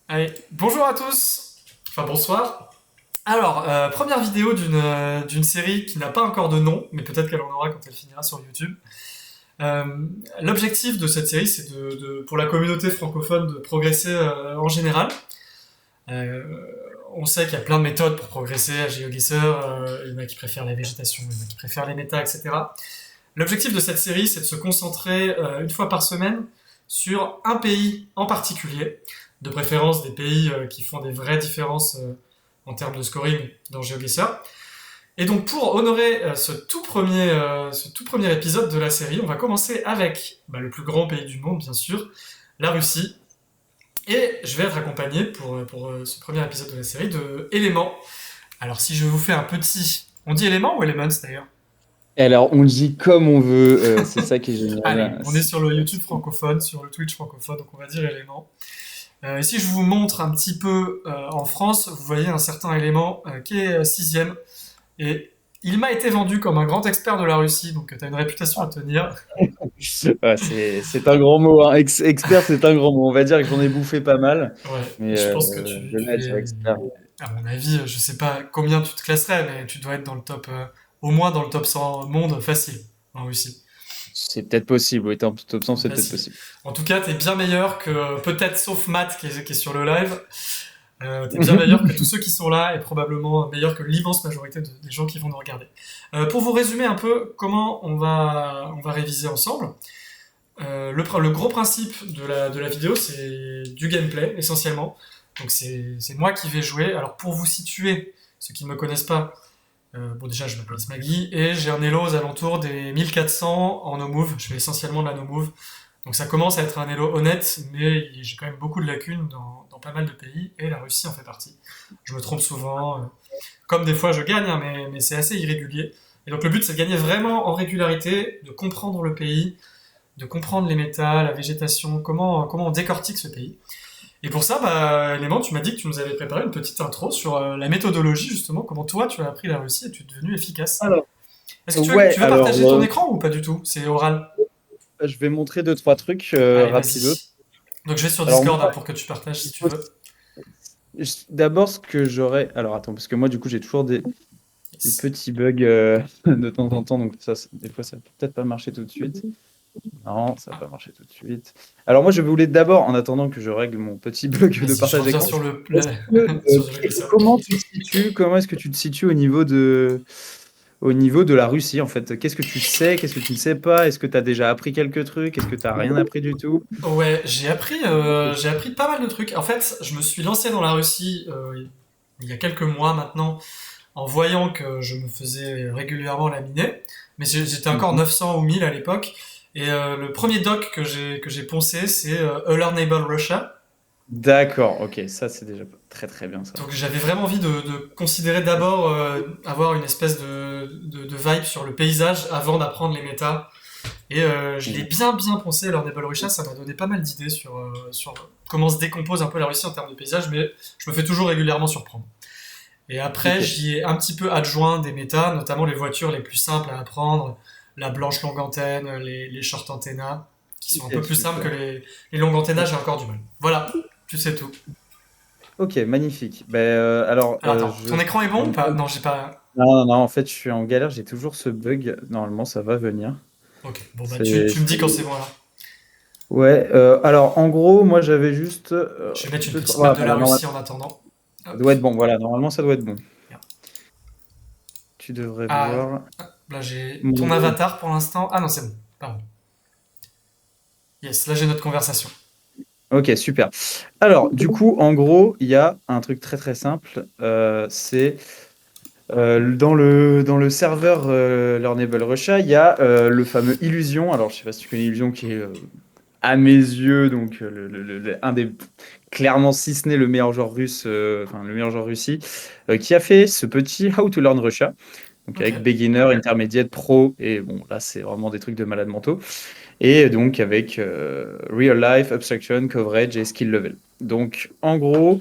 Allez, bonjour à tous. Enfin, bonsoir. Alors, première vidéo d'une série qui n'a pas encore de nom, mais peut-être qu'elle en aura quand elle finira sur YouTube. Euh, L'objectif de cette série, c'est pour la communauté francophone de progresser en général. Euh, on sait qu'il y a plein de méthodes pour progresser à GeoGuessr. Il y en a qui préfèrent la végétation, il y en a qui préfèrent les méta, etc. L'objectif de cette série, c'est de se concentrer une fois par semaine sur un pays en particulier, de préférence des pays qui font des vraies différences en termes de scoring dans GeoGuessr. Et donc pour honorer ce tout premier épisode de la série, on va commencer avec le plus grand pays du monde, bien sûr, la Russie. Et je vais être accompagné pour ce premier épisode de la série de Éléments. Alors si je vous fais un petit... On dit Éléments ou Elements d'ailleurs? Et alors, on le dit comme on veut, c'est ça qui est Allez, génial. on est sur le YouTube francophone, sur le Twitch francophone, donc on va dire Éléments. Et si je vous montre un petit peu en France, vous voyez un certain élément qui est sixième. Et il m'a été vendu comme un grand expert de la Russie, donc tu as une réputation à tenir. Ouais, c'est un grand mot, hein. Expert, c'est un grand mot. On va dire que j'en ai bouffé pas mal, Ouais, mais je pense que de là à tu dire es, expert. à mon avis, je sais pas combien tu te classerais, mais tu dois être dans le top, au moins dans le top 100 monde facile en Russie. C'est peut-être possible, oui, top 100, c'est peut-être Facile. possible. En tout cas, t'es bien meilleur que, peut-être sauf Matt qui est sur le live, t'es bien meilleur que tous ceux qui sont là et probablement meilleur que l'immense majorité des gens qui vont nous regarder. Pour vous résumer un peu comment on va réviser ensemble, le gros principe de la vidéo, c'est du gameplay essentiellement. Donc c'est moi qui vais jouer. Alors pour vous situer, ceux qui ne me connaissent pas, bon déjà je m'appelle Smaggy et j'ai un elo aux alentours des 1400 en no-move. Je fais essentiellement de la no-move. Donc ça commence à être un elo honnête, mais j'ai quand même beaucoup de lacunes dans pas mal de pays, et la Russie en fait partie. Je me trompe souvent, comme des fois je gagne, hein, mais c'est assez irrégulier. Et donc le but c'est de gagner vraiment en régularité, de comprendre le pays, de comprendre les méta, la végétation, comment on décortique ce pays. Et pour ça, Clément, tu m'as dit que tu nous avais préparé une petite intro sur la méthodologie, justement, comment toi tu as appris la Russie et tu es devenu efficace. Alors, Est-ce que ouais, tu veux alors, partager ton écran ou pas du tout? C'est oral. je vais montrer deux, trois trucs Allez, rapidos. vas-y. Donc je vais sur Alors, Discord hein, moi, pour que tu partages si il tu faut- veux. d'abord, ce que j'aurais. Alors, attends, parce que moi, du coup, j'ai toujours des Yes. petits bugs de temps en temps, donc ça, des fois, ça peut peut-être pas marcher tout de suite. Non, ça va Ah, pas marcher tout de suite. Alors moi, je voulais d'abord, en attendant que je règle mon petit bug de vas-y, je partage reviens d'écran, sur est-ce que, sur le ça. comment tu te situes, comment est-ce que tu te situes au niveau de la Russie, en fait? Qu'est-ce que tu sais, qu'est-ce que tu ne sais pas? Est-ce que tu as déjà appris quelques trucs? Est-ce que tu n'as rien appris du tout? Ouais, j'ai appris pas mal de trucs. En fait, je me suis lancé dans la Russie il y a quelques mois maintenant, en voyant que je me faisais régulièrement laminer, mais j'étais encore Mhm. 900 ou 1000 à l'époque. Et le premier doc que j'ai poncé, c'est Alarnable Russia. D'accord, ok, ça c'est déjà très très bien ça. Donc j'avais vraiment envie de considérer d'abord avoir une espèce de vibe sur le paysage avant d'apprendre les méta. Et je l'ai Mhm. bien poncé Alarnable Russia, ça m'a donné pas mal d'idées sur comment se décompose un peu la Russie en termes de paysage, mais je me fais toujours régulièrement surprendre. Et après, Ok, j'y ai un petit peu adjoint des méta, notamment les voitures les plus simples à apprendre, la blanche longue antenne, les short antennas, qui sont un peu ok, plus simples que super. les longues antennas, j'ai encore du mal. Voilà, tu sais tout. Ok, magnifique. Ben, alors, Alors attends, je... ton écran est bon ou pas? Non, j'ai pas. Non, non, non, en fait, je suis en galère, j'ai toujours ce bug. Normalement, ça va venir. Ok, bon bah C'est, tu me dis quand c'est bon là. Ouais, alors en gros, moi j'avais juste Je vais mettre une deux, trois. petite map Voilà, de la voilà, Russie en attendant. ça Hop. doit être bon. Voilà, normalement ça doit être bon. Merde. Tu devrais Ah, voir là j'ai ton mon. avatar pour l'instant. Ah non, c'est bon. Pardon. Yes, là j'ai notre conversation. Ok, super. Alors, du coup, en gros, il y a un truc très très simple. C'est dans le serveur Learnable Russia, il y a le fameux Illusion. Alors, je sais pas si tu connais Illusion, qui est à mes yeux, donc un des clairement, si ce n'est le meilleur joueur russe, enfin le meilleur joueur Russie, qui a fait ce petit How to Learn Russia. Donc Ok. avec beginner, intermédiate, pro, et bon, là, c'est vraiment des trucs de malade mentaux. Et donc avec real life, abstraction, coverage et skill level. Donc en gros,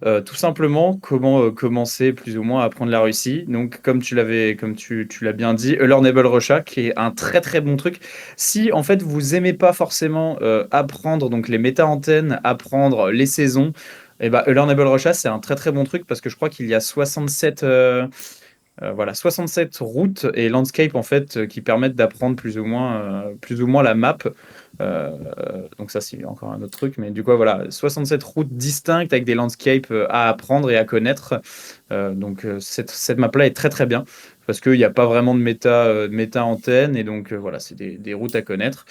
Tout simplement, comment commencer plus ou moins à apprendre la Russie. Donc, comme tu l'as bien dit, Learnable Russia, qui est un très très bon truc. Si en fait vous aimez pas forcément apprendre donc les méta-antennes, apprendre les saisons, et ben Learnable Russia c'est un très très bon truc parce que je crois qu'il y a 67 voilà, 67 routes et landscapes en fait qui permettent d'apprendre plus ou moins la map. Donc ça c'est encore un autre truc, mais du coup voilà, 67 routes distinctes avec des landscapes à apprendre et à connaître. Cette map-là est très très bien parce qu'il n'y a pas vraiment de méta antenne et donc voilà, c'est des routes à connaître.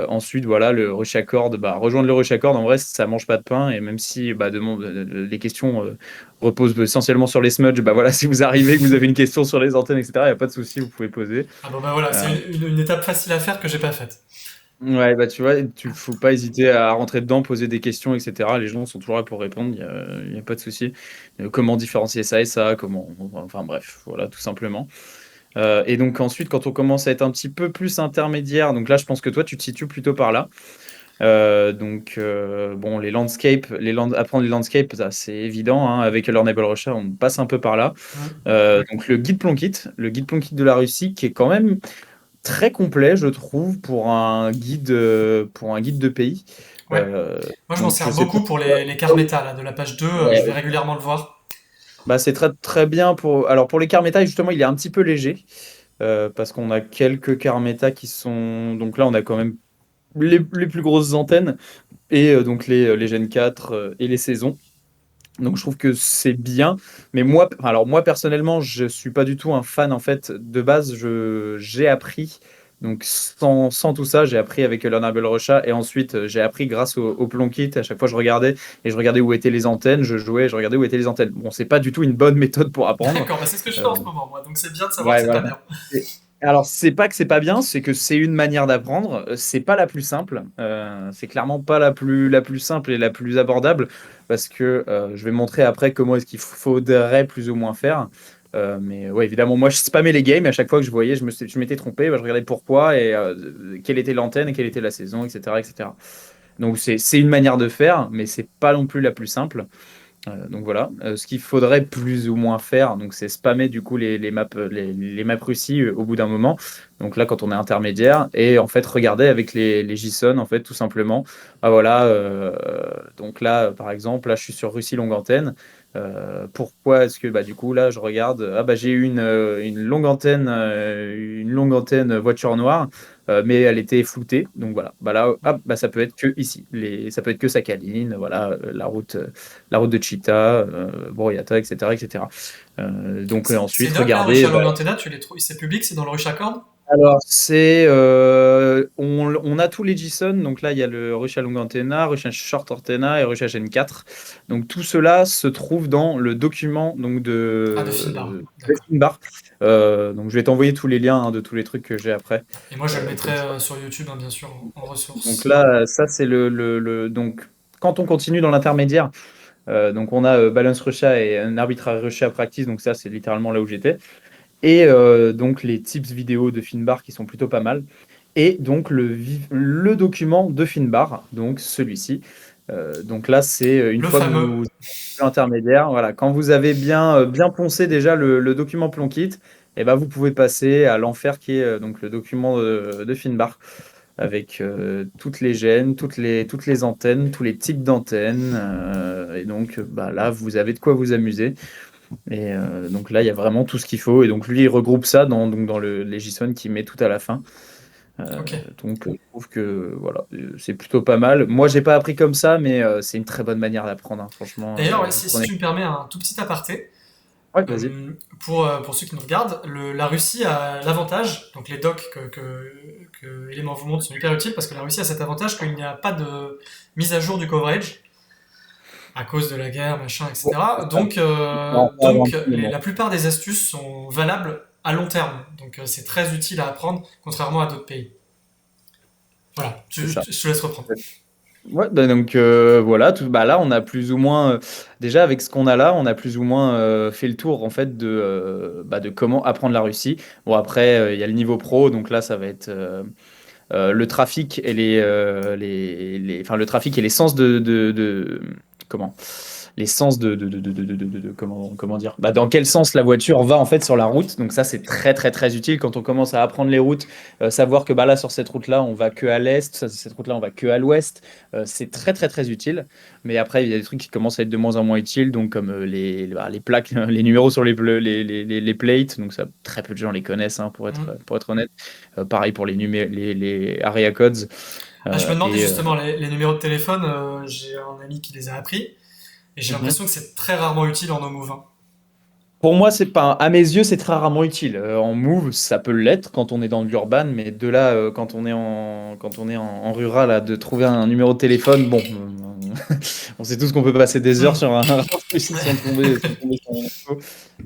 Ensuite voilà, le rush accord, bah, rejoindre le rush accord en vrai ça mange pas de pain et même si bah, les questions repose essentiellement sur les smudges. Bah voilà, si vous arrivez, que vous avez une question sur les antennes, etc., il n'y a pas de souci, vous pouvez poser. Ah bon bah voilà, Euh, c'est une étape facile à faire que j'ai pas faite. ouais, bah tu vois, tu faut pas hésiter à rentrer dedans, poser des questions, etc. Les gens sont toujours là pour répondre, il y a pas de souci. Comment différencier ça et ça, enfin bref, voilà, tout simplement. Et donc ensuite, quand on commence à être un petit peu plus intermédiaire, donc là, je pense que toi, tu te situes plutôt par là. Bon, apprendre les landscapes, ça, c'est évident, hein, avec Learnable Russia, on passe un peu par là. Mm. Donc le guide Plonkit de la Russie, qui est quand même très complet, je trouve, pour un guide de pays. Ouais. Euh, Moi je m'en donc je sers sais pas. beaucoup pour les quarts méta là, de la page 2, je vais Ouais. régulièrement le voir. Bah, c'est très très bien pour. Alors pour les quarts méta, justement, il est un petit peu léger parce qu'on a quelques quarts méta qui sont. Donc là, on a quand même les plus grosses antennes et donc les Gen 4 et les saisons. Donc je trouve que c'est bien, mais moi personnellement, je suis pas du tout un fan en fait. De base, j'ai appris donc sans tout ça, j'ai appris avec Learnable Russia et ensuite j'ai appris grâce au Plonkit. À chaque fois, je regardais où étaient les antennes, je jouais, je regardais où étaient les antennes. Bon, c'est pas du tout une bonne méthode pour apprendre. D'accord, bah c'est ce que je fais Euh, en ce moment moi, donc c'est bien de savoir que Ouais, c'est pas voilà. bien. Alors, c'est pas que c'est pas bien, c'est que c'est une manière d'apprendre. C'est pas la plus simple. C'est clairement pas la plus simple et la plus abordable parce que je vais montrer après comment est-ce qu'il faudrait plus ou moins faire. Mais ouais, évidemment, moi je spammais les games et à chaque fois que je voyais, je m'étais trompé, bah, je regardais pourquoi et quelle était l'antenne et quelle était la saison, etc., etc. Donc c'est une manière de faire, mais c'est pas non plus la plus simple. Donc voilà. Ce qu'il faudrait plus ou moins faire, donc c'est spammer du coup les maps Russie au bout d'un moment. Donc là, quand on est intermédiaire, et en fait regarder avec les JSON, en fait, tout simplement. Ah voilà. Donc là, par exemple, là, je suis sur Russie longue antenne. Pourquoi est-ce que bah du coup là, je regarde. Ah bah j'ai eu une longue antenne voiture noire. Mais elle était floutée, donc voilà. Bah là, ah, bah ça peut être que ici, ça peut être que Sakhaline, voilà, la route de Chita, Borjata, etc., etc. Ces Ensuite, docs là, regardez. Russia Long Antenna, tu les trouves, c'est public, c'est dans le Rush Accord? Alors, on a tous les JSON. Donc là, il y a le Russia Long Antenna, Russia Short Antenna et Russia Gen 4. Donc tout cela se trouve dans le document donc, Ah, de Finbar, de d'accord. Finbar. Donc je vais t'envoyer tous les liens hein, de tous les trucs que j'ai après. Et moi je le Comme mettrai ça. sur YouTube, hein, bien sûr, en Donc ressources. là, ça c'est donc quand on continue dans l'intermédiaire, donc on a Balance Russia et un Arbitrary Russia Practice. Donc ça c'est littéralement là où j'étais. Et donc les tips vidéo de Finbar qui sont plutôt pas mal. Et donc le document de Finbar, donc celui-ci. Donc là, c'est une Le fois que fameux. vous l'intermédiaire, voilà, quand vous avez bien poncé déjà le document Plonkit, et ben vous pouvez passer à l'enfer qui est donc le document de Finbar avec toutes les gènes, toutes les antennes, tous les types d'antennes. Et donc bah, là, vous avez de quoi vous amuser. Et donc là, il y a vraiment tout ce qu'il faut. Et donc lui, il regroupe ça dans les JSON qu'il met tout à la fin. Euh, Ok. je trouve que voilà, c'est plutôt pas mal. Moi, j'ai pas appris comme ça, mais c'est une très bonne manière d'apprendre, hein. Franchement, D'ailleurs, ouais, si prenez. tu me permets un tout petit aparté, Ouais, vas-y. pour ceux qui nous regardent, la Russie a l'avantage, donc les docs que Element vous montre sont hyper utiles parce que la Russie a cet avantage qu'il n'y a pas de mise à jour du coverage à cause de la guerre, machin, Bon, etc. ça, on en parlera un petit moment. La plupart des astuces sont valables à long terme. Donc c'est très utile à apprendre, contrairement à d'autres pays. Voilà, C'est ça. je te laisse reprendre. Ouais, bah donc voilà, bah là on a plus ou moins déjà avec ce qu'on a là, on a plus ou moins fait le tour en fait de comment apprendre la Russie. Bon après il y a le niveau pro, donc là ça va être le trafic et enfin le trafic et l'essence comment? les sens comment dire, bah, dans quel sens la voiture va en fait sur la route. Donc ça, c'est très très très utile quand on commence à apprendre les routes, savoir que bah là sur cette route-là, on va que à l'est, cette route-là, on va que à l'ouest. C'est très très très utile. Mais après, il y a des trucs qui commencent à être de moins en moins utiles, donc comme les plaques, les numéros sur les plates. Donc ça, très peu de gens les connaissent, hein, Mhm. pour être honnête. Pareil pour les area codes. Ah, je me demandais Et justement, les numéros de téléphone, j'ai un ami qui les a appris, et j'ai mhm. l'impression que c'est très rarement utile en no move 1. Pour moi, c'est pas, à mes yeux, c'est très rarement utile. En move, ça peut l'être quand on est dans l'urban, mais de là, quand on est en rural, là, de trouver un numéro de téléphone, bon, on sait tous qu'on peut passer des heures Hmm. sur un raccourci sans tomber sur une info.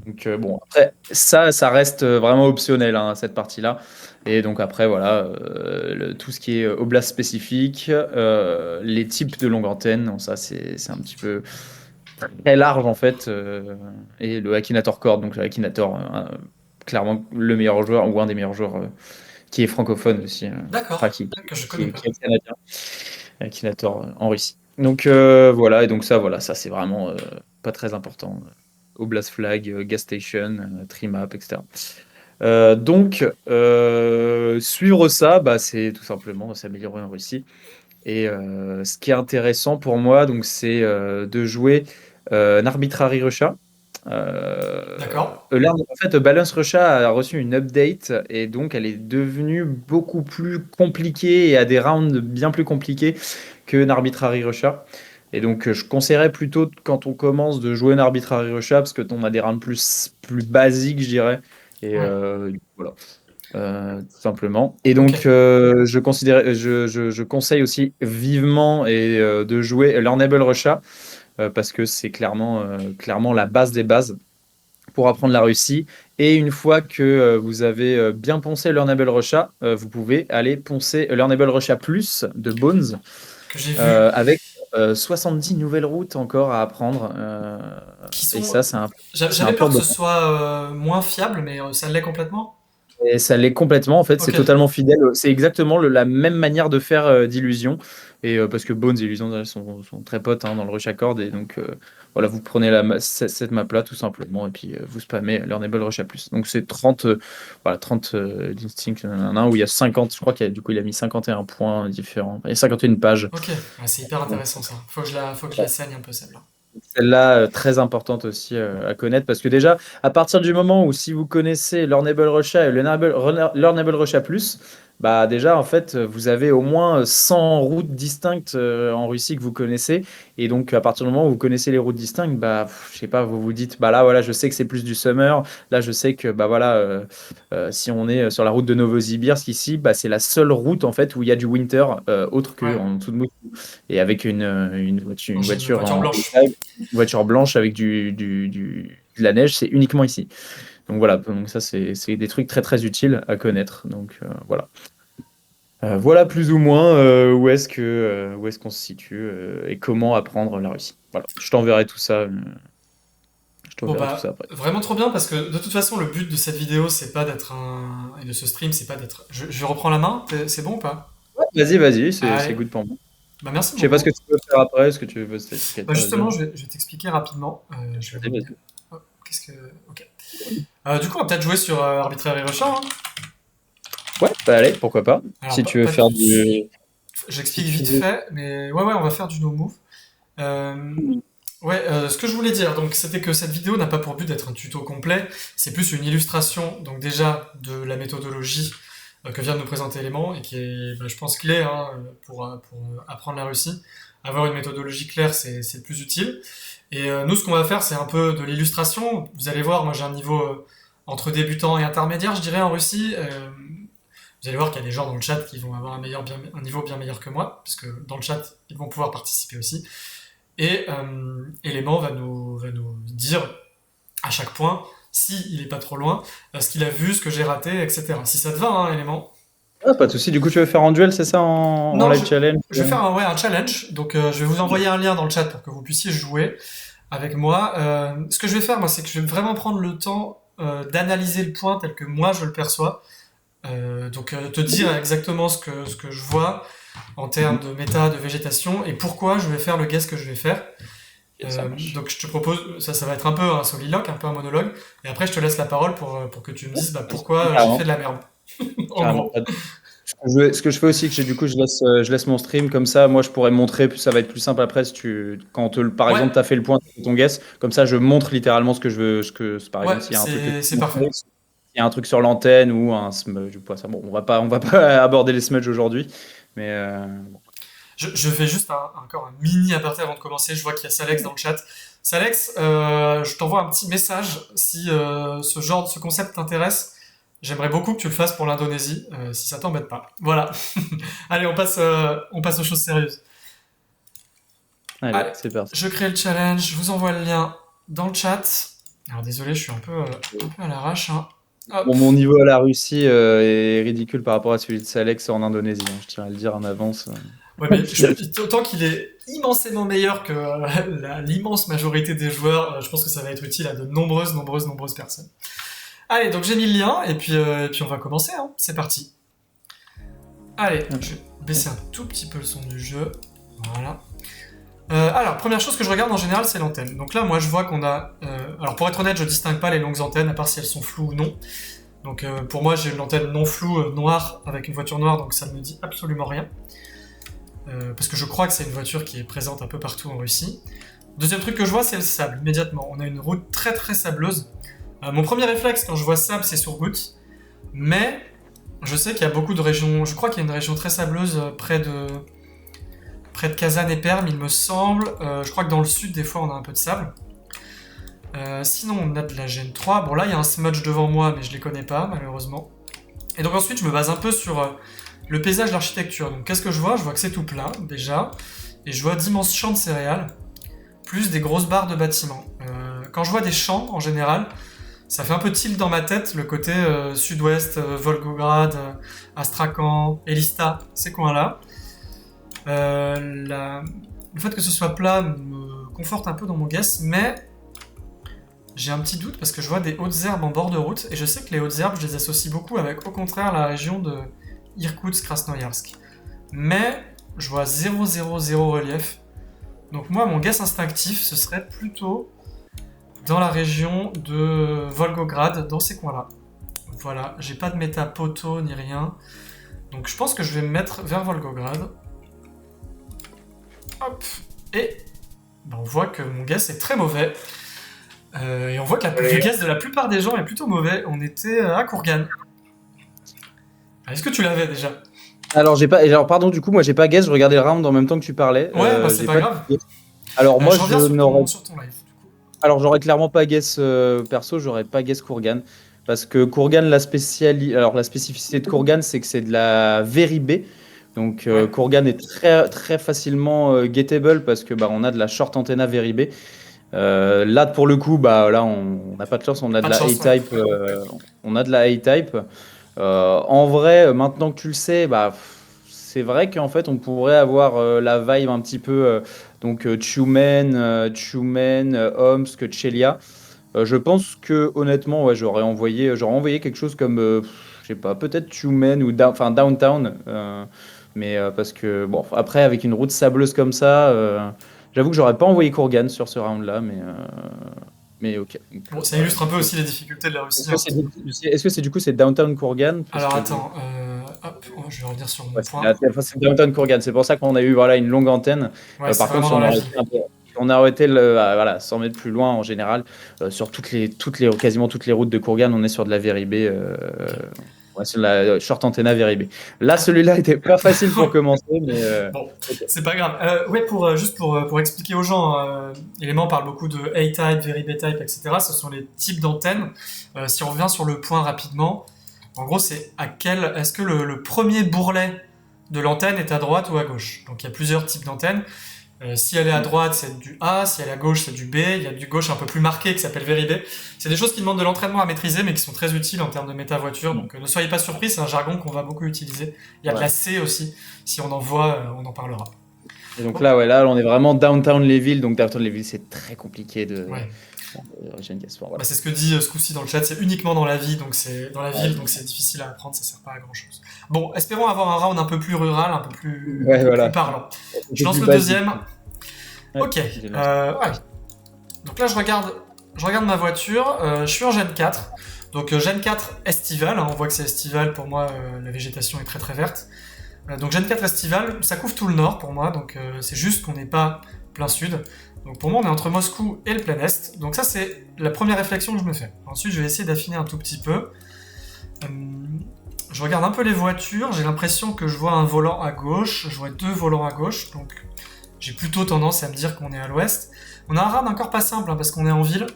Donc bon, après, ça reste vraiment optionnel, hein, cette partie-là. Et donc après, voilà, tout ce qui est oblast spécifique, les types de longue antenne, bon, ça c'est un petit peu très large en fait, et le Akinator Cord, donc le Akinator, clairement le meilleur joueur ou un des meilleurs joueurs, qui est francophone aussi, enfin D'accord, que je connais pas. qui est canadien, Akinator, en Russie. Donc voilà, et donc ça c'est vraiment pas très important. Oblast Flag, Gas Station, Trimap, etc. Donc suivre ça, bah, c'est tout simplement s'améliorer en Russie. Et ce qui est intéressant pour moi, donc, c'est de jouer Arbitrary Russia. D'accord. En fait, Balance Russia a reçu une update et donc elle est devenue beaucoup plus compliquée et a des rounds bien plus compliqués que Arbitrary Russia. Et donc, je conseillerais plutôt quand on commence de jouer Arbitrary Russia parce que on a des rounds plus basiques, je dirais. Et Ouais. voilà. Tout simplement. Et Ok. donc, je conseille aussi vivement de jouer Learnable Russia, parce que c'est clairement la base des bases pour apprendre la Russie. Et une fois que vous avez bien poncé Learnable Russia, vous pouvez aller poncer Learnable Russia Plus de Bones, Que j'ai vu, avec 70 nouvelles routes encore à apprendre. qui Et sont. ça, c'est un J'avais peur pur que ce bonheur. soit moins fiable, mais ça l'est complètement. Et ça l'est complètement, en fait, c'est Ok. totalement fidèle. C'est exactement la même manière de faire d'Illusion. Et parce que Bones et Illusion sont très potes, hein, dans le Rush Accord. Et donc, voilà, vous prenez cette map-là, tout simplement, et puis vous spammez Learnable Rush à plus. Donc, c'est 30, voilà, 30 d'Instinct, nanana, où il y a 50, je crois du coup, il a mis 51 points différents. Il y a 51 pages. Ok. Ouais, c'est hyper Donc, intéressant ça. Faut que je la saigne un peu celle-là. celle-là, très importante aussi à connaître, parce que déjà, à partir du moment où si vous connaissez Learnable Russia et Learnable Russia Plus, bah déjà, en fait, vous avez au moins 100 routes distinctes en Russie que vous connaissez. Et donc, à partir du moment où vous connaissez les routes distinctes, bah, je sais pas, vous vous dites, bah là, voilà, je sais que c'est plus du summer. Là, je sais que, bah voilà, si on est sur la route de Novosibirsk ici, bah, c'est la seule route, en fait, où il y a du winter, autre Ouais. qu'en dessous de Moscou. Et avec Donc une j'ai une voiture voiture en blanche. voiture blanche avec de la neige, c'est uniquement ici. Donc voilà, donc ça c'est des trucs très très utiles à connaître. Donc voilà. Voilà plus ou moins où est-ce qu'on se situe et comment apprendre la Russie. Voilà, je Bon t'enverrai tout ça bah, après. vraiment trop bien parce que de toute façon, le but de cette vidéo, c'est pas d'être un. Et de ce stream, c'est pas d'être. Je reprends la main, c'est bon ou pas? Vas-y, c'est Allez. good pour moi. Bah merci Je sais pas ce que beaucoup. tu veux faire après, est-ce que tu veux Bah t'expliquer, vas-y, justement, hein. je vais t'expliquer rapidement. Je vais revenir. Vas-y. Oh, qu'est-ce que. Ok. Du coup, on va peut-être jouer sur Arbitrary Rush, hein. Ouais, bah allez, pourquoi pas. Alors, Si tu veux pas tout faire de suite. du. Si J'explique tu vite veux. fait, mais ouais, on va faire du no move. Euh, Ouais, ce que je voulais dire, donc, c'était que cette vidéo n'a pas pour but d'être un tuto complet, c'est plus une illustration, donc déjà, de la méthodologie que vient de nous présenter Element, et qui est, bah, je pense, clé, hein, pour apprendre la Russie. Avoir une méthodologie claire, c'est le plus utile. Et nous, ce qu'on va faire, c'est un peu de l'illustration. Vous allez voir, moi j'ai un niveau entre débutant et intermédiaire, je dirais, en Russie. Vous allez voir qu'il y a des gens dans le chat qui vont avoir un niveau bien meilleur que moi, puisque dans le chat, ils vont pouvoir participer aussi. Et Element va nous dire à chaque point, si il est pas trop loin, ce qu'il a vu, ce que j'ai raté, etc. Si ça te va, hein, Element. Ah, pas de souci. Du coup, tu veux faire en duel, c'est ça, en Non, live challenge? je vais faire un challenge. Donc, je vais vous envoyer un lien dans le chat pour que vous puissiez jouer avec moi. Ce que je vais faire, moi, c'est que je vais vraiment prendre le temps d'analyser le point tel que moi je le perçois. Donc, te dire exactement ce que je vois en termes Mhm. de méta, de végétation et pourquoi je vais faire le guess que je vais faire. Ça marche. Donc je te propose, ça va être un peu un soliloque, un peu un monologue, et après je te laisse la parole pour que tu me dises pourquoi j'ai Carrément, fait de la merde. En carrément. gros. Ce que je fais aussi, du coup, je laisse mon stream comme ça. Moi, je pourrais montrer, puis ça va être plus simple après si par Ouais, exemple, tu as fait le point sur ton guess. Comme ça, je montre littéralement ce que je veux. Par ouais, exemple, s'il y a un truc que tu c'est veux parfait. montrer, s'il y a un truc sur l'antenne ou un smudge ou quoi. Ça, bon, on va pas aborder les smudges aujourd'hui. Mais bon. Je fais juste encore un mini aparté avant de commencer. Je vois qu'il y a Salex dans le chat. Salex, je t'envoie un petit message si ce concept t'intéresse. J'aimerais beaucoup que tu le fasses pour l'Indonésie, si ça t'embête pas. Voilà. Allez, on passe aux choses sérieuses. Allez, Allez, c'est parti. je crée le challenge, je vous envoie le lien dans le chat. Alors désolé, je suis un peu à l'arrache, hein. Bon, Hop. mon niveau à la Russie est ridicule par rapport à celui de Salex en Indonésie, hein, je tiens à le dire en avance. Ouais, mais autant qu'il est immensément meilleur que l'immense majorité des joueurs, je pense que ça va être utile à de nombreuses personnes. Allez, donc j'ai mis le lien, et puis on va commencer, hein. C'est parti. Allez, je vais baisser un tout petit peu le son du jeu. Voilà. Alors, première chose que je regarde en général, c'est l'antenne. Donc là, moi, je vois qu'on a... alors, pour être honnête, je distingue pas les longues antennes, à part si elles sont floues ou non. Donc, pour moi, j'ai une antenne non floue, noire, avec une voiture noire, donc ça ne me dit absolument rien. Parce que je crois que c'est une voiture qui est présente un peu partout en Russie. Deuxième truc que je vois, c'est le sable, immédiatement. On a une route très très sableuse. Mon premier réflexe quand je vois sable, c'est sur route. Mais je sais qu'il y a beaucoup de régions... Je crois qu'il y a une région très sableuse près de Kazan et Perm, il me semble. Je crois que dans le sud, des fois, on a un peu de sable. Sinon, on a de la Gen 3. Bon, là, il y a un smudge devant moi, mais je les connais pas, malheureusement. Et donc ensuite, je me base un peu sur le paysage, l'architecture. Donc qu'est-ce que je vois? Je vois que c'est tout plat, déjà. Et je vois d'immenses champs de céréales, plus des grosses barres de bâtiments. Quand je vois des champs, en général, ça fait un peu tilt dans ma tête, le côté sud-ouest, Volgograd, Astrakhan, Elista, ces coins-là. Le fait que ce soit plat me conforte un peu dans mon guess, mais j'ai un petit doute parce que je vois des hautes herbes en bord de route, et je sais que les hautes herbes, je les associe beaucoup avec, au contraire, la région de Irkoutsk-Krasnoyarsk. Mais je vois 0, 0, 0 relief. Donc moi, mon guess instinctif, ce serait plutôt dans la région de Volgograd, dans ces coins-là. Voilà, j'ai pas de méta poteau ni rien. Donc je pense que je vais me mettre vers Volgograd. Hop. Et ben, on voit que mon guess est très mauvais. Et on voit que le guess de la plupart des gens est plutôt mauvais. On était à Kourgan. Est-ce que tu l'avais déjà? Alors, pardon, du coup, moi, j'ai pas guess, je regardais le round en même temps que tu parlais. Ouais, bah c'est J'ai pas grave. Alors, moi, Je reviens sur ton live. Alors, j'aurais clairement pas guess perso, j'aurais pas guess Kourgan. Parce que Kourgan, la spécificité de Kourgan, c'est que c'est de la very B. Donc, Ouais. Kourgan est très, très facilement gettable parce que bah, on a de la short antenna very B. Là, pour le coup, bah, là, on n'a pas de chance, on a Pas de de la chance, A-type. On a de la A-type. En vrai, maintenant que tu le sais, bah, c'est vrai qu'en fait, on pourrait avoir la vibe un petit peu Tumen, Omsk, Chelia. Je pense que honnêtement, ouais, j'aurais envoyé quelque chose comme, je sais pas, peut-être Tumen ou Downtown. Mais parce que, bon, après, avec une route sableuse comme ça, j'avoue que j'aurais pas envoyé Kourgan sur ce round-là, mais ok. Donc, Bon, ça voilà. illustre un peu aussi les difficultés de la Russie. Est-ce que c'est du coup c'est Downtown Kourgan? Alors attends, hop, je vais revenir sur mon Ouais, point. c'est Downtown Kourgan. C'est pour ça qu'on a eu voilà, une longue antenne. Ouais, c'est Par contre, vraiment si dans la si ville. on a arrêté voilà, 100 mètres plus loin en général, sur quasiment toutes les routes de Kourgan, on est sur de la Very B. Ouais, sur la short antenna Very B. Là, celui-là était pas facile pour commencer, mais. Bon, Ok. c'est pas grave. Ouais, juste pour expliquer aux gens, Element parle beaucoup de A-type, Very B-type, etc. Ce sont les types d'antennes. Si on revient sur le point rapidement, en gros, c'est est-ce que le premier bourrelet de l'antenne est à droite ou à gauche? Donc il y a plusieurs types d'antennes. Si elle est à droite, c'est du A, si elle est à gauche, c'est du B. Il y a du gauche un peu plus marqué qui s'appelle Very B. C'est des choses qui demandent de l'entraînement à maîtriser, mais qui sont très utiles en termes de méta-voiture. Donc ne soyez pas surpris, c'est un jargon qu'on va beaucoup utiliser. Il y a de la C aussi. Si on en voit, on en parlera. Et donc là, ouais, là, on est vraiment downtown Leeville. Donc downtown Leeville, c'est très compliqué de. Ouais. Voilà. Bah, c'est ce que dit ce coup-ci dans le chat, c'est uniquement dans la ville, donc c'est difficile à apprendre, ça sert pas à grand chose. Bon, espérons avoir un round un peu plus rural, un peu plus, Ouais, voilà. plus parlant. Je C'est lance plus le basique. deuxième. Ouais, Ok, j'ai lancé. ouais. Donc là, je regarde ma voiture. Je suis en Gen 4. Donc Gen 4 estival. Hein, on voit que c'est estival. Pour moi, la végétation est très très verte. Donc Gen 4 estival, ça couvre tout le nord pour moi. Donc c'est juste qu'on n'est pas plein sud. Donc pour moi, on est entre Moscou et le plein est. Donc ça, c'est la première réflexion que je me fais. Ensuite, je vais essayer d'affiner un tout petit peu. Je regarde un peu les voitures. J'ai l'impression que je vois un volant à gauche. Je vois 2 volants à gauche. Donc j'ai plutôt tendance à me dire qu'on est à l'ouest. On a un rad encore pas simple hein, parce qu'on est en ville.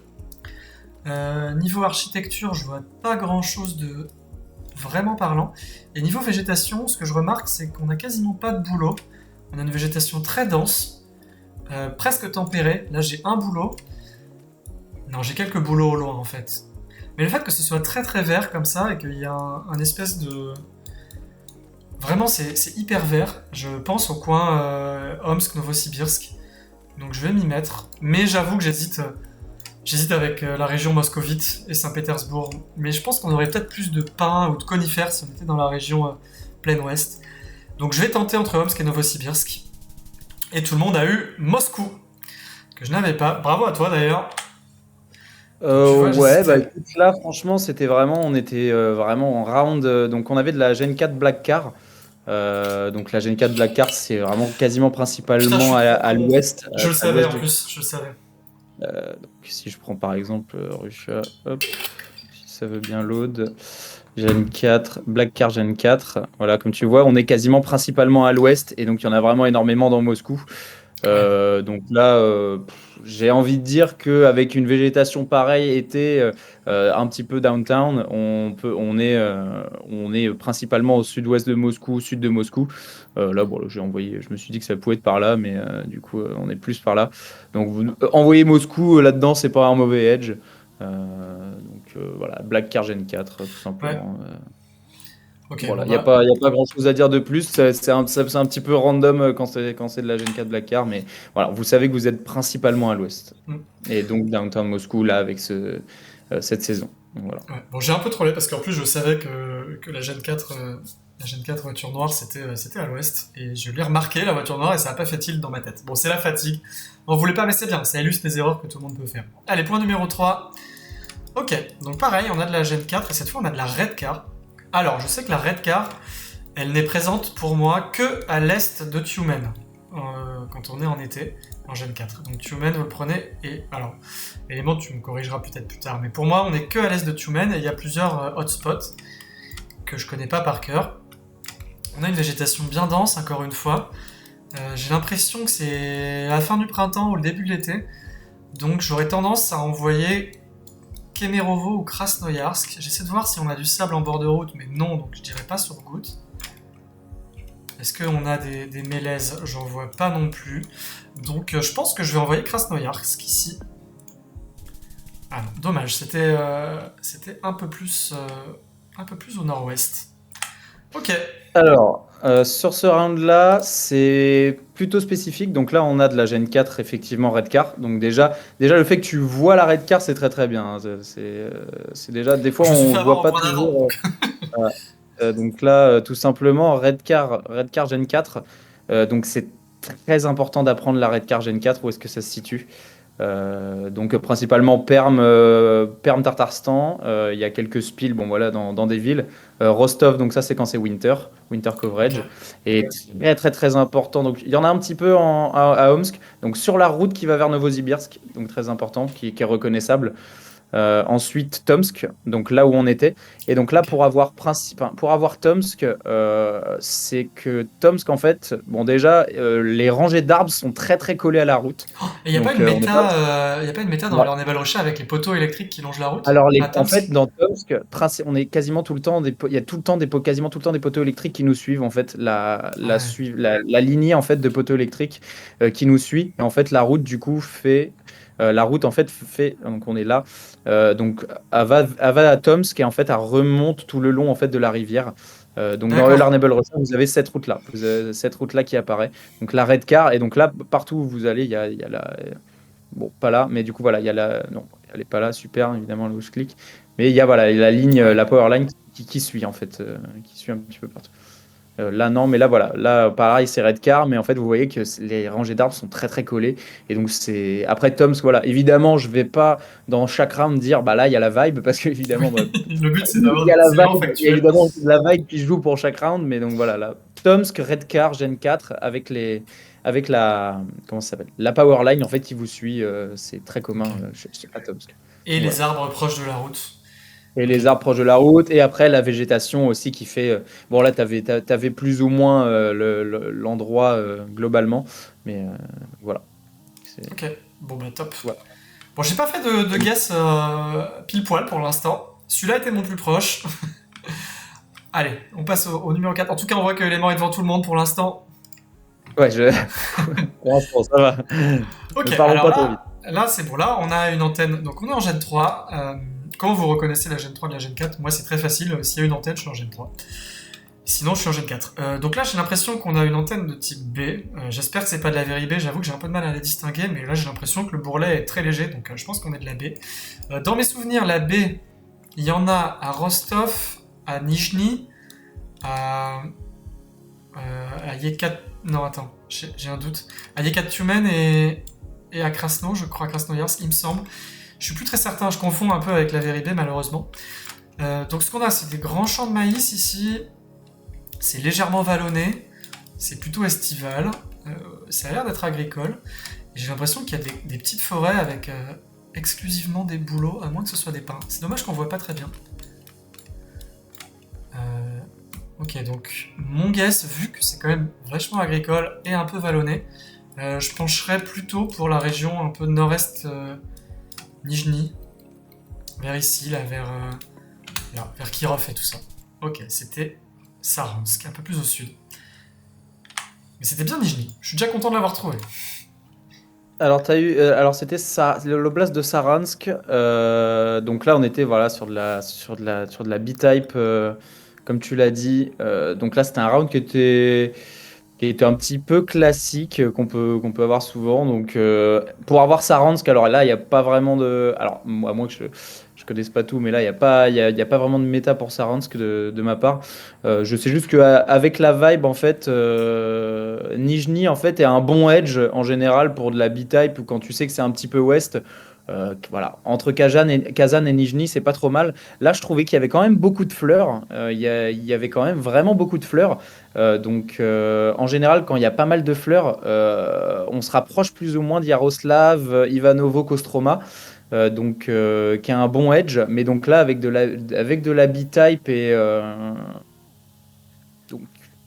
Niveau architecture, je vois pas grand chose de vraiment parlant. Et niveau végétation, ce que je remarque, c'est qu'on a quasiment pas de bouleau. On a une végétation très dense, presque tempérée. Là, j'ai un bouleau. Non, j'ai quelques bouleaux au loin en fait. Mais le fait que ce soit très très vert comme ça et qu'il y a un espèce de. Vraiment, c'est hyper vert. Je pense au coin Omsk, Novosibirsk. Donc je vais m'y mettre. Mais j'avoue que j'hésite avec la région moscovite et Saint-Pétersbourg. Mais je pense qu'on aurait peut-être plus de pins ou de conifères si on était dans la région plein ouest. Donc je vais tenter entre Omsk et Novosibirsk. Et tout le monde a eu Moscou, que je n'avais pas. Bravo à toi d'ailleurs. Donc, tu vois, Ouais, bah j'hésitais. écoute, là, franchement, on était vraiment en round. Donc, on avait de la Gen 4 Black Car. Donc, la Gen 4 Black Car, c'est vraiment quasiment Putain, je principalement suis trop à con. l'ouest, Je le à savais l'ouest en du. plus, je le savais. Donc, si je prends par exemple Russia, hop, si ça veut bien load. Gen 4, Black Car Gen 4. Voilà, comme tu vois, on est quasiment principalement à l'ouest et donc il y en a vraiment énormément dans Moscou. Ouais. Donc là, j'ai envie de dire qu'avec une végétation pareille été, un petit peu downtown, on est principalement au sud-ouest de Moscou, sud de Moscou. Là, bon, j'ai envoyé, je me suis dit que ça pouvait être par là, mais du coup, on est plus par là. Donc, envoyer Moscou là-dedans, c'est pas un mauvais edge. Voilà, Black Car Gen 4, tout Ouais. simplement. Ok, Voilà, bon il n'y a bah. pas, y a pas grand-chose à dire de plus. C'est un petit peu random quand c'est de la Gen 4 Black Car, mais voilà, vous savez que vous êtes principalement à l'ouest. Hmm. Et donc Downtown Moscou, là, avec cette saison. Donc, voilà. Ouais. Bon, j'ai un peu trollé parce qu'en plus je savais que la Gen 4 voiture noire c'était à l'ouest et je l'ai remarqué la voiture noire et ça a pas fait tilt dans ma tête. Bon, c'est la fatigue. On voulait pas mais c'est bien, ça illustre les erreurs que tout le monde peut faire. Allez, point numéro 3. Ok, donc pareil, on a de la Gen 4 et cette fois on a de la Red Car. Alors, je sais que la Red Car, elle n'est présente pour moi que à l'est de Tumen quand on est en été en Gen 4. Donc Tumen, vous le prenez et alors élément tu me corrigeras peut-être plus tard, mais pour moi on est que à l'est de Tumen et il y a plusieurs hotspots que je connais pas par cœur. On a une végétation bien dense encore une fois. J'ai l'impression que c'est la fin du printemps ou le début de l'été, donc j'aurais tendance à envoyer Kemerovo ou Krasnoyarsk. J'essaie de voir si on a du sable en bord de route, mais non, donc je dirais pas sur goutte. Est-ce qu'on a des mélèzes? J'en vois pas non plus. Donc je pense que je vais envoyer Krasnoyarsk ici. Ah non, dommage, c'était un peu plus au nord-ouest. Ok, Alors, sur ce round-là, c'est plutôt spécifique. Donc là, on a de la Gen 4, effectivement, Red Car. Donc déjà le fait que tu vois la Red Car, c'est très très bien, hein. C'est déjà, des fois, je me suis on fait avoir voit au pas point d'avant, toujours. donc. Donc là, tout simplement, Red Car Gen 4. Donc c'est très important d'apprendre la Red Car Gen 4, où est-ce que ça se situe. Donc principalement Perm Tartarstan, il y a quelques spills bon, voilà, dans des villes. Rostov, donc ça c'est quand c'est winter Ok, coverage. Et très très très important. Donc il y en a un petit peu à Omsk, donc sur la route qui va vers Novosibirsk, donc très important, qui est reconnaissable. Ensuite, Tomsk, donc là où on était. Et donc là, ok. pour avoir Tomsk, c'est que Tomsk, en fait, bon, déjà, les rangées d'arbres sont très très collées à la route. Et il n'y a pas Donc, une on n'est pas. y a pas une méta dans Ouais. l'Orneval Rocha avec les poteaux électriques qui longent la route Alors, à en fait, Tomsk? dans Tomsk, on est quasiment tout le temps, il y a tout le temps quasiment tout le temps des poteaux électriques qui nous suivent, en fait, Ouais. la lignée, en fait, de poteaux électriques qui nous suit. Et en fait, la route, du coup, la route, en fait, donc on est là, donc, elle va à Tomsk et, en fait, elle remonte tout le long, en fait, de la rivière. Donc, dans D'accord. Larnable Russell, vous avez cette route-là. Vous avez cette route-là qui apparaît. Donc, la Red Car. Et donc, là, partout où vous allez, il y a la. Bon, pas là, mais du coup, voilà, il y a la. Non, elle est pas là, super, évidemment, là où je clique. Mais il y a, voilà, la ligne, Ouais. la power line qui suit, en fait, qui suit un petit peu partout. Là, non, mais là, voilà. Là, pareil, c'est Redcar, mais en fait, vous voyez que les rangées d'arbres sont très, très collées. Et donc, c'est. Après, Tomsk, voilà. Évidemment, je vais pas, dans chaque round, dire, bah là, il y a la vibe, parce qu'évidemment, bah, Le but, c'est il d'avoir y a des la éléments vibe, il y a factuels. évidemment la vibe qui joue pour chaque round, mais donc voilà, là. Tomsk, Redcar, Gen 4, avec la. Comment ça s'appelle? La Powerline, en fait, qui vous suit. C'est très Ok. commun à Tomsk. Et Donc, voilà. les arbres proches de la route. Et Ok. les arbres proches de la route, et après la végétation aussi qui fait. Bon, là, t'avais plus ou moins l'endroit globalement, mais voilà. C'est, Ok. Bon, bah, top. voilà. Bon, j'ai pas fait de guess pile poil pour l'instant. Celui-là était mon plus proche. Allez, on passe au numéro 4. En tout cas, on voit que l'élément est devant tout le monde pour l'instant. Ouais, pour l'instant, ça va. Ne Ok, parlons alors pas trop vite. là c'est bon. Là, on a une antenne. Donc, on est en Gen 3. Comment vous reconnaissez la Gen 3 de la Gen 4? Moi, c'est très facile. S'il y a une antenne, je suis en Gen 3. Sinon, je suis en Gen 4. Donc là, j'ai l'impression qu'on a une antenne de type B. J'espère que c'est pas de la Very B. J'avoue que j'ai un peu de mal à la distinguer, mais là, j'ai l'impression que le bourrelet est très léger, donc je pense qu'on est de la B. Dans mes souvenirs, la B, il y en a à Rostov, à Nijni, à, à Yekat... Non, attends, j'ai un doute. À Yekaterinburg et à Krasno, je crois, Krasnoyarsk, il me semble. Je suis plus très certain, je confonds un peu avec la Very B, malheureusement. Donc ce qu'on a, c'est des grands champs de maïs ici. C'est légèrement vallonné, c'est plutôt estival, ça a l'air d'être agricole. Et j'ai l'impression qu'il y a des petites forêts avec exclusivement des bouleaux, à moins que ce soit des pins. C'est dommage qu'on voit pas très bien. Ok, donc mon guess, vu que c'est quand même vachement agricole et un peu vallonné, je pencherais plutôt pour la région un peu nord-est Nijni, vers ici, là, vers Kirov et tout ça. Ok, c'était Saransk, un peu plus au sud. Mais c'était bien Nijni, je suis déjà content de l'avoir trouvé. Alors c'était ça, l'oblast de Saransk. Donc là, on était voilà sur de la B-type, comme tu l'as dit. Donc là, c'était un round qui était un petit peu classique, qu'on peut avoir souvent. Donc pour avoir Saransk, alors là, il n'y a pas vraiment de. Alors moi que je connaisse pas tout, mais là, il y a pas vraiment de méta pour Saransk de ma part. Je sais juste qu'avec la vibe, en fait, Nijni en fait est un bon edge en général pour de la B-type ou quand tu sais que c'est un petit peu ouest. Voilà, entre Kazan et Nijni, c'est pas trop mal. Là, je trouvais qu'il y avait quand même beaucoup de fleurs. Il y avait quand même vraiment beaucoup de fleurs. Donc, en général, quand il y a pas mal de fleurs, on se rapproche plus ou moins d'Yaroslav, Ivanovo, Kostroma. Donc, qui a un bon edge. Mais donc là, avec de la B-type donc,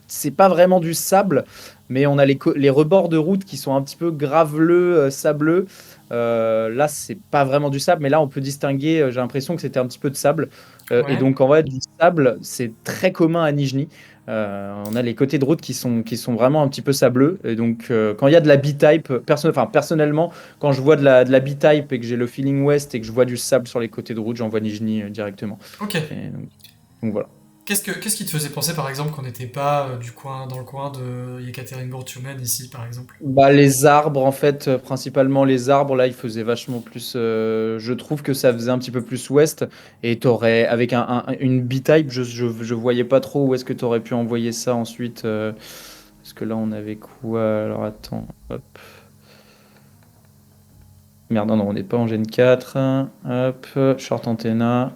c'est pas vraiment du sable, mais on a les rebords de route qui sont un petit peu graveleux, sableux. Là, c'est pas vraiment du sable, mais là, on peut distinguer. J'ai l'impression que c'était un petit peu de sable. Et Ouais, donc, en vrai, du sable, c'est très commun à Nijni. On a les côtés de route qui sont vraiment un petit peu sableux. Et donc, quand il y a de la B-type, enfin, personnellement, quand je vois de la B-type et que j'ai le feeling west et que je vois du sable sur les côtés de route, j'envoie Nijni directement. ok. Et donc voilà. Qu'est-ce qui te faisait penser, par exemple, qu'on n'était pas dans le coin de Yekaterinbourg-Tumen, ici, par exemple? Bah, les arbres, en fait, principalement les arbres, là, ils faisaient vachement plus. Je trouve que ça faisait un petit peu plus ouest. Et t'aurais, avec une B-type, je voyais pas trop où est-ce que tu aurais pu envoyer ça ensuite. Parce que là, on avait quoi? Alors, attends. Hop. Merde, non, non, on n'est pas en Gen 4. Hop. Short antenna.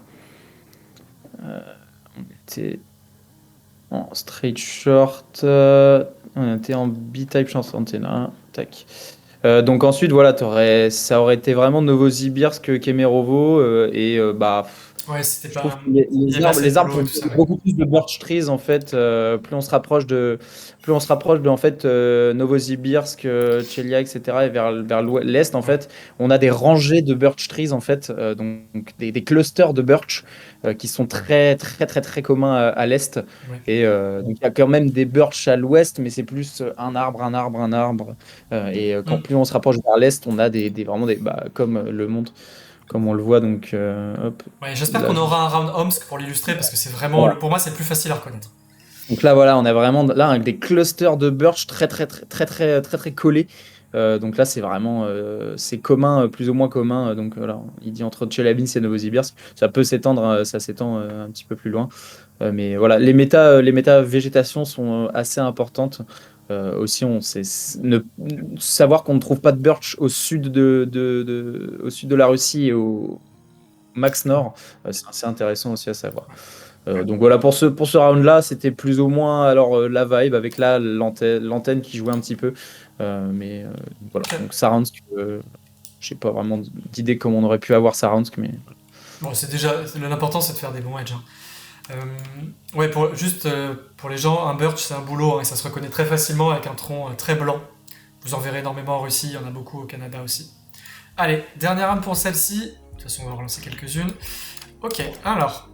On était en straight short. On était en B-type short antenna. Tac. Donc ensuite, voilà, ça aurait été vraiment Novosibirsk, Kemerovo, et bah, Ouais, c'était je trouve pas. que les, Il y les avait arbres, assez de les arbres boulot et font tout ça, ouais. beaucoup plus de birch trees en fait. Plus on se rapproche de en fait Novosibirsk, Chelia, etc. Et vers l'est en Ouais. fait, on a des rangées de birch trees en fait, donc des clusters de birch qui sont très très très très communs à l'est. Ouais. Et donc il y a quand même des birch à l'ouest, mais c'est plus un arbre, un arbre, un arbre. Et quand Hmm. plus on se rapproche vers l'est, on a vraiment bah, comme le montre, comme on le voit. Donc hop, Ouais, j'espère là qu'on je aura un round Omsk pour l'illustrer, parce que c'est vraiment. voilà. Pour moi, c'est le plus facile à reconnaître. Donc là, voilà, on a vraiment là avec des clusters de birch très très très très très très, très collés. Donc là, c'est vraiment c'est commun, plus ou moins commun. Donc voilà, il dit entre Tcheliabinsk et Novosibirsk. Ça peut s'étendre, ça s'étend un petit peu plus loin. Mais voilà, les méta végétations sont assez importantes. Aussi, on sait savoir qu'on ne trouve pas de birch au sud au sud de la Russie et au max nord, c'est assez intéressant aussi à savoir. Donc voilà, pour ce round-là, c'était plus ou moins alors la vibe avec là l'antenne qui jouait un petit peu. Mais voilà, Ok. donc Saransk, je sais pas vraiment d'idée comment on aurait pu avoir Saransk, mais Bon, l'important, c'est de faire des bons edges, hein. Ouais, juste pour les gens, un birch c'est un boulot, hein, et ça se reconnaît très facilement avec un tronc très blanc. Vous en verrez énormément en Russie, il y en a beaucoup au Canada aussi. Allez, dernière arme pour celle-ci. De toute façon, on va relancer quelques-unes. Ok, alors,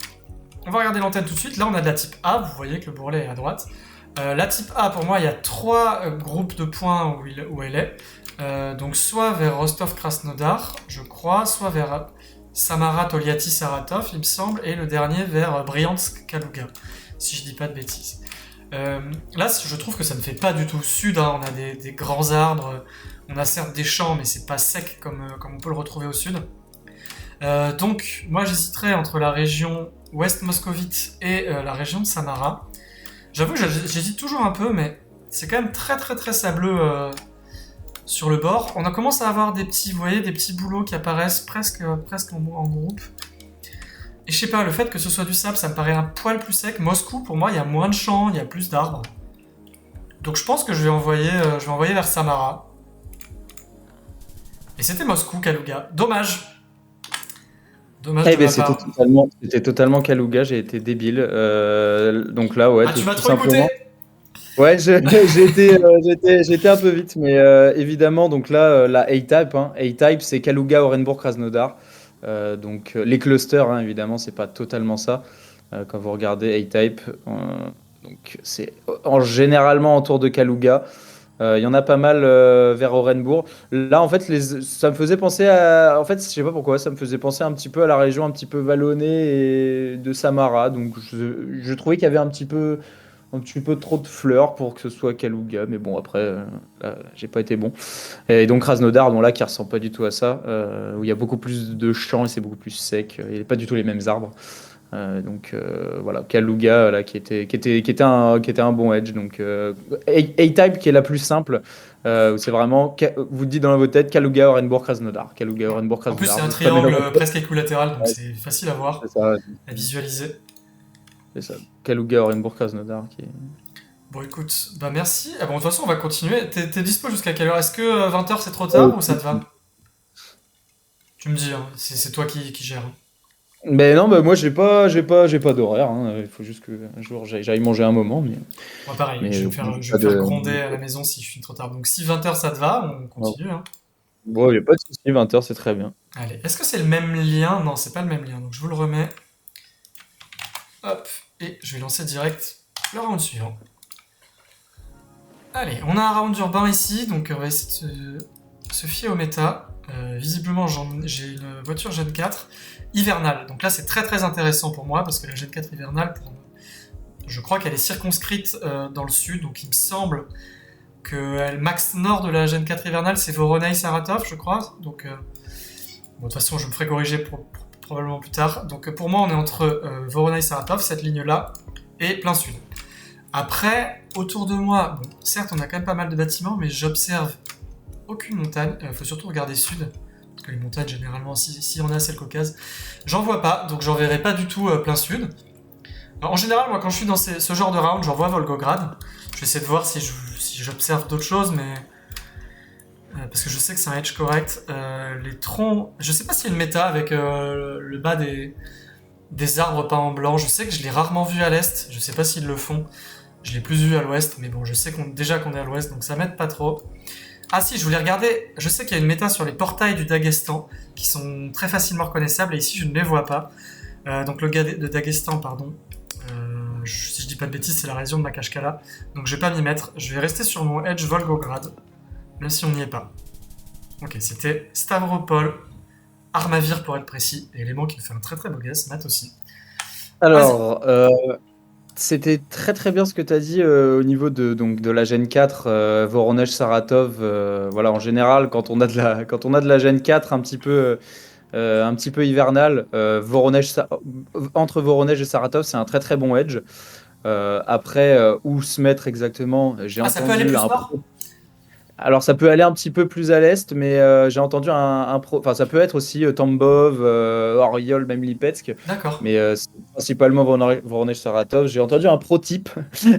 on va regarder l'antenne tout de suite. Là, on a de la type A, vous voyez que le bourrelet est à droite. La type A, pour moi, il y a 3 groupes de points où elle est. Donc, soit vers Rostov-Krasnodar, je crois, soit vers Samara, Toliati, Saratov, il me semble, et le dernier vers Bryansk, Kaluga, si je dis pas de bêtises. Là, je trouve que ça ne fait pas du tout sud, hein. On a des grands arbres, on a certes des champs, mais c'est pas sec comme on peut le retrouver au sud. Donc, moi j'hésiterais entre la région ouest moscovite et la région de Samara. J'avoue, j'hésite toujours un peu, mais c'est quand même très très très sableux sur le bord. On a commencé à avoir des petits, vous voyez, des petits bouleaux qui apparaissent presque en groupe. Et je sais pas, le fait que ce soit du sable, ça me paraît un poil plus sec. Moscou, pour moi, il y a moins de champs, il y a plus d'arbres. Donc je pense que je vais envoyer vers Samara. Et c'était Moscou, Kaluga. Dommage. Dommage eh de ben, ma part. c'était totalement Kaluga, j'ai été débile. Donc là, ouais, Ah, tu m'as tout trop écouté. simplement. Ouais, j'ai été un peu vite, mais évidemment, donc là, la A-Type, hein, A-Type, c'est Kaluga, Orenburg, Krasnodar. Donc les clusters, hein, évidemment, c'est pas totalement ça. Quand vous regardez A-Type, donc c'est généralement autour de Kaluga. Il y en a pas mal vers Orenbourg. Là, en fait, ça me faisait penser à. En fait, je sais pas pourquoi, ça me faisait penser un petit peu à la région un petit peu vallonnée et de Samara. Donc, je trouvais qu'il y avait un petit peu trop de fleurs pour que ce soit Kaluga. Mais bon, après, là, j'ai pas été bon. Et donc, Krasnodar, bon, là, qui ressemble pas du tout à ça, où il y a beaucoup plus de champs et c'est beaucoup plus sec. Il n'y a pas du tout les mêmes arbres. Donc voilà, Kaluga là, qui était un bon edge. Donc A-Type qui est la plus simple, où c'est vraiment, vous dites dans votre tête Kaluga, Orenburg, Krasnodar. Kaluga, Ouais. Orenburg, En plus, c'est Krasnodar. un Vous prenez dans triangle votre tête. presque équilatéral, donc Ouais, c'est facile à voir, c'est ça, à visualiser. c'est ça. Kaluga, Orenburg, Krasnodar. Bon, écoute, bah merci. Ah bon, de toute façon, on va continuer. T'es dispo jusqu'à quelle heure? Est-ce que 20h c'est trop tard ou ça te va? Tu me dis, hein, c'est toi qui gères, hein. Mais non, bah, moi j'ai pas d'horaire, hein. Il faut juste que un jour j'aille manger un moment, Moi, pareil, mais je vais pas me faire de. gronder à la maison si je finis trop tard. Donc, si 20h ça te va, on Bon, continue, hein. il n'y a pas de souci, 20h c'est très bien. Allez, est-ce que c'est le même lien? Non, c'est pas le même lien, donc je vous le remets. Hop, et je vais lancer direct le round suivant. Allez, on a un round urbain ici, donc on va essayer de se fier au méta. Visiblement, j'ai une voiture Gen 4 hivernale. Donc là, c'est très très intéressant pour moi parce que la Gen 4 hivernale, je crois qu'elle est circonscrite dans le sud. Donc il me semble que le max nord de la Gen 4 hivernale, c'est Voronezh Saratov, je crois. Donc, bon, de toute façon, je me ferai corriger probablement plus tard. Donc pour moi, on est entre Voronezh Saratov, cette ligne-là, et plein sud. Après, autour de moi, bon, certes, on a quand même pas mal de bâtiments, mais j'observe aucune montagne. Faut surtout regarder sud, parce que les montagnes, généralement, si on a, c'est le Caucase. J'en vois pas, donc j'en verrai pas du tout plein sud. Alors, en général, moi, quand je suis dans ce genre de round, j'en vois Volgograd. Je vais essayer de voir si j'observe d'autres choses, mais parce que je sais que c'est un edge correct. Les troncs, je sais pas s'il y a une méta avec le bas des arbres peints en blanc. Je sais que je l'ai rarement vu à l'est. Je sais pas s'ils le font. Je l'ai plus vu à l'ouest, mais bon, je sais déjà qu'on est à l'ouest, donc ça m'aide pas trop. Ah si, je voulais regarder, je sais qu'il y a une méta sur les portails du Daghestan, qui sont très facilement reconnaissables, et ici je ne les vois pas. Donc le gars de Daghestan, pardon, si je dis pas de bêtises, c'est la région de Makashkala, donc je vais pas m'y mettre, je vais rester sur mon edge Volgograd, même si on n'y est pas. Ok, c'était Stavropol, Armavir pour être précis, et élément qui me fait un très très beau guess, Matt aussi. Vas-y. Alors, c'était très très bien ce que tu as dit au niveau de la Gen 4, Voronezh, Saratov. Voilà, en général, quand on a de la Gen 4 un petit peu hivernale, entre Voronezh et Saratov, c'est un très très bon edge. Après, où se mettre exactement, j'ai Ah, ça peut aller entendu plus un nord? alors ça peut aller un petit peu plus à l'est, mais j'ai entendu enfin ça peut être aussi Tambov, Oriol, même Lipetsk, D'accord. mais c'est principalement Voronezh Saratov. J'ai entendu un pro type,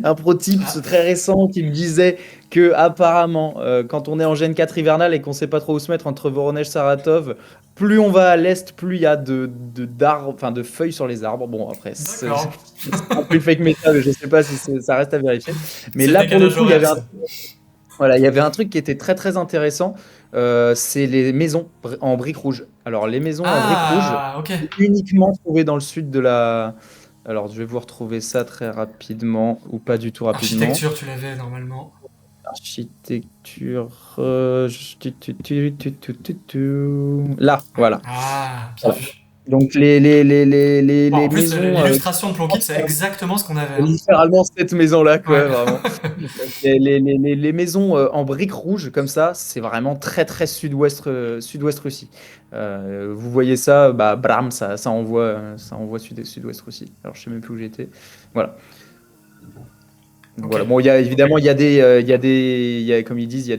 un pro tips Ah, très récent qui me disait que apparemment quand on est en Gen 4 hivernal et qu'on sait pas trop où se mettre entre Voronezh Saratov, plus on va à l'est, plus il y a d'arbres, enfin de feuilles sur les arbres. Bon après d'accord. c'est un peu fake méta, mais je sais pas si ça reste à vérifier. Mais C'est le là pour le décalage coup il y horaire, avait ça. voilà, il y avait un truc qui était très très intéressant, c'est les maisons en briques rouges. Alors les maisons en briques rouges, Ah, ok. uniquement trouvées dans le sud de la... Alors je vais vous retrouver ça très rapidement, ou pas du tout rapidement. Architecture, tu l'avais normalement. Architecture... Là, voilà. Ah, bien Voilà. vu. Donc Bon, en les plus, maisons... l'illustration de Plonkit, c'est exactement ce qu'on avait, hein. littéralement cette maison-là, Ouais. quoi, vraiment. Les maisons en briques rouges, comme ça, c'est vraiment très, très sud-ouest sud-ouest Russie. Vous voyez ça, bah, bram, ça envoie sud-ouest Russie. Alors, je sais même plus où j'étais. Voilà. Ok. Voilà. Bon, il y a, évidemment, comme ils disent, il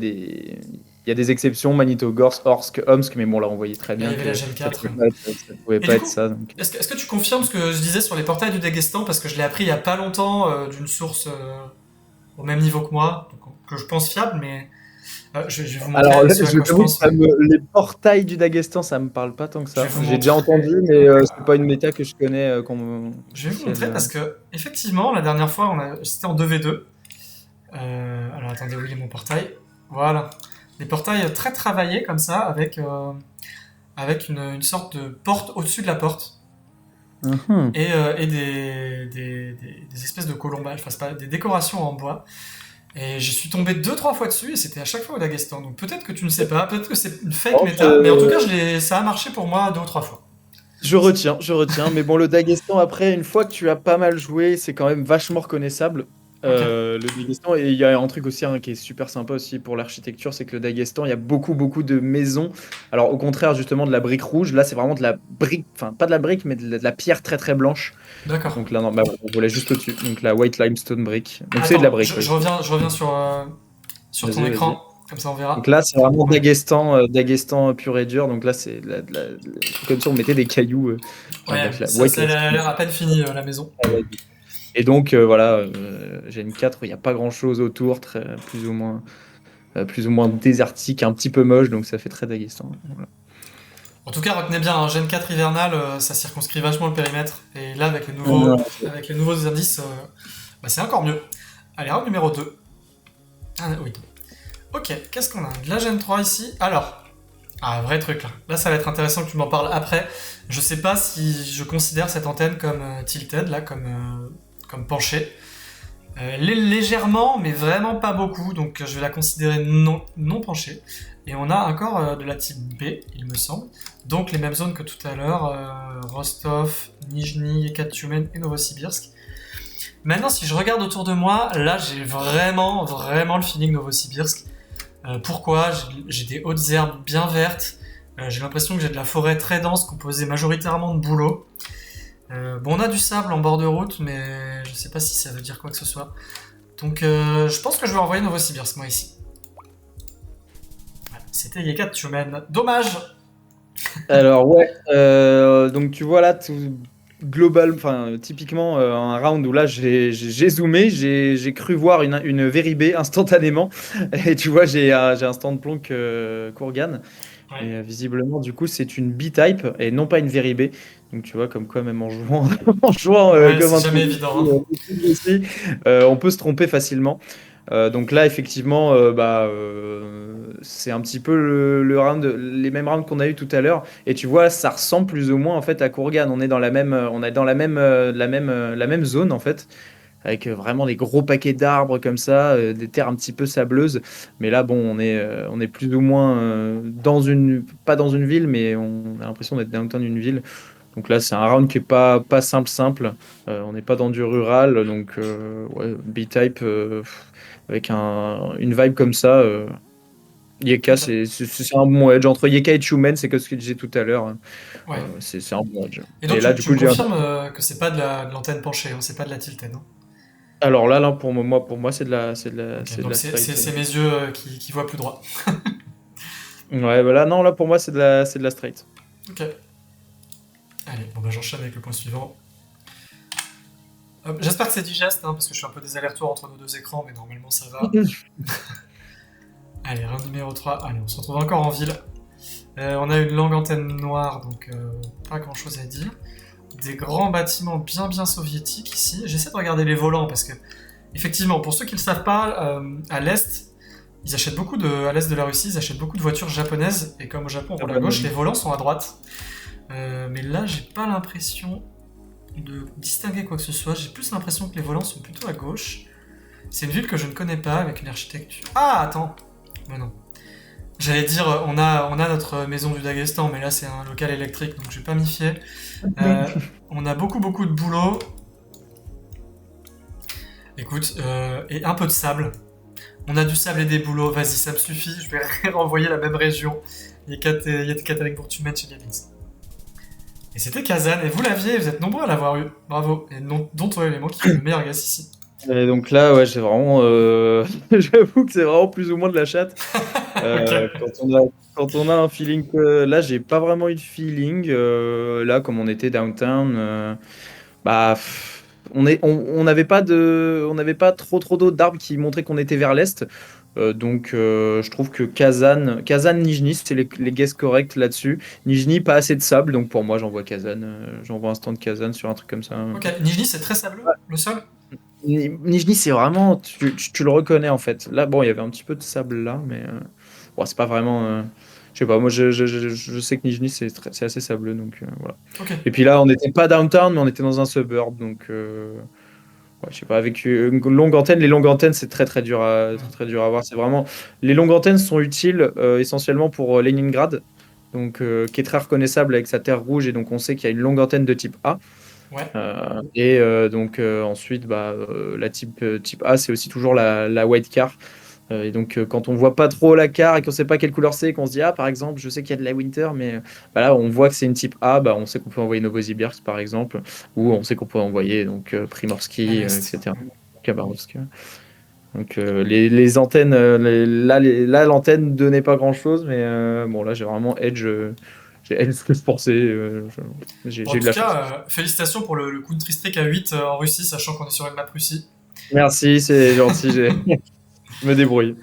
y a des exceptions, Magnitogorsk, Orsk, Omsk, mais bon, là, on voyait très Là, il y bien avait la que Gen ça 4. pouvait pas être, Et du coup, ça. Donc. est-ce que tu confirmes ce que je disais sur les portails du Daghestan? Parce que je l'ai appris il y a pas longtemps d'une source au même niveau que moi, donc, que je pense fiable, mais je vais vous Alors, montrer ce à je quoi je t'avoue que pense. Ouais. les portails du Daghestan, ça me parle pas tant que Je vais ça. vous J'ai déjà montrer. entendu, mais c'est pas une méta que je connais Je vais vous officielle. montrer parce que, effectivement, la dernière fois, c'était en 2v2. Alors attendez, où il est mon portail? Voilà. Des portails très travaillés comme ça, avec une sorte de porte au-dessus de la porte. Mhm. Et des espèces de colombages, enfin c'est pas des décorations en bois. Et j'y suis tombé deux trois fois dessus et c'était à chaque fois au Daghestan. Donc peut-être que tu ne sais pas, peut-être que c'est une fake Bon, méta, mais en tout cas ça a marché pour moi deux ou trois fois. je retiens. Mais bon, le Daghestan, après, une fois que tu as pas mal joué, c'est quand même vachement reconnaissable. Ok. Le Daghestan, et il y a un truc aussi qui est super sympa aussi pour l'architecture, c'est que le Daghestan, il y a beaucoup, beaucoup de maisons. Alors, au contraire, justement, de la brique rouge, là, c'est vraiment de la brique, enfin, pas de la brique, mais de la pierre très, très blanche. D'accord. Donc là, non, bah, on volait juste au-dessus. Donc la white limestone brick. Donc c'est de la Attends, brique, oui. je reviens sur ton Vas-y, vas-y. écran, comme ça on Donc verra. là, c'est vraiment Ouais, Daghestan pur et dur. Donc là, c'est comme si on mettait des cailloux. Enfin, ouais, bref, la ça, white ça a limestone. l'air à peine fini la maison. Et donc voilà, j'ai une 4 où il n'y a pas grand-chose autour, plus ou moins désertique, un petit peu moche, donc ça fait très Daghestan. Voilà. En tout cas, retenez bien, un Gen 4 hivernal, ça circonscrit vachement le périmètre. Et là, Ouais, avec les nouveaux indices, bah, c'est encore mieux. Allez, round numéro 2. Ah oui. Ok, qu'est-ce qu'on a? De la Gen 3 ici. Alors, un vrai truc là. Là, ça va être intéressant que tu m'en parles après. Je sais pas si je considère cette antenne comme tilted, là, comme penchée. Légèrement, mais vraiment pas beaucoup, donc je vais la considérer non penchée. Et on a encore de la type B, il me semble. Donc les mêmes zones que tout à l'heure, Rostov, Nijni, Yekaterinbourg et Novosibirsk. Maintenant, si je regarde autour de moi, là j'ai vraiment, vraiment le feeling Novosibirsk. Pourquoi? J'ai des hautes herbes bien vertes. J'ai l'impression que j'ai de la forêt très dense composée majoritairement de bouleaux. Bon, on a du sable en bord de route, mais je sais pas si ça veut dire quoi que ce soit. Donc, je pense que je vais envoyer Novosibirsk, moi, ici. Voilà, c'était Yekaterinbourg. Dommage. Alors ouais, donc tu vois là, global, enfin typiquement un round où là j'ai zoomé, j'ai cru voir une Veribé instantanément, et tu vois j'ai un stand plonk Kurgan. Ouais, Et visiblement, du coup, c'est une B-type et non pas une very B. Donc, tu vois, comme quoi, même en jouant, en jouant ouais, comme c'est un jamais trou évident, hein. aussi, on peut se tromper facilement. Donc là, effectivement, c'est un petit peu les mêmes rounds qu'on a eu tout à l'heure. Et tu vois, ça ressemble plus ou moins en fait à Kurgan. On est dans on est dans la même zone en fait, avec vraiment des gros paquets d'arbres comme ça, des terres un petit peu sableuses. Mais là, bon, on est plus ou moins pas dans une ville, mais on a l'impression d'être downtown d'une ville. Donc là, c'est un round qui est pas simple. On n'est pas dans du rural, donc ouais, B-Type avec une vibe comme ça. Yeka, Ok. c'est un bon edge. Entre Yeka et Chumen, c'est comme ce que je disais tout à l'heure. Ouais. C'est un bon edge. Et donc Et là, du tu me coup, j'ai. confirmes que c'est pas de l'antenne penchée, hein, c'est pas de la tilted, hein. Alors là, pour moi, Ok, c'est de donc la straight. c'est mes yeux qui voient plus droit. Ouais, bah là, non, là, pour moi, c'est de la straight. Ok. Allez, bon bah j'enchaîne avec le point suivant. Hop, j'espère que c'est digeste, hein, parce que je fais un peu des allers-retours entre nos deux écrans, mais normalement ça va. Allez, round numéro 3. Allez, on se retrouve encore en ville. On a une longue antenne noire, donc pas grand chose à dire. Des grands bâtiments bien soviétiques ici. J'essaie de regarder les volants parce que, effectivement, pour ceux qui ne le savent pas, à l'Est, ils achètent à l'Est de la Russie, ils achètent beaucoup de voitures japonaises. Et comme au Japon, on roule à gauche, les volants sont à droite. Mais là, j'ai pas l'impression de distinguer quoi que ce soit. J'ai plus l'impression que les volants sont plutôt à gauche. C'est une ville que je ne connais pas avec une architecture. Ah, attends! Mais non. J'allais dire, on a notre maison du Daghestan, mais là c'est un local électrique, donc je vais pas m'y fier. On a beaucoup de boulot. Écoute, et un peu de sable. On a du sable et des boulots, vas-y, ça me suffit, je vais renvoyer la même région. Yekaterinburg pour Tumen chez Gabins. Et c'était Kazan, et vous l'aviez, vous êtes nombreux à l'avoir eu. Bravo. Et dont toi, Élément, qui fait le meilleur gars ici. Et donc là, ouais, j'ai vraiment. J'avoue que c'est vraiment plus ou moins de la chatte. Ok. Quand on a un feeling. Là, j'ai pas vraiment eu de feeling. Là, comme on était downtown, bah. On n'avait pas trop d'autres d'arbres qui montraient qu'on était vers l'est. Donc, je trouve que Kazan, Nijni, c'est les guesses corrects là-dessus. Nijni, pas assez de sable, donc pour moi, j'envoie Kazan. J'envoie un stand Kazan sur un truc comme ça. Ok, Nijni c'est très sableux, le sol? Nijni, c'est vraiment. Tu le reconnais en fait. Là, bon, il y avait un petit peu de sable là, mais bon, c'est pas vraiment. Je sais pas, moi je sais que Nijni c'est assez sableux, donc voilà. Ok. Et puis là, on n'était pas downtown, mais on était dans un suburb, donc ouais, je sais pas, avec une longue antenne, les longues antennes c'est très dur très dur à voir. C'est vraiment. Les longues antennes sont utiles essentiellement pour Leningrad, donc qui est très reconnaissable avec sa terre rouge, et donc on sait qu'il y a une longue antenne de type A. Ouais. Et donc ensuite, bah, type A, c'est aussi toujours la white car. Et donc quand on voit pas trop la car et qu'on sait pas quelle couleur c'est, qu'on se dit ah par exemple, je sais qu'il y a de la winter, mais bah, là on voit que c'est une type A, bah, on sait qu'on peut envoyer Novosibirsk par exemple, ou on sait qu'on peut envoyer donc Primorsky, etc. Khabarovsk. Donc les antennes, là l'antenne donnait pas grand chose, mais bon là j'ai vraiment edge. J'ai edge ce que je pensais. Bon, J'ai en eu de tout la chance. cas, félicitations pour le Country Strike à 8 en Russie, sachant qu'on est sur une map Russie. Merci, c'est gentil, je me débrouille.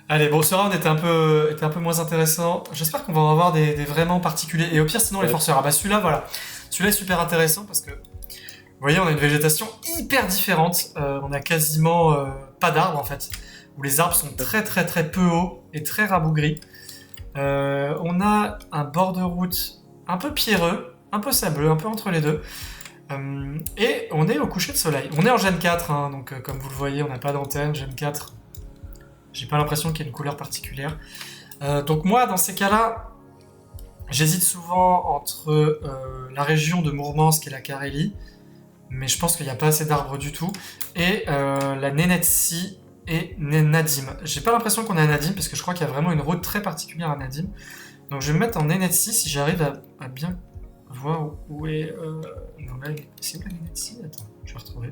Allez, bon, ce round était un peu moins intéressant. J'espère qu'on va en avoir des vraiment particuliers. Et au pire, sinon, les Ouais. forceurs. Ah bah celui-là, voilà. Celui-là est super intéressant parce que, vous voyez, on a une végétation hyper différente. On a quasiment pas d'arbres, en fait. Où les arbres sont très peu hauts et très rabougris. On a un bord de route un peu pierreux, un peu sableux, un peu entre les deux. Et on est au coucher de soleil. On est en Gen 4, hein, donc comme vous le voyez, on n'a pas d'antenne. Gen 4, j'ai pas l'impression qu'il y ait une couleur particulière. Donc moi, dans ces cas-là, j'hésite souvent entre la région de Mourmansk et la Carélie, mais je pense qu'il n'y a pas assez d'arbres du tout, et la Nenetsi et Nadim. J'ai pas l'impression qu'on est à Nadim, parce que je crois qu'il y a vraiment une route très particulière à Nadim. Donc je vais me mettre en Nenetsi si j'arrive à bien voir où est... Non, là, c'est où la Nenetsi? Attends, je vais retrouver.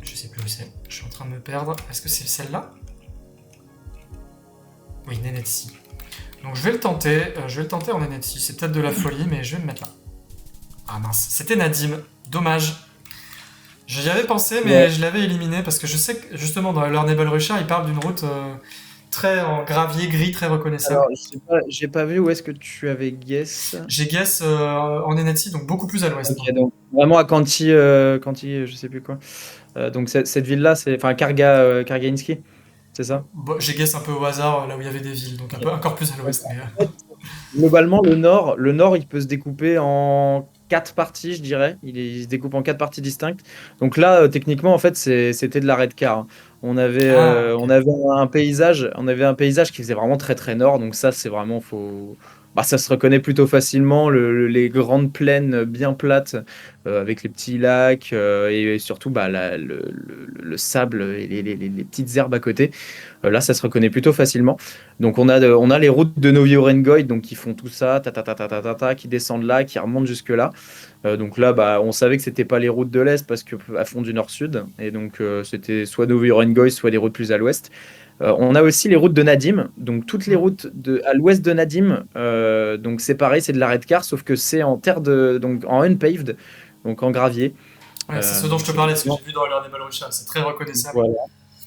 Je sais plus où c'est. Je suis en train de me perdre. Est-ce que c'est celle-là? Oui, Nenetsi. Donc je vais le tenter. En Nenetsi. C'est peut-être de la folie, mais je vais me mettre là. Ah mince, c'était Nadim. Dommage. J'y avais pensé, mais Ouais. je l'avais éliminé parce que je sais que justement dans Learnable Russia, il parle d'une route très en gravier gris, très reconnaissable. Alors, j'ai pas vu où est-ce que tu avais guess. J'ai guess en Nenetsi, donc beaucoup plus à l'ouest, Ok, hein. donc vraiment à Kanti, je sais plus quoi. Donc cette ville-là, c'est enfin Kargaïnski, c'est ça? Bon, j'ai guess un peu au hasard là où il y avait des villes, donc un peu encore plus à l'ouest. Mais, En fait, globalement, le nord, il peut se découper en quatre parties, je dirais. Il se découpe en quatre parties distinctes. Donc là, techniquement, en fait, c'était de la red car, hein. Ok. On avait un paysage qui faisait vraiment très très nord. Donc ça, c'est vraiment bah, ça se reconnaît plutôt facilement. Les grandes plaines bien plates avec les petits lacs et surtout bah, le sable et les petites herbes à côté. Là, ça se reconnaît plutôt facilement. Donc on a les routes de Novi Urengoy donc qui font tout ça, qui descendent là, qui remontent jusque là. Donc là, bah, on savait que c'était pas les routes de l'Est parce que à fond du Nord-Sud. Et donc, c'était soit Novi Urengoy, soit des routes plus à l'Ouest. On a aussi les routes de Nadim. Donc, toutes les routes à l'ouest de Nadim, donc c'est pareil, c'est de la redcar, sauf que c'est en terre donc en unpaved, donc en gravier. Ouais, c'est ce dont je te parlais, ce que j'ai vu dans l'heure des Balrusha. C'est très reconnaissable.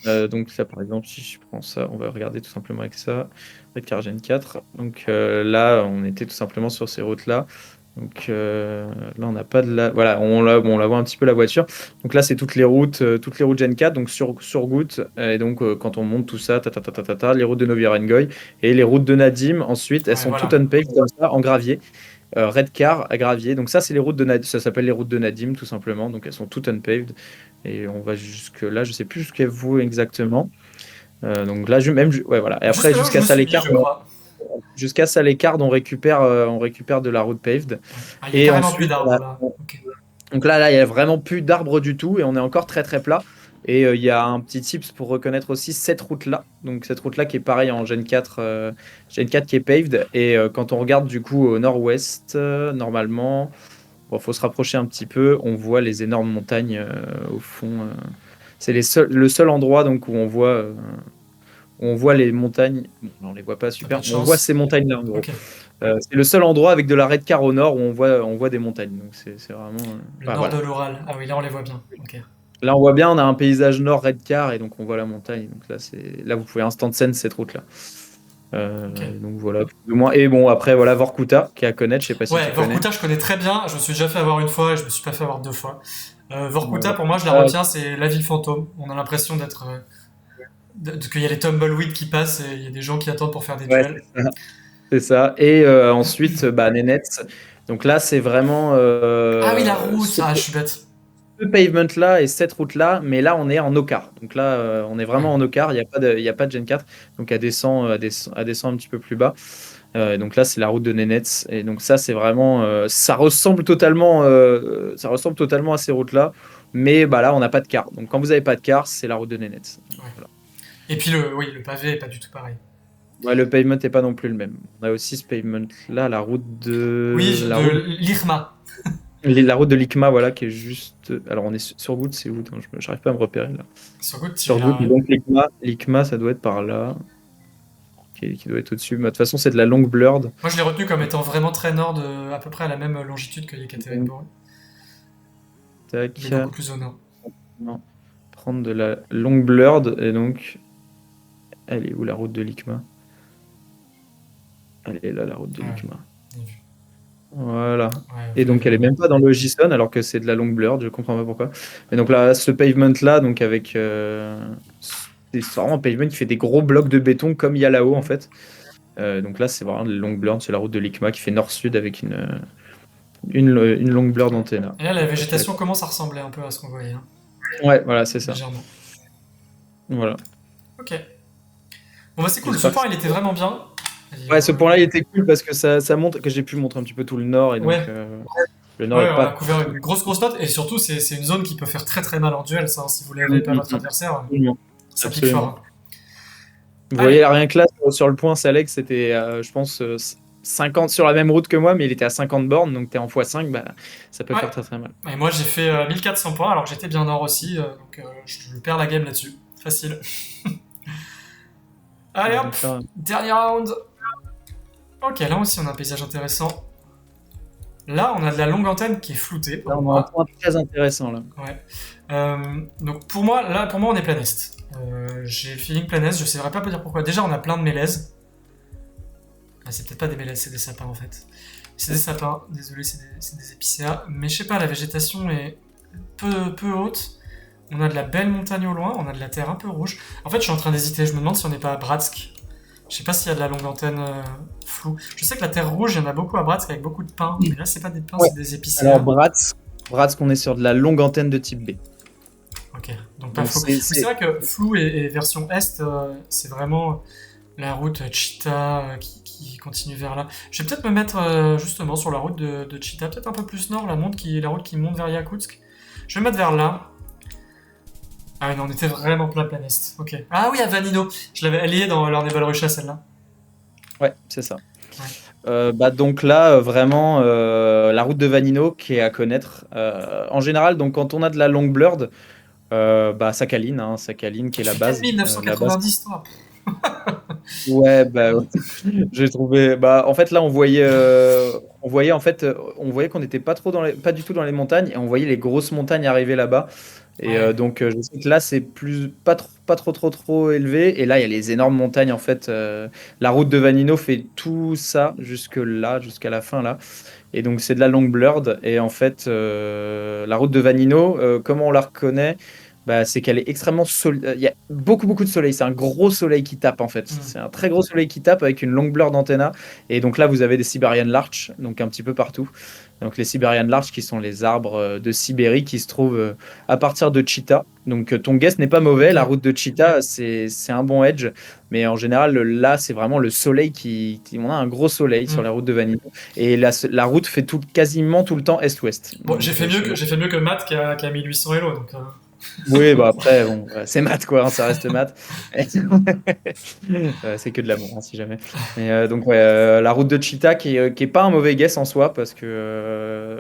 Voilà. Donc ça, par exemple, si je prends ça, on va regarder tout simplement avec ça. Redcar Gen 4. Donc là, on était tout simplement sur ces routes-là. Donc là, on n'a pas de la. Voilà, on la voit un petit peu la voiture. Donc là, c'est toutes les routes Gen 4, donc sur goutte. Et donc, quand on monte tout ça, les routes de Novi Urengoy et les routes de Nadim, ensuite, elles Ouais, sont toutes voilà. unpaved comme ça, en gravier. Redcar à gravier. Donc ça, c'est les routes de Nadim. Ça s'appelle les routes de Nadim, tout simplement. Donc elles sont toutes unpaved. Et on va jusque là, je sais plus jusqu'à vous exactement. Donc là, ouais, voilà. Et Juste après, là où je me suis mis, je crois. jusqu'à Salécard, on récupère de la route paved. Ouais. Ah, il y a Et carrément plus ensuite, d'arbres là. Ok. donc là, il y a vraiment plus d'arbres du tout et on est encore très très plat. Et il y a un petit tips pour reconnaître aussi cette route-là. Donc cette route-là qui est pareil en Gen 4, Gen 4 qui est paved. Et quand on regarde du coup au nord-ouest, normalement, bon, faut se rapprocher un petit peu. On voit les énormes montagnes au fond. C'est le seul endroit donc où on voit les montagnes. Bon, on les voit pas T'as pas super. de On voit chance. ces montagnes-là en gros. Ok. C'est le seul endroit avec de la redcar au nord où on voit des montagnes. Donc c'est vraiment. Le Bah, nord de voilà. l'Oral. Ah oui, là on les voit bien. Ok. Là, on voit bien, on a un paysage nord redcar et donc on voit la montagne. Donc là, vous pouvez instant scène cette route-là. Ok. Donc voilà, plus ou moins. Et bon, après, voilà, Vorkuta, qui est à connaître, je sais pas si Ouais, tu connais. Vorkuta, je connais très bien. Je me suis déjà fait avoir une fois et je me suis pas fait avoir deux fois. Vorkuta, pour moi, je la Vorkuta, retiens, c'est la ville fantôme. On a l'impression d'être. Qu'il y a les tumbleweeds qui passent et il y a des gens qui attendent pour faire des ouais, duels. c'est ça. Et ensuite, bah, Nenets. Donc là, c'est vraiment Ah oui, la route! Ah, je suis bête. ce pavement-là et cette route-là, mais là, on est en Ocar. Donc là, on est Ouais. vraiment en Ocar. Il y a pas de Gen 4. Donc elle descend un petit peu plus bas. Donc là, c'est la route de Nenets. Et donc ça, c'est vraiment, ça ressemble totalement à ces routes-là. Mais bah là, on n'a pas de car. Donc quand vous n'avez pas de car, c'est la route de Nenets. Donc, Ouais. voilà. Et puis, oui, le pavé est pas du tout pareil. Ouais, le pavement n'est pas non plus le même. On a aussi ce pavement-là, Oui, de l'Irma. la route de l'ICMA, voilà, qui est juste. Alors on est sur Goutte, c'est où? Attends, j'arrive pas à me repérer là. Sur Good, tu es Sur Goutte, là. donc l'ICMA, ça doit être par là, qui doit être au-dessus. Mais de toute façon, c'est de la longue blurred. Moi, je l'ai retenu comme étant vraiment très nord, à peu près à la même longitude que Yekaterinbourg. Il est Tac. beaucoup plus au nord. Non. Prendre de la longue blurred et donc elle est où la route de l'ICMA? Elle est là la route de Ouais, l'ICMA. bien vu. Voilà. Ouais, Et vous donc l'avez elle est bien. même pas dans le JSON alors que c'est de la longue blurred, je comprends pas pourquoi. Mais donc là, ce pavement là, donc avec c'est vraiment un pavement qui fait des gros blocs de béton comme il y a là-haut en Mm. fait. Donc là, c'est vraiment de la longue blurred, c'est la route de l'ICMA qui fait nord-sud avec une longue blurred antenna. Et là, la végétation commence à ressembler un peu à ce qu'on voyait, hein, Ouais, voilà, c'est ça. légèrement. Voilà. Ok. Bon, bah, c'est cool. Ce J'espère que point, il était vraiment bien. Et, ouais, ce point-là, il était cool parce que ça montre que j'ai pu montrer un petit peu tout le nord et donc ouais, le nord ouais, est on a pas. couvert une grosse note. Et surtout, c'est une zone qui peut faire très très mal en duel, ça, hein. Si vous l'avez pas votre adversaire, Absolument. ça pique fort, Absolument. hein. Vous voyez, Allez, rien que là, sur le point, Alex, c'était, je pense, 50 sur la même route que moi, mais il était à 50 bornes, donc t'es en x5, bah, ça peut ouais. faire très très mal. Et moi, j'ai fait 1400 points alors que j'étais bien nord aussi. Donc, je perds la game là-dessus. Facile. Allez hop, Donc là, dernier round. Ok, là aussi, on a un paysage intéressant. Là, on a de la longue antenne qui est floutée là, pour on a un moi. point très intéressant là. Ouais. Donc pour moi, on est plein est. J'ai le feeling plein est, je sais pas dire pourquoi. Déjà, on a plein de mélèzes. Ah, c'est peut-être pas des mélèzes, c'est des sapins en fait. C'est des sapins, désolé, c'est des épicéas. Mais je sais pas, la végétation est peu haute. On a de la belle montagne au loin, on a de la terre un peu rouge. En fait, je suis en train d'hésiter, je me demande si on n'est pas à Bratsk. Je sais pas s'il y a de la longue antenne floue. Je sais que la terre rouge, il y en a beaucoup à Bratsk avec beaucoup de pins. Mais là, c'est pas des pins, Ouais. c'est des épicéas. Alors, Bratsk, on est sur de la longue antenne de type B. Ok, donc pas Donc Flou. Oui, c'est vrai que Flou et version Est, c'est vraiment la route Chita qui continue vers là. Je vais peut-être me mettre justement sur la route de Chita, peut-être un peu plus nord, la route qui monte vers Yakutsk. Je vais me mettre vers là. Ah ouais, non, on était vraiment plein Est. Ok. Ah oui, à Vanino. Elle y est dans l'Arneval Rusha, celle-là. ouais, c'est ça. Ouais. Donc là, vraiment, la route de Vanino qui est à connaître. En général, donc quand on a de la longue blurred, Sakhaline, hein, Sakhaline qui est Tu la fais peut-être base. La base. 1990, toi. Ouais, ouais. J'ai trouvé. En fait, là, on voyait qu'on n'était pas trop pas du tout dans les montagnes, et on voyait les grosses montagnes arriver là-bas. Et Ouais. donc, je sais que là, c'est pas trop élevé. Et là, il y a les énormes montagnes. En fait, la route de Vanino fait tout ça jusque là, jusqu'à la fin là. Et donc, c'est de la longue blurred. Et en fait, la route de Vanino, comment on la reconnaît? C'est qu'elle est extrêmement il y a beaucoup de soleil. C'est un gros soleil qui tape en fait. Hmm. C'est un très gros soleil qui tape avec une longue blur d'antenna. Et donc là, vous avez des Siberian Larch, donc un petit peu partout. Donc les Siberian Larch qui sont les arbres de Sibérie qui se trouvent à partir de Chita. Donc ton guess n'est pas mauvais. La Ok. route de Chita, c'est un bon edge. Mais en général, là, c'est vraiment le soleil on a un gros soleil sur Hmm. la route de Vanille. Et la route fait quasiment tout le temps est-ouest. Bon, Donc, j'ai fait mieux que Matt qui a 1800 Elo, donc. oui, après, bon, c'est maths, quoi, hein, ça reste maths. C'est que de l'amour, hein, si jamais. Mais donc, ouais, la route de Cheetah qui est pas un mauvais guess en soi, parce que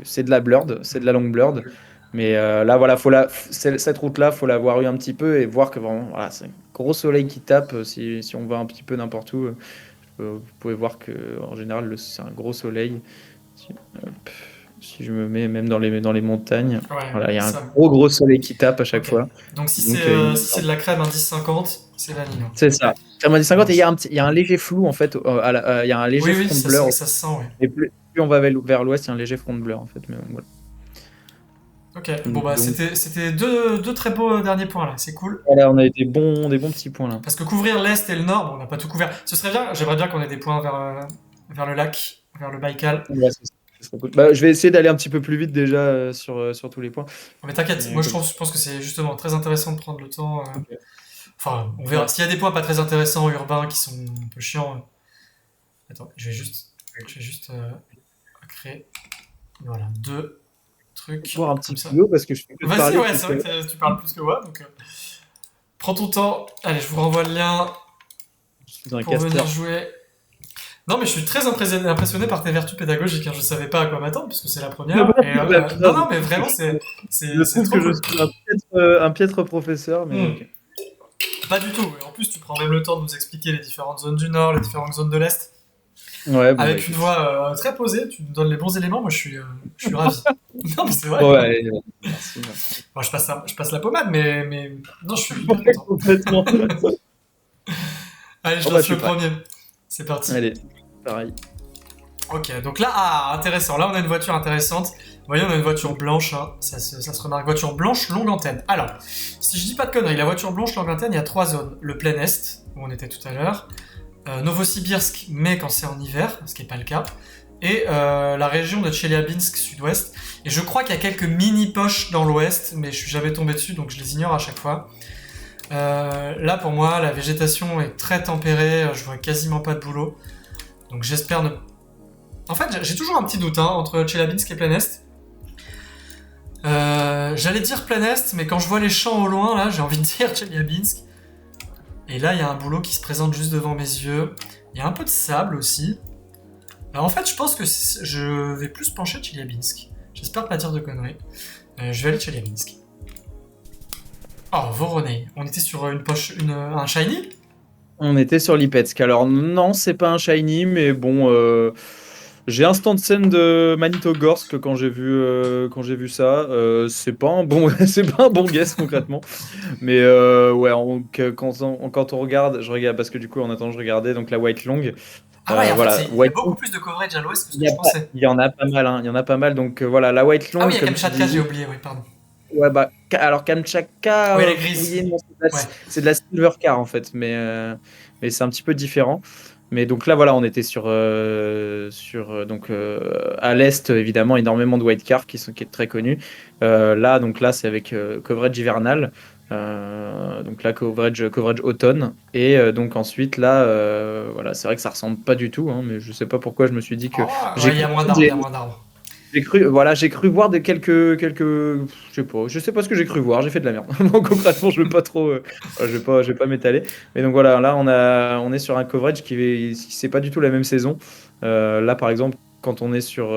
c'est de la blurred, c'est de la longue blurred. Mais là, voilà, cette route-là, faut l'avoir eu un petit peu et voir que vraiment, voilà, c'est un gros soleil qui tape. Si on va un petit peu n'importe où, vous pouvez voir que en général, c'est un gros soleil. Si, hop, si je me mets même dans les montagnes, Ouais, voilà, il y a un ça. gros soleil qui tape à chaque Ok. fois. Donc Donc, si c'est de la crème indice 50, c'est Vanino. c'est ça. Crème Ça 50, et marche. Il y a un léger flou en fait. Il y a un léger Oui, oui, front de blur. ça se sent, ouais. Et plus on va vers l'ouest, il y a un léger front de blur en fait. Mais bon, voilà. Ok, bon bah Donc c'était deux très beaux derniers points là, c'est cool. voilà, on a eu des bons petits points là. Parce que couvrir l'Est et le Nord, bon, on n'a pas tout couvert. Ce serait bien, j'aimerais bien qu'on ait des points vers le lac, vers le Baïkal. Ouais, ce serait cool. Je vais essayer d'aller un petit peu plus vite déjà sur tous les points. Mais t'inquiète, Mais moi comme- je pense que c'est justement très intéressant de prendre le temps. ok. Enfin, on verra. Ouais. S'il y a des points pas très intéressants urbains qui sont un peu chiants. Attends, je vais juste créer voilà, deux trucs Boire un comme petit ça. peu d'eau parce que je fais que de Vas-y, parler ouais, depuis c'est tout à vrai l'heure. que tu parles plus que moi, donc prends ton temps. Allez, je vous renvoie le lien Je suis dans un pour venir caster. jouer. Non, mais je suis très impressionné par tes vertus pédagogiques. Hein. Je savais pas à quoi m'attendre puisque c'est la première. Et non, non, mais vraiment, Je c'est trouve trop que je cool. suis un piètre professeur, mais Hmm. ok. Pas du tout. Et en plus, tu prends même le temps de nous expliquer les différentes zones du Nord, les différentes zones de l'Est. Ouais, bon, Avec une écoute. voix très posée, tu nous donnes les bons éléments. Moi, je suis ravi. Non, mais c'est vrai. Bon, ouais, allez, merci. Bon, je passe la pommade, mais non, je suis hyper content. Complètement. Allez, je Oh, je lance suis le prêt. premier. C'est parti. Allez, pareil. Ok, donc là, intéressant. Là, on a une voiture intéressante. Vous voyez, on a une voiture blanche. Hein. Ça se remarque. Voiture blanche, longue antenne. Alors, si je dis pas de conneries, la voiture blanche, longue antenne, il y a trois zones. Le plein Est, où on était tout à l'heure. Novosibirsk, mais quand c'est en hiver, ce qui n'est pas le cas. Et la région de Tcheliabinsk, sud-ouest. Et je crois qu'il y a quelques mini-poches dans l'ouest, mais je suis jamais tombé dessus, donc je les ignore à chaque fois. Là, pour moi, la végétation est très tempérée. Je vois quasiment pas de boulot. Donc j'espère ne... En fait, j'ai toujours un petit doute hein, entre Tcheliabinsk et plein Est. J'allais dire plein Est, mais quand je vois les champs au loin, là, j'ai envie de dire Tcheliabinsk. Et là, il y a un boulot qui se présente juste devant mes yeux. Il y a un peu de sable aussi. Alors en fait, je pense que je vais plus pencher Tcheliabinsk. J'espère pas dire de conneries. Je vais aller Tcheliabinsk. Oh, Voronezh. On était sur une poche, un shiny. On était sur Lipetsk. Alors non, c'est pas un shiny, mais bon, j'ai un stand scène de Magnitogorsk quand j'ai vu ça. C'est pas un bon, c'est pas un bon guess concrètement. Mais ouais, quand on regarde, je regarde parce que du coup en attendant je regardais donc la White Long. Ah ouais, en fait, Voilà, il y a White beaucoup Long, plus de coverage à l'ouest que ce que je pensais. il y en a pas mal, hein, il y en a pas mal. Donc voilà, la White Ah Long, oui, il y a comme tu Kamchatka, j'ai dis. oublié, oui, pardon. Ouais, alors Kamchatka, Oui, elle est oui grise. et non, Ouais. c'est de la Silver Car en fait, mais c'est un petit peu différent. Mais donc là, voilà, on était à l'est, évidemment, énormément de wildcards qui est très connu. Là, c'est avec coverage hivernal. Donc là, coverage automne. Et donc ensuite, là, voilà, c'est vrai que ça ressemble pas du tout, hein, mais je sais pas pourquoi je me suis dit que Oh, ouais, j'ai il y a cru, moins d'arbres, il y a moins d'arbres. j'ai cru voir je sais pas ce que j'ai cru voir, j'ai fait de la merde. Donc, concrètement, je veux pas trop, je vais pas m'étaler. Mais donc voilà, là, on est sur un coverage c'est pas du tout la même saison. Là, par exemple, quand on est sur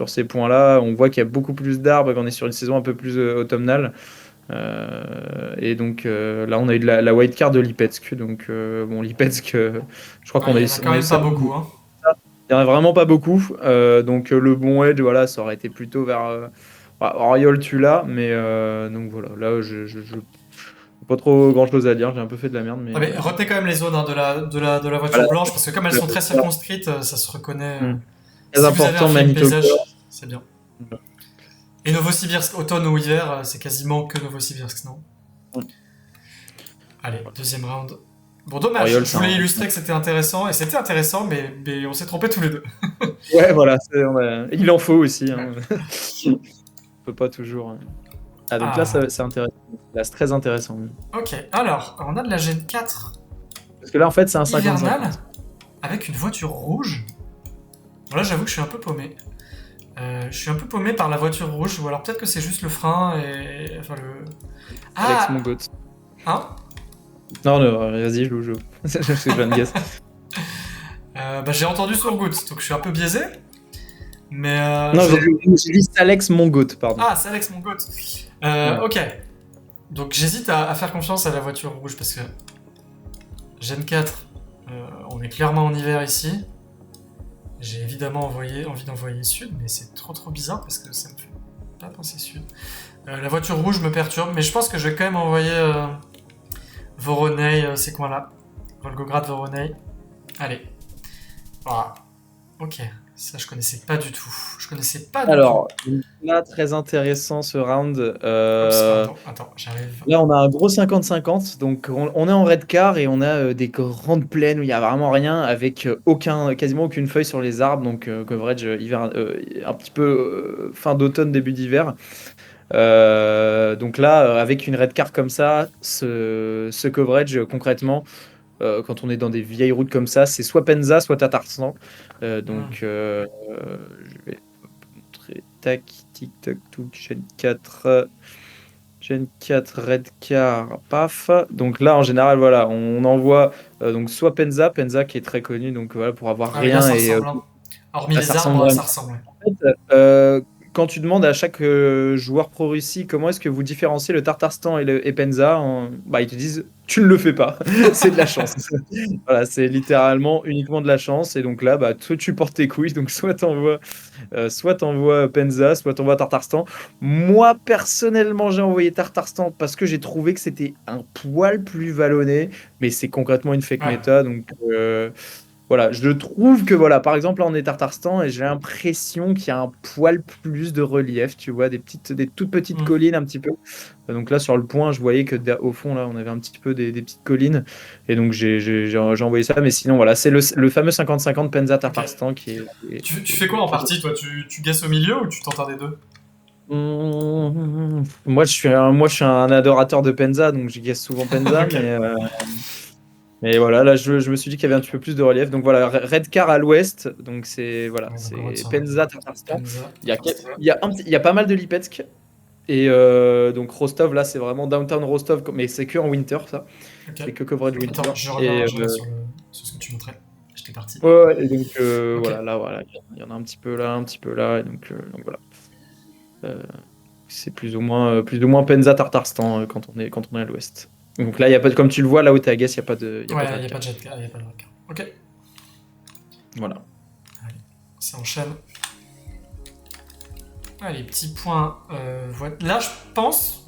ces points-là, on voit qu'il y a beaucoup plus d'arbres, qu'on est sur une saison un peu plus automnale. Et donc là, on a eu la white card de Lipetsk. Donc bon, Lipetsk, je crois Ouais, il y en a on quand est même pas ça. beaucoup, hein. Il n'y en a vraiment pas beaucoup. Donc le bon edge, voilà, ça aurait été plutôt vers Oriol Tula. Mais donc voilà, là, je pas trop grand-chose à dire. J'ai un peu fait de la merde, Ouais, mais mais retenez quand même les zones hein, de la voiture voilà. blanche, parce que comme elles sont très circonscrites, ça se reconnaît. Hmm. Très Si vous avez un important, feeling Manitoba. paysage, c'est bien. Et Novosibirsk, automne ou hiver, c'est quasiment que Novosibirsk, non? Hmm. Allez, deuxième round. Bon, dommage, Oriol, je c'est voulais un. illustrer que c'était intéressant, et c'était intéressant, mais on s'est trompés tous les deux. Ouais, voilà. Il en faut aussi. Ouais. Hein. On peut pas toujours. Ah, donc là, Ah, c'est intéressant. Là, c'est très intéressant. ok. Alors, on a de la Gen 4 Parce que là, en fait, c'est un hivernale 50-50. avec une voiture rouge. Bon, là, j'avoue que je suis un peu paumé. Je suis un peu paumé par la voiture rouge, ou alors peut-être que c'est juste le frein et. Enfin, le. Alex Ah. Mongot. Hein. Non, non, vas-y, joue. Je sais pas de guess. Bah, j'ai entendu sur Goutte, donc je suis un peu biaisé. Mais. Non, j'ai dit Alex Mongot, pardon. Ah, c'est Alex Mongot. Ouais. Ok. Donc j'hésite à faire confiance à la voiture rouge parce que. Gen 4, on est clairement en hiver ici. J'ai évidemment envie d'envoyer sud, mais c'est trop bizarre parce que ça me fait pas penser sud. La voiture rouge me perturbe, mais je pense que je vais quand même envoyer Voronezh, ces coins-là. Volgograd, Voronezh. Allez. Voilà. Ok. Ça, je connaissais pas du tout. Alors, là, très intéressant ce round. Oups, pardon. Attends, j'arrive. Là, on a un gros 50-50. Donc, on est en red car et on a des grandes plaines où il n'y a vraiment rien avec quasiment aucune feuille sur les arbres. Donc, coverage hiver, un petit peu fin d'automne, début d'hiver. Donc là, avec une red car comme ça, ce coverage, concrètement, quand on est dans des vieilles routes comme ça, c'est soit Penza, soit Tatarstan. Je vais montrer. Tac, tic, tac, tout, chaîne 4. Gen 4, Red Car, paf. Donc là, en général, voilà, on envoie donc soit Penza qui est très connu, donc voilà, pour avoir Ah, mais là, rien ça et ressemble. Hein. Hormis là, les ça ressemble arbres, vraiment. ça ressemble. Ouais. En fait, quand tu demandes à chaque joueur pro-Russie comment est-ce que vous différenciez le Tartarstan et Penza, bah, ils te disent tu ne le fais pas, c'est de la chance. Voilà, c'est littéralement uniquement de la chance. Et donc là, bah, toi, tu portes tes couilles, donc soit t'envoies Penza, soit t'envoies Tartarstan. Moi, personnellement, j'ai envoyé Tartarstan parce que j'ai trouvé que c'était un poil plus vallonné, mais c'est concrètement une fake Ouais. méta. Donc voilà, je trouve que voilà, par exemple, là, on est Tartarstan et j'ai l'impression qu'il y a un poil plus de relief, tu vois, des toutes petites Mm. collines un petit peu. Donc là, sur le point, je voyais que au fond, là, on avait un petit peu des petites collines. Et donc, j'ai envoyé ça. Mais sinon, voilà, c'est le fameux 50-50 Penza Ok. Tartarstan Tu fais quoi en partie, toi? Tu guesses au milieu ou tu tentes un des deux? Moi, je suis un adorateur de Penza, donc je guesse souvent Penza. Ok. Mais voilà, là, je me suis dit qu'il y avait un petit peu plus de relief. Donc voilà, Red Car à l'ouest. Donc voilà, Ouais, donc on c'est retient. Penza Tatarstan. Penza, Il y a, Tatarstan. il y a pas mal de Lipetsk. Et donc Rostov, là, c'est vraiment downtown Rostov. Mais c'est que en winter, ça. Ok. C'est que coverage winter. Attends, je Et, reviens sur ce que tu montrais. J'étais parti. ouais, et donc Ok. voilà, il y en a un petit peu là, un petit peu là. Et donc voilà. Euh, c'est plus ou moins Penza Tartarstan quand on est à l'ouest. Donc là, il y a pas comme tu le vois, là où tu es à Guess, il n'y a pas de, Ouais, il red n'y a pas car. de jet car, il n'y a pas de red car. Ok. Voilà. Allez, ça enchaîne. Allez, petits points. Là, je pense,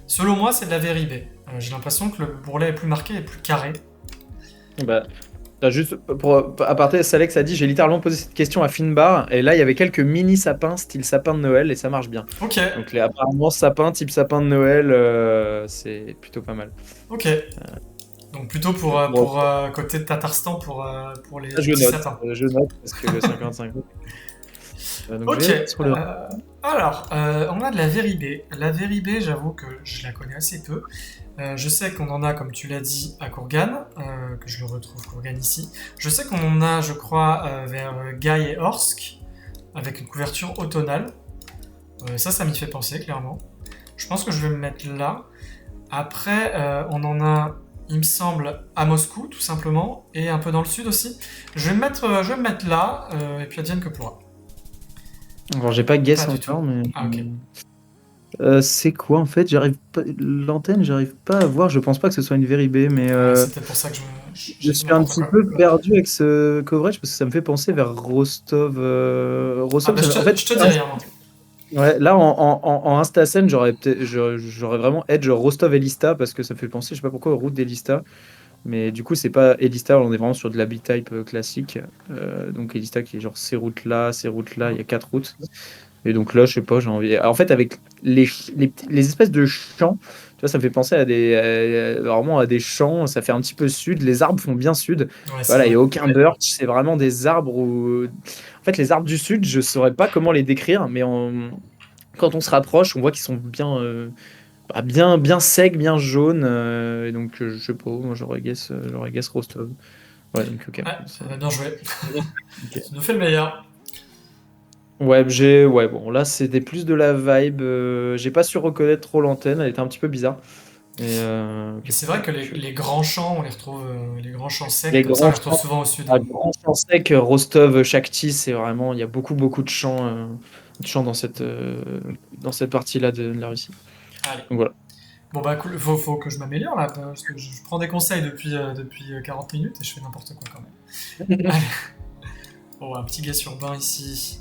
selon moi, c'est de la vérité. J'ai l'impression que le bourrelet est plus marqué et plus carré. Bah, t'as juste pour aparté, Salex a dit j'ai littéralement posé cette question à Finbar et là il y avait quelques mini sapins style sapin de Noël et ça marche bien. Ok. Donc apparemment sapin type sapin de Noël c'est plutôt pas mal. Ok. Donc plutôt Bon, pour côté de Tatarstan pour les je petits note, sapins. je note parce que 55. Donc je Ok. vais sur le. Alors, on a de la Véribé. La Véribé, j'avoue que je la connais assez peu. Je sais qu'on en a, comme tu l'as dit, à Kourgan, que je le retrouve Kourgan ici. Je sais qu'on en a, je crois, vers Gaï et Orsk, avec une couverture automnale. Ça m'y fait penser, clairement. Je pense que je vais me mettre là. Après, on en a, il me semble, à Moscou, tout simplement, et un peu dans le sud aussi. Je vais me mettre là, et puis advienne que pourra. Alors j'ai pas guess Pas du tout. encore, mais. Ah, ok. C'est quoi en fait? J'arrive pas. L'antenne, j'arrive pas à voir. Je pense pas que ce soit une Véribé, mais Ouais, c'est peut-être pour ça que je j'ai fait suis un n'importe petit quoi. peu perdu avec ce coverage parce que ça me fait penser vers Rostov. Ah Rostov, bah en fait, je te dis rien, moi. ouais, là en Instacen, j'aurais vraiment être genre Rostov Elista parce que ça me fait penser, je sais pas pourquoi, aux routes d'Elista. Mais du coup, c'est pas Elista, on est vraiment sur de la B-Type classique. Donc Elista qui est genre ces routes-là, il y a 4 routes. Et donc là, je sais pas, j'ai envie. En fait, avec les espèces de champs, tu vois, ça me fait penser à vraiment à des champs. Ça fait un petit peu sud. Les arbres font bien sud. Ouais, c'est Voilà, il vrai. n'y a aucun birch. C'est vraiment des arbres où. En fait, les arbres du sud, je saurais pas comment les décrire, mais quand on se rapproche, on voit qu'ils sont bien secs, bien jaunes. Et donc, je sais pas, moi j'aurais guess Rostov. Ouais, donc ok. Ouais, bien joué. Ok. Tu nous fais le meilleur. Ouais, ouais, bon, là c'était plus de la vibe. J'ai pas su reconnaître trop l'antenne, elle était un petit peu bizarre. Mais Mais ok. c'est vrai que les grands champs, on les retrouve, les grands champs secs Les comme ça, on grands les retrouve champs, souvent au sud. grands champs secs, Rostov, Shakhty, c'est vraiment, il y a beaucoup de champs dans cette partie-là de la Russie. Allez. Donc voilà. Bon bah cool, faut que je m'améliore là, parce que je prends des conseils depuis 40 minutes et je fais n'importe quoi quand même. Allez. Oh, un petit gars urbain ici.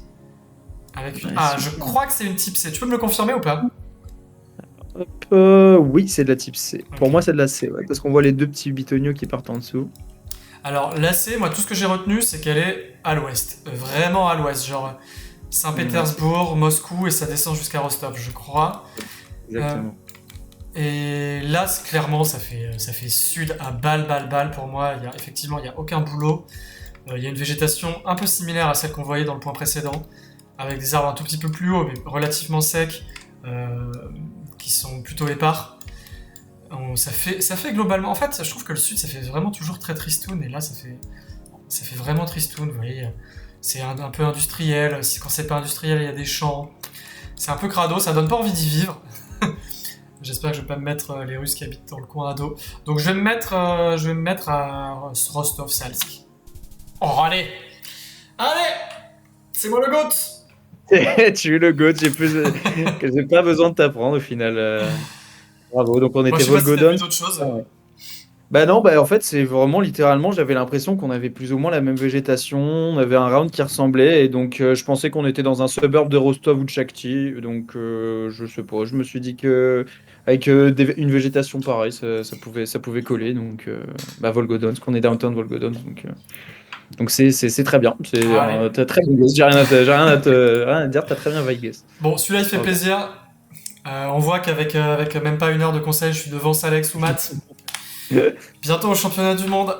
Avec une... Ouais, Ah, je super. crois que c'est une type C. Tu peux me le confirmer ou pas? Hop, oui, c'est de la type C. Pour Ok. moi, c'est de la C, ouais, parce qu'on voit les deux petits bitoniaux qui partent en dessous. Alors, la C, moi, tout ce que j'ai retenu, c'est qu'elle est à l'ouest. Vraiment à l'ouest. Genre Ouais, Saint-Pétersbourg, Moscou, et ça descend jusqu'à Rostov, je crois. Euh, exactement. et là, clairement, ça fait sud à balle pour moi. Effectivement, il n'y a aucun boulot. Il y a une végétation un peu similaire à celle qu'on voyait dans le point précédent, avec des arbres un tout petit peu plus hauts, mais relativement secs, euh, qui sont plutôt épars. Ça fait globalement... En fait, je trouve que le sud, ça fait vraiment toujours très tristoun, et là, ça fait vraiment tristoun, vous voyez. C'est un peu industriel, quand c'est pas industriel, il y a des champs. C'est un peu crado, ça donne pas envie d'y vivre. J'espère que je vais pas me mettre les Russes qui habitent dans le coin à dos. Donc je vais me mettre à Rostov-Salsk. Oh, allez! Allez! C'est moi le GOAT! Tu es le goat, j'ai pas besoin de t'apprendre au final. Bravo, donc on Moi, je était sais pas si t'as Volgodon. vu d'autres choses. Ah ouais. Bah non, bah en fait c'est vraiment littéralement, j'avais l'impression qu'on avait plus ou moins la même végétation, on avait un round qui ressemblait et donc je pensais qu'on était dans un suburb de Rostov ou de Shakhty, donc je sais pas, je me suis dit que avec une végétation pareille, ça pouvait coller, donc bah Volgodonsk, qu'on est downtown Volgodonsk, donc c'est très bien, Allez. t'as très bien guess, rien à dire, t'as très bien guess. Bon, celui-là, il fait Bravo. plaisir. On voit avec même pas 1 heure de conseil, je suis devant Alex ou Matt. Bientôt au championnat du monde.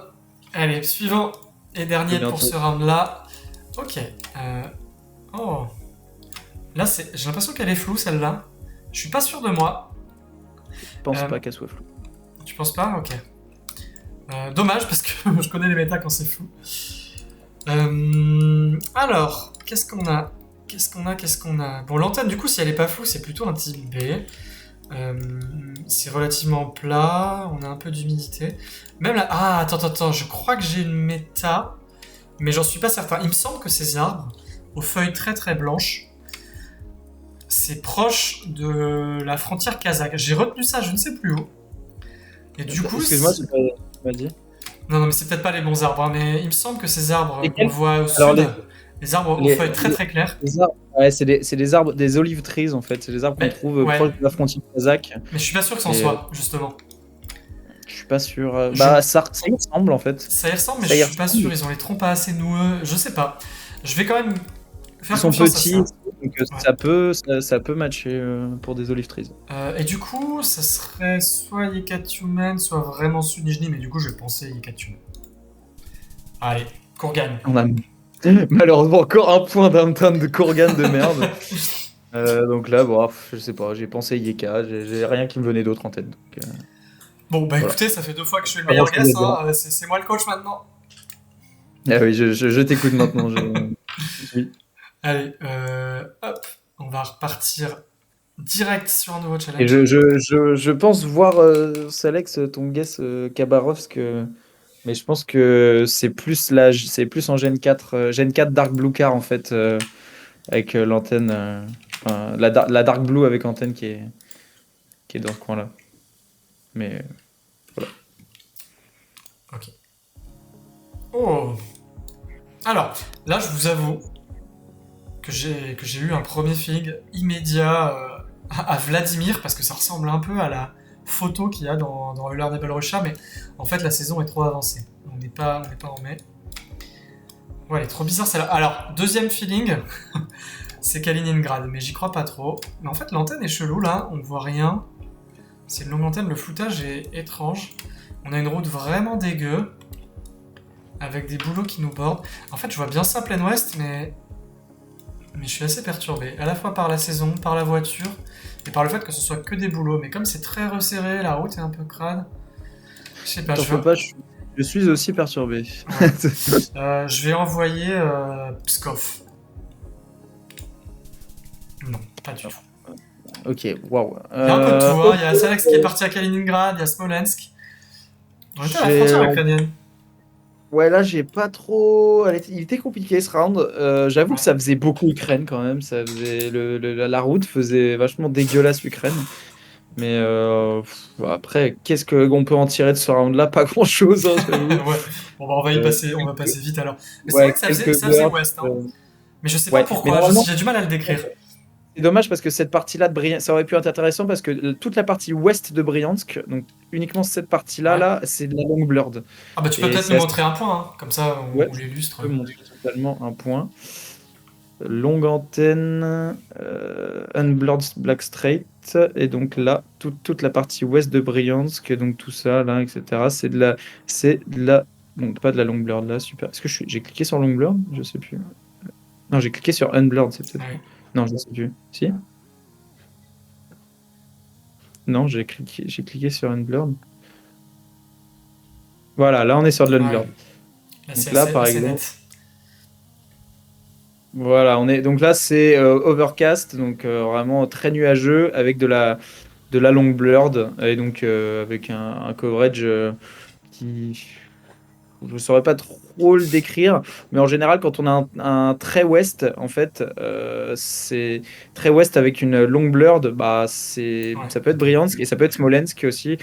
Allez, suivant et Très dernier pour bientôt. ce round-là. Ok. Oh. Là, j'ai l'impression qu'elle est floue, celle-là. Je suis pas sûr de moi. Je pense Euh, pas qu'elle soit floue. Tu penses pas? Ok. Dommage, parce que je connais les méta quand c'est flou. Alors, qu'est-ce qu'on a? Qu'est-ce qu'on a? Bon, l'antenne, du coup, si elle est pas floue, c'est plutôt un type B. C'est relativement plat, on a un peu d'humidité. Même là... Ah, attends, je crois que j'ai une méta, mais j'en suis pas certain. Il me semble que ces arbres, aux feuilles très très blanches, c'est proche de la frontière kazakh. J'ai retenu ça, je ne sais plus où. Et du coup... Excuse-moi, tu m'as dit. Non, mais c'est peut-être pas les bons arbres, hein, mais il me semble que ces arbres qu'on Lesquels? voit au Alors sud, les arbres aux les, feuilles très très claires, les arbres, ouais, c'est des arbres, des olive trees en fait. C'est des arbres qu'on mais trouve ouais, proche de la frontière kazakh. mais je suis pas sûr que c'en Et soit, justement. je suis pas sûr. Je Bah ça y ressemble en fait. Ça y ressemble, mais Ça je y suis pas sûr. ressemble. Ils ont les trompes pas assez noueux. Je sais pas. Je vais quand même Ils faire sont confiance à petits. ça. Donc Ouais. ça peut matcher pour des Olive Trees. Et du coup, ça serait soit Yekatumen, soit vraiment Sunijni, mais du coup, je vais penser Yekatumen. Allez, Kurgan. On a malheureusement encore un point d'un de Kurgan de merde. Donc là, bon, je sais pas, j'ai pensé Yeka, j'ai rien qui me venait d'autre en tête. Donc, Bon, bah voilà. écoutez, ça fait 2 fois que je fais le Pas meilleur grand-chose guess, à dire. hein. C'est moi le coach maintenant. Ah oui, je t'écoute maintenant. Oui. Allez, hop, on va repartir direct sur un nouveau Et challenge. je pense voir, Salex, ton guess Khabarovsk, mais je pense que c'est plus en Gen 4, Gen 4 Dark Blue Car en fait, avec l'antenne, enfin, la Dark Blue avec antenne qui est dans ce coin-là. Mais voilà. Ok. Oh. Alors, là, je vous avoue que j'ai eu un premier feeling immédiat à Vladimir, parce que ça ressemble un peu à la photo qu'il y a dans Ularnable Russia, mais en fait, la saison est trop avancée. On n'est pas en mai. Ouais, elle est trop bizarre celle-là. Alors, deuxième feeling, c'est Kaliningrad, mais j'y crois pas trop. Mais en fait, l'antenne est chelou là, on voit rien. C'est une longue antenne, le floutage est étrange. On a une route vraiment dégueu, avec des bouleaux qui nous bordent. En fait, je vois bien ça plein ouest, mais je suis assez perturbé, à la fois par la saison, par la voiture, et par le fait que ce soit que des boulots. Mais comme c'est très resserré, la route est un peu crade. Je sais pas, T'en fais pas, je suis aussi perturbé. Ouais. Je vais envoyer Pskov. Non, pas du tout. Ok, waouh. Il y a un peu de tout, hein. Il y a Salex qui est parti à Kaliningrad, il y a Smolensk. On était à la frontière ukrainienne. Ouais, là, j'ai pas trop. Il était compliqué ce round. J'avoue Ouais. que ça faisait beaucoup Ukraine quand même. Ça faisait la route faisait vachement dégueulasse Ukraine. Mais après, qu'est-ce qu'on peut en tirer de ce round-là? Pas grand-chose, hein, j'avoue. Ouais. Bon, bah, Euh, on va passer vite alors. Mais c'est vrai ouais, que quelques ça faisait bursts. West, hein. Mais je sais pas Ouais, mais pourquoi, normalement, j'ai du mal à le décrire. c'est dommage parce que cette partie-là de Bryansk, ça aurait pu être intéressant parce que toute la partie ouest de Bryansk, donc uniquement cette partie-là, Ouais. là, c'est de la longue blurred. Ah bah tu peux Et peut-être nous c'est assez. montrer un point, hein. Comme ça Ouais, on je l'illustre. peux montrer totalement un point. Longue antenne, Unblurred Black Strait, et donc là, toute la partie ouest de Bryansk, donc tout ça, là, etc. Bon, pas de la long blurred là, super. Est-ce que j'ai cliqué sur long blurred? Je sais plus. Non, j'ai cliqué sur unblurred, c'est peut-être. Ouais. Non, je sais plus. Si? Non, j'ai cliqué sur unblurred. Voilà, là, on est sur de Ouais. l'unblurred. Là Donc c'est là, par assez exemple, net. voilà, donc là, c'est overcast, donc vraiment très nuageux avec de la long blurred et donc avec un coverage qui je ne saurais pas trop le décrire, mais en général quand on a un très west en fait c'est très west avec une long blurred, bah Ouais. ça peut être Bryansk et ça peut être Smolensk aussi.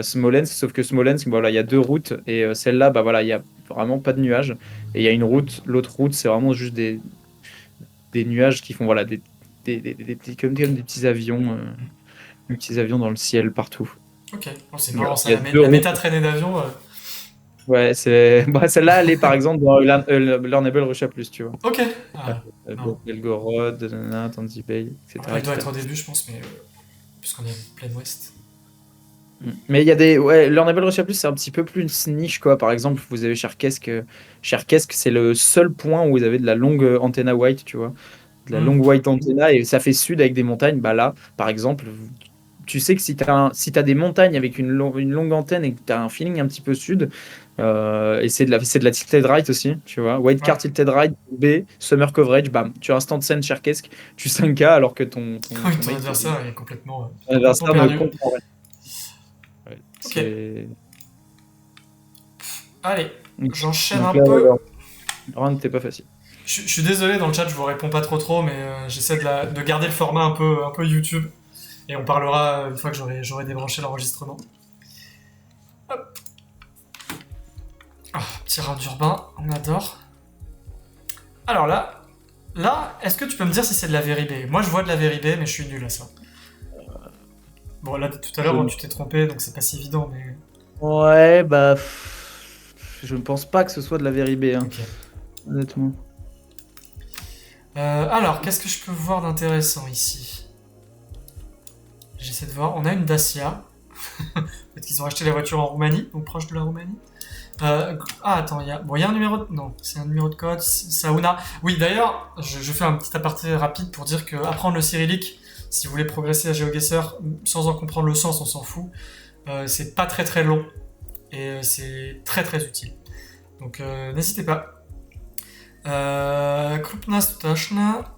Smolensk, sauf que Smolensk, voilà, il y a deux routes et celle-là, bah voilà, il y a vraiment pas de nuages et il y a une route, l'autre route c'est vraiment juste des nuages qui font voilà des petits comme des petits avions dans le ciel partout. Ok. Bon, c'est Voilà. marrant ça, Il y a deux la routes. méta traînée d'avion. Ouais, bah, celle-là, elle est par exemple dans Learnable Russia Plus, tu vois. Ok. Ah, non. Belgorod, nanana, Tanzi Bay, Après etc., il doit être etc. au début je pense, mais puisqu'on est plein ouest. Mais il y a ouais, Learnable Russia Plus, c'est un petit peu plus niche, quoi. Par exemple, vous avez Cherkesk. Cherkesk, c'est le seul point où vous avez de la longue antenna white, tu vois. De la Hmm. longue white antenna et ça fait sud avec des montagnes. Bah là, par exemple, tu sais que si t'as des montagnes avec une longue antenne et que tu as un feeling un petit peu sud, et c'est de la tilted right aussi, tu vois. White Ouais. car tilted right, B, summer coverage, bam, tu as instant scène Cherkesk, tu 5K alors que Oui, ton ton mate, adversaire est complètement, ton adversaire ne perdu. comprend rien. Ouais, Ok. Allez, j'enchaîne donc un là, peu. le round n'était pas facile. Je suis désolé dans le chat, je vous réponds pas trop, mais j'essaie de garder le format un peu YouTube. Et on parlera une fois que j'aurai débranché l'enregistrement. Hop. Ah, petit round urbain, on adore. Alors là, est-ce que tu peux me dire si c'est de la vérité? Moi je vois de la vérité, mais je suis nul à ça. Bon, là tout à Je... l'heure tu t'es trompé, donc c'est pas si évident, mais. Ouais, bah, je ne pense pas que ce soit de la vérité, hein, Ok. honnêtement. Alors, qu'est-ce que je peux voir d'intéressant ici? J'essaie de voir. On a une Dacia. Peut-être qu'ils ont acheté les voitures en Roumanie, donc proche de la Roumanie. Attends, il y a un numéro de... Non, c'est un numéro de code, Sauna. Oui, d'ailleurs, je fais un petit aparté rapide pour dire que apprendre le cyrillique, si vous voulez progresser à GeoGuessr, sans en comprendre le sens, on s'en fout. C'est pas très très long, et c'est très très utile. Donc n'hésitez pas. Krupna Stutashna,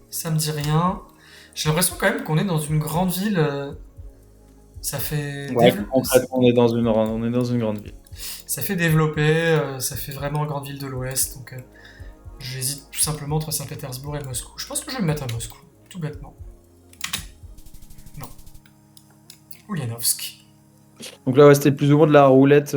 ça me dit rien. J'ai l'impression quand même qu'on est dans une grande ville. Ça fait... Ouais, concrètement, on est dans une grande ville. Ça fait développer, ça fait vraiment grande ville de l'Ouest, donc j'hésite tout simplement entre Saint-Pétersbourg et Moscou. Je pense que je vais me mettre à Moscou, tout bêtement. Non. Ulyanovsk. Donc là, ouais, c'était plus ou moins de la roulette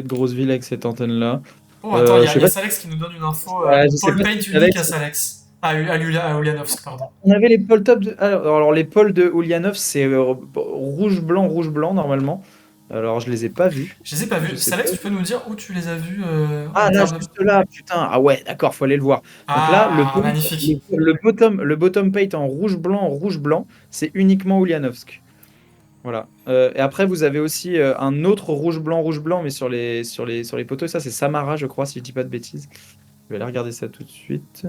grosse ville avec cette antenne-là. Oh, attends, il y Je a, sais y a pas. Salex qui nous donne une info. Ouais, je sais Paul pas Paint si unique Alex. à Salex. À Ulyanovsk, pardon. On avait les pôles top de. Alors, les pôles de Ulyanov, c'est rouge blanc normalement. Alors je les ai pas vus. Je les ai pas Je vus. sais Salex, pas. tu peux nous dire où tu les as vus en Ah là, termes de... juste là, putain. Ah ouais, d'accord, faut aller le voir. Donc là, Ah, magnifique. le bottom paint en rouge blanc, c'est uniquement Ulyanovsk. Voilà. Et après, vous avez aussi un autre rouge blanc, mais sur les poteaux. Ça, c'est Samara, je crois, si je dis pas de bêtises. Je vais aller regarder ça tout de suite.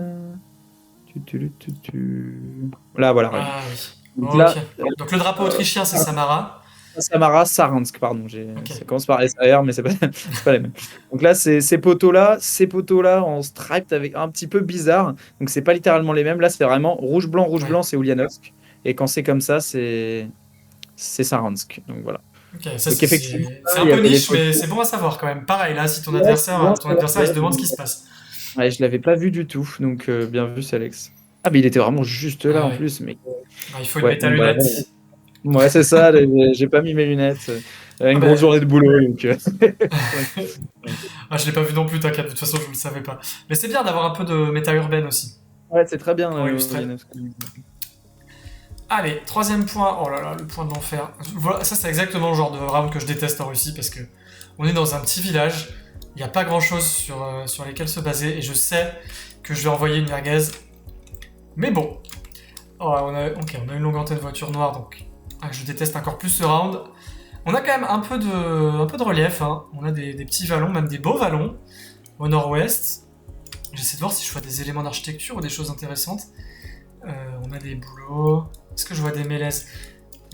Là, voilà. Ouais. Ah oui. Donc Ok. là, Donc le drapeau autrichien, c'est Samara. Samara, Saransk, pardon. Ok. Ça commence par SAR, mais c'est pas, c'est pas les mêmes. Donc là, ces poteaux-là en striped avec un petit peu bizarre. Donc c'est pas littéralement les mêmes. Là, c'est vraiment rouge Ouais. blanc, c'est Ulyanovsk. Et quand c'est comme ça, c'est Saransk. Donc voilà. Ok, ça Donc effectivement, c'est là, un il y peu avait les niche, mais poteaux. c'est bon à savoir quand même. Pareil, là, si Ouais, c'est bon, ton adversaire il se demande ce qui se passe. ouais, je l'avais pas vu du tout. Donc bien vu, c'est Alex. Ah, mais il était vraiment juste là Ah en ouais. plus. Mais Ah, il faut ouais, mettre ta bon, bah, lunette. ouais, c'est ça. J'ai pas mis mes lunettes. Ah Une grosse ben, journée de boulot. Donc, ah, je l'ai pas vu non plus, t'inquiète, de toute façon, je le savais pas. Mais c'est bien d'avoir un peu de méta urbaine aussi, ouais, c'est très bien, pour illustrer. Ulyanovsk. Allez, troisième point. Oh là là, le point de l'enfer. Voilà, ça c'est exactement le genre de round que je déteste en Russie parce que on est dans un petit village, il n'y a pas grand chose sur lesquels se baser et je sais que je vais envoyer une merguez. Mais bon. Oh, ok, on a une longue antenne voiture noire donc je déteste encore plus ce round. On a quand même un peu de relief, hein. On a des petits vallons, même des beaux vallons au nord-ouest. J'essaie de voir si je vois des éléments d'architecture ou des choses intéressantes. On a des boulots. Est-ce que je vois des mélèzes?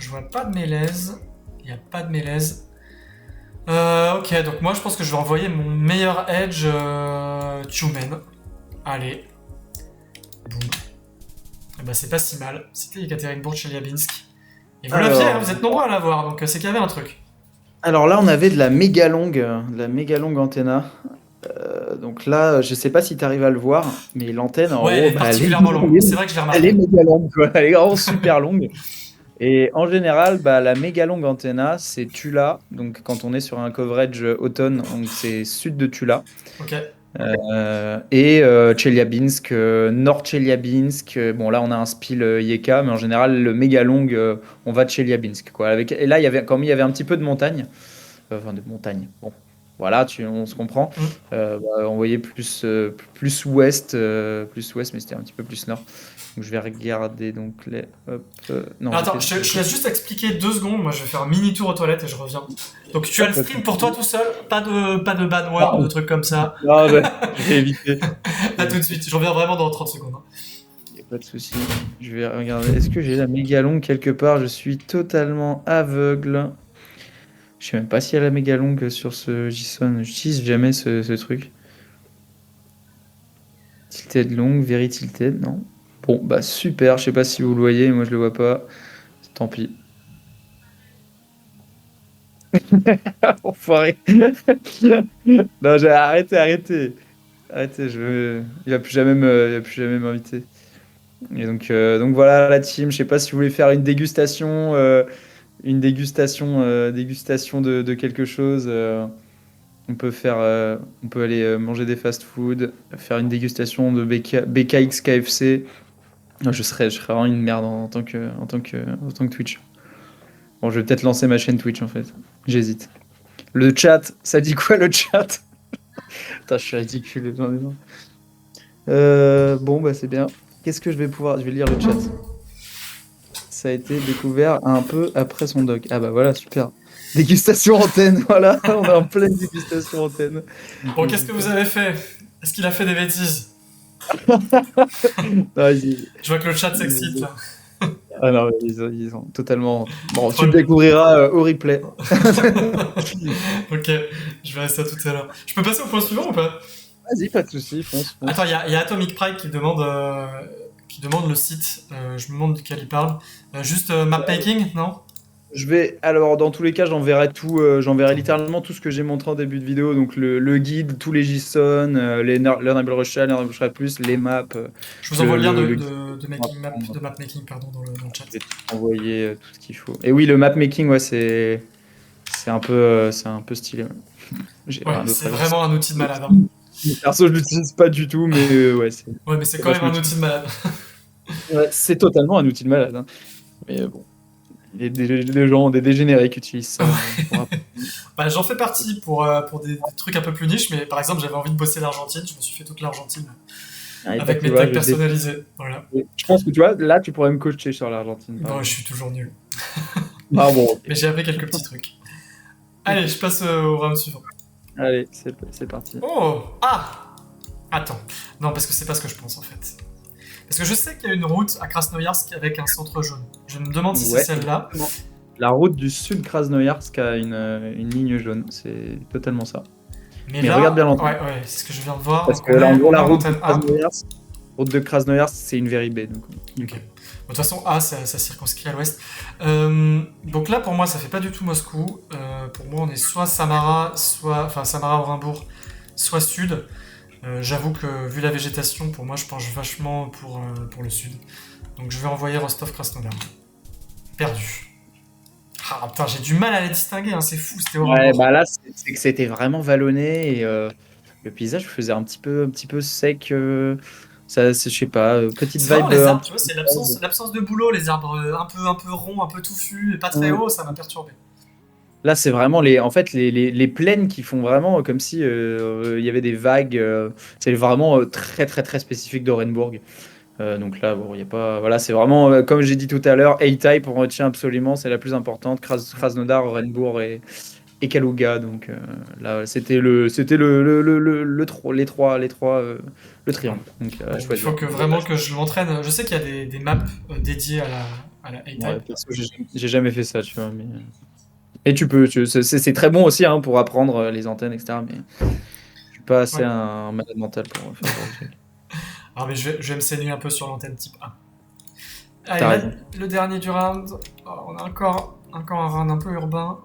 Je vois pas de mélèzes. Il n'y a pas de mélèzes. Ok, donc moi je pense que je vais envoyer mon meilleur edge Tumen. Allez. Boum. Et bah c'est pas si mal. C'était Ekaterinbourg Chelyabinsk. Et vous l'aviez, hein, vous êtes nombreux à l'avoir, donc c'est qu'il y avait un truc. Alors là, on avait de la méga longue antenna. Donc là, je sais pas si tu arrives à le voir, mais l'antenne, en Ouais, elle gros, est bah, particulièrement longue. C'est vrai que je l'ai elle est remarqué. méga longue, quoi. Elle est vraiment super longue. Et en général, bah, la méga longue antenna, c'est Tula. Donc quand on est sur un coverage automne, donc c'est sud de Tula. Ok. Et Chelyabinsk, Nord Chelyabinsk. Bon, là, on a un spill Yeka, mais en général, le méga long, on va de Chelyabinsk, quoi. Et là, comme il y avait un petit peu de montagne, enfin de montagne, bon, voilà, on se comprend. Mm. On voyait plus ouest, mais c'était un petit peu plus nord. Donc je vais regarder donc les. Hop, non, Alors, attends, je laisse juste expliquer 2 secondes. Moi, je vais faire un mini tour aux toilettes et je reviens. Donc, tu as le stream pour toi tout seul. Pas de bad word, de trucs comme ça. Non, je vais éviter. À tout de suite. Je reviens vraiment dans 30 secondes. Y a pas de souci. Je vais regarder. Est-ce que j'ai la méga longue quelque part? Je suis totalement aveugle. Je sais même pas s'il y a la méga longue sur ce JSON. J'utilise jamais ce truc. Tilted long, very tilted, non? Bon, bah super. Je sais pas si vous le voyez, moi je le vois pas. Tant pis. Enfoiré. Non, arrêtez. Il va plus jamais m'inviter. Et donc voilà la team. Je sais pas si vous voulez faire dégustation de quelque chose. On peut aller manger des fast-food, faire une dégustation de BKX KFC. Je serais vraiment une merde en tant que Twitch. Bon, je vais peut-être lancer ma chaîne Twitch en fait. J'hésite. Le chat, ça dit quoi le chat? Putain, je suis ridicule. Bon, bah c'est bien. Qu'est-ce que je vais pouvoir... Je vais lire le chat. Ça a été découvert un peu après son doc. Ah bah voilà, super. Dégustation antenne, voilà. On est en pleine dégustation antenne. Bon, qu'est-ce que vous avez fait? Est-ce qu'il a fait des bêtises? Ah, ils- Je vois que le chat s'excite là. Ah non, ils ont totalement... Bon, tu Trop le bien. découvriras au replay. Ok, je verrai ça tout à l'heure. Je peux passer au point suivant ou pas? Vas-y, pas de soucis, fonce, Attends, fonce. y a Atomic Pride qui demande le site. Je me demande duquel il parle. Juste map making, non? Je vais, alors dans tous les cas, j'enverrai tout, j'enverrai littéralement tout ce que j'ai montré en début de vidéo, donc le guide, tous les JSON, les Learnable Russia, Learnable Russia Plus, les maps, Je vous envoie le lien le guide. de map making pardon, dans le chat. Je vais envoyer tout ce qu'il faut. Et oui, le map making, ouais, c'est un peu stylé. Ouais. J'ai Ouais, rien d'autre c'est à dire. vraiment un outil de malade. Hein. Perso, je l'utilise pas du tout, mais ouais, Ouais, mais c'est quand même un outil de malade. ouais, c'est totalement un outil de malade. Hein. Mais bon, il y a des gens, des dégénérés qui utilisent ça. Pour apprendre. Bah, j'en fais partie pour des trucs un peu plus niches, mais par exemple, j'avais envie de bosser l'Argentine, je me suis fait toute l'Argentine Ah, et bah, avec tu mes vois, tags personnalisés. Voilà. je pense que tu vois, là, tu pourrais me coacher sur l'Argentine, par Bon, je exemple. suis toujours nul. Ah bon, ok. Mais j'ai appris quelques petits trucs. Allez, je passe au round suivant. Allez, c'est parti. Oh! Ah! Attends. Non, parce que c'est pas ce que je pense en fait. Parce que je sais qu'il y a une route à Krasnoyarsk avec un centre jaune. Je me demande si c'est Ouais, celle-là. exactement. La route du sud Krasnoyarsk a une ligne jaune, c'est totalement ça. Mais Mais là, regarde bien l'antenne. ouais, c'est ce que je viens de voir. Parce Donc que là, en gros, on est la en route de antenne A. Krasnoyarsk, c'est une very B. Donc, Ok. De toute façon, A, ça circonscrit à l'ouest. Donc là, pour moi, ça fait pas du tout Moscou. Pour moi, on est soit Samara, enfin Samara-Orenbourg, soit sud. J'avoue que vu la végétation, pour moi, je penche vachement pour le sud. Donc je vais envoyer Rostov-Krasnodar. Perdu. Ah putain, j'ai du mal à les distinguer, hein, c'est fou, c'était ouais, Orenbourg. bah là, c'est que c'était vraiment vallonné et le paysage faisait un petit peu sec. Ça, je sais pas, petite C'est vraiment vibe les un arbres, petit tu vois, peu c'est froide. l'absence de boulot, les arbres un peu ronds, un peu touffus, et pas très hauts, ça m'a perturbé. Là, c'est vraiment en fait, les plaines qui font vraiment comme si il y avait des vagues. C'est vraiment très, très, très spécifique d'Orenbourg. Donc là, bon, il y a pas. Voilà, c'est vraiment, comme j'ai dit tout à l'heure, A-Type, on retient absolument, c'est la plus importante. Krasnodar, Orenbourg et Kaluga. Donc là, c'était les trois, le Bon, triangle. Donc à il faut choisir. que vraiment que je m'entraîne. Je sais qu'il y a des maps dédiées à la Ouais, A-Type. perso, j'ai jamais fait ça, tu vois. Mais... Et tu peux, c'est très bon aussi hein, pour apprendre les antennes, etc. Mais je suis pas assez Ouais. un malade mental pour faire ce genre de truc. Alors, mais je vais me saigner un peu sur l'antenne type A. Allez, T'as là, raison. le dernier du round. Oh, on a encore un round un peu urbain.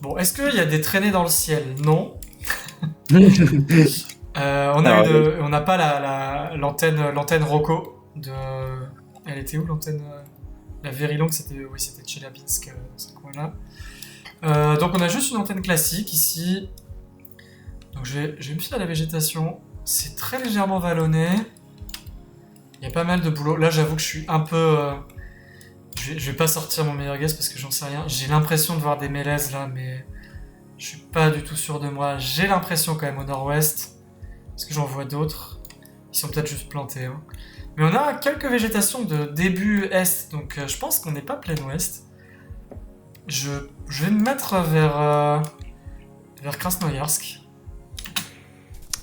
Bon, est-ce qu'il y a des traînées dans le ciel? Non. Alors, On n'a pas l'antenne Rocco de. Elle était où l'antenne La Verilong, c'était Tcheliabinsk, dans ce coin-là. Donc on a juste une antenne classique ici. Donc je vais me fier à la végétation. C'est très légèrement vallonné. Il y a pas mal de boulot. Là, j'avoue que je suis un peu. Je vais pas sortir mon meilleur guess parce que j'en sais rien. J'ai l'impression de voir des mélèzes là, mais je suis pas du tout sûr de moi. J'ai l'impression quand même au nord-ouest. Est-ce que j'en vois d'autres? Ils sont peut-être juste plantés. Hein. Mais on a quelques végétations de début est, donc je pense qu'on n'est pas plein ouest. Je vais me mettre vers Krasnoyarsk.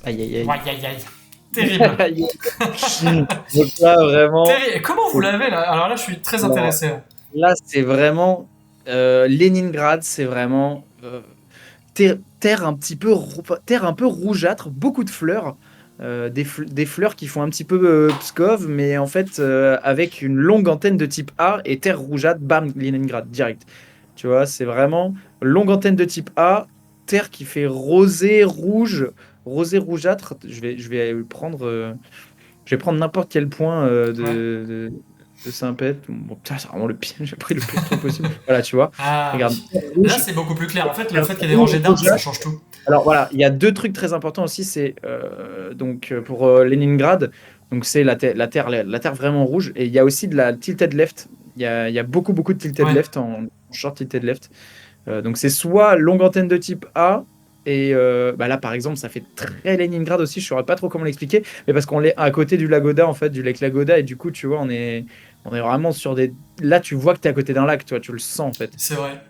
aïe, aïe, aïe. Aïe aïe aïe. Terrible. Aïe. Donc là, vraiment, Et comment vous l'avez là? Alors là, je suis très alors, intéressé. là, c'est vraiment Leningrad, c'est vraiment terre un petit peu terre un peu rougeâtre, beaucoup de fleurs, des fleurs qui font un petit peu Pskov, mais en fait avec une longue antenne de type A et terre rougeâtre, bam, Leningrad direct. Tu vois, c'est vraiment longue antenne de type A, terre qui fait rosé rougeâtre. Je vais prendre n'importe quel point Ouais. de Saint-Pet. Bon, putain, c'est vraiment le pire. J'ai pris le pire truc possible. Voilà, tu vois. Ah Regarde. oui. Là, Rouge, c'est beaucoup plus clair. En fait, le terre fait qu'il y ait des rouge, rangées d'arbres, ça rougeâtre. change tout. Alors voilà, il y a deux trucs très importants aussi. C'est donc pour Leningrad, donc c'est la terre vraiment rouge. Et il y a aussi de la tilted left. Il y a beaucoup, beaucoup de tilted Ouais. left en short tilted left. Donc c'est soit longue antenne de type A, Et bah là, par exemple, ça fait très Leningrad aussi. Je saurais pas trop comment l'expliquer, mais parce qu'on est à côté du Lagoda, en fait, du lac Lagoda, et du coup, tu vois, on est vraiment sur des. Là, tu vois que tu es à côté d'un lac, tu le sens, en fait. C'est vrai.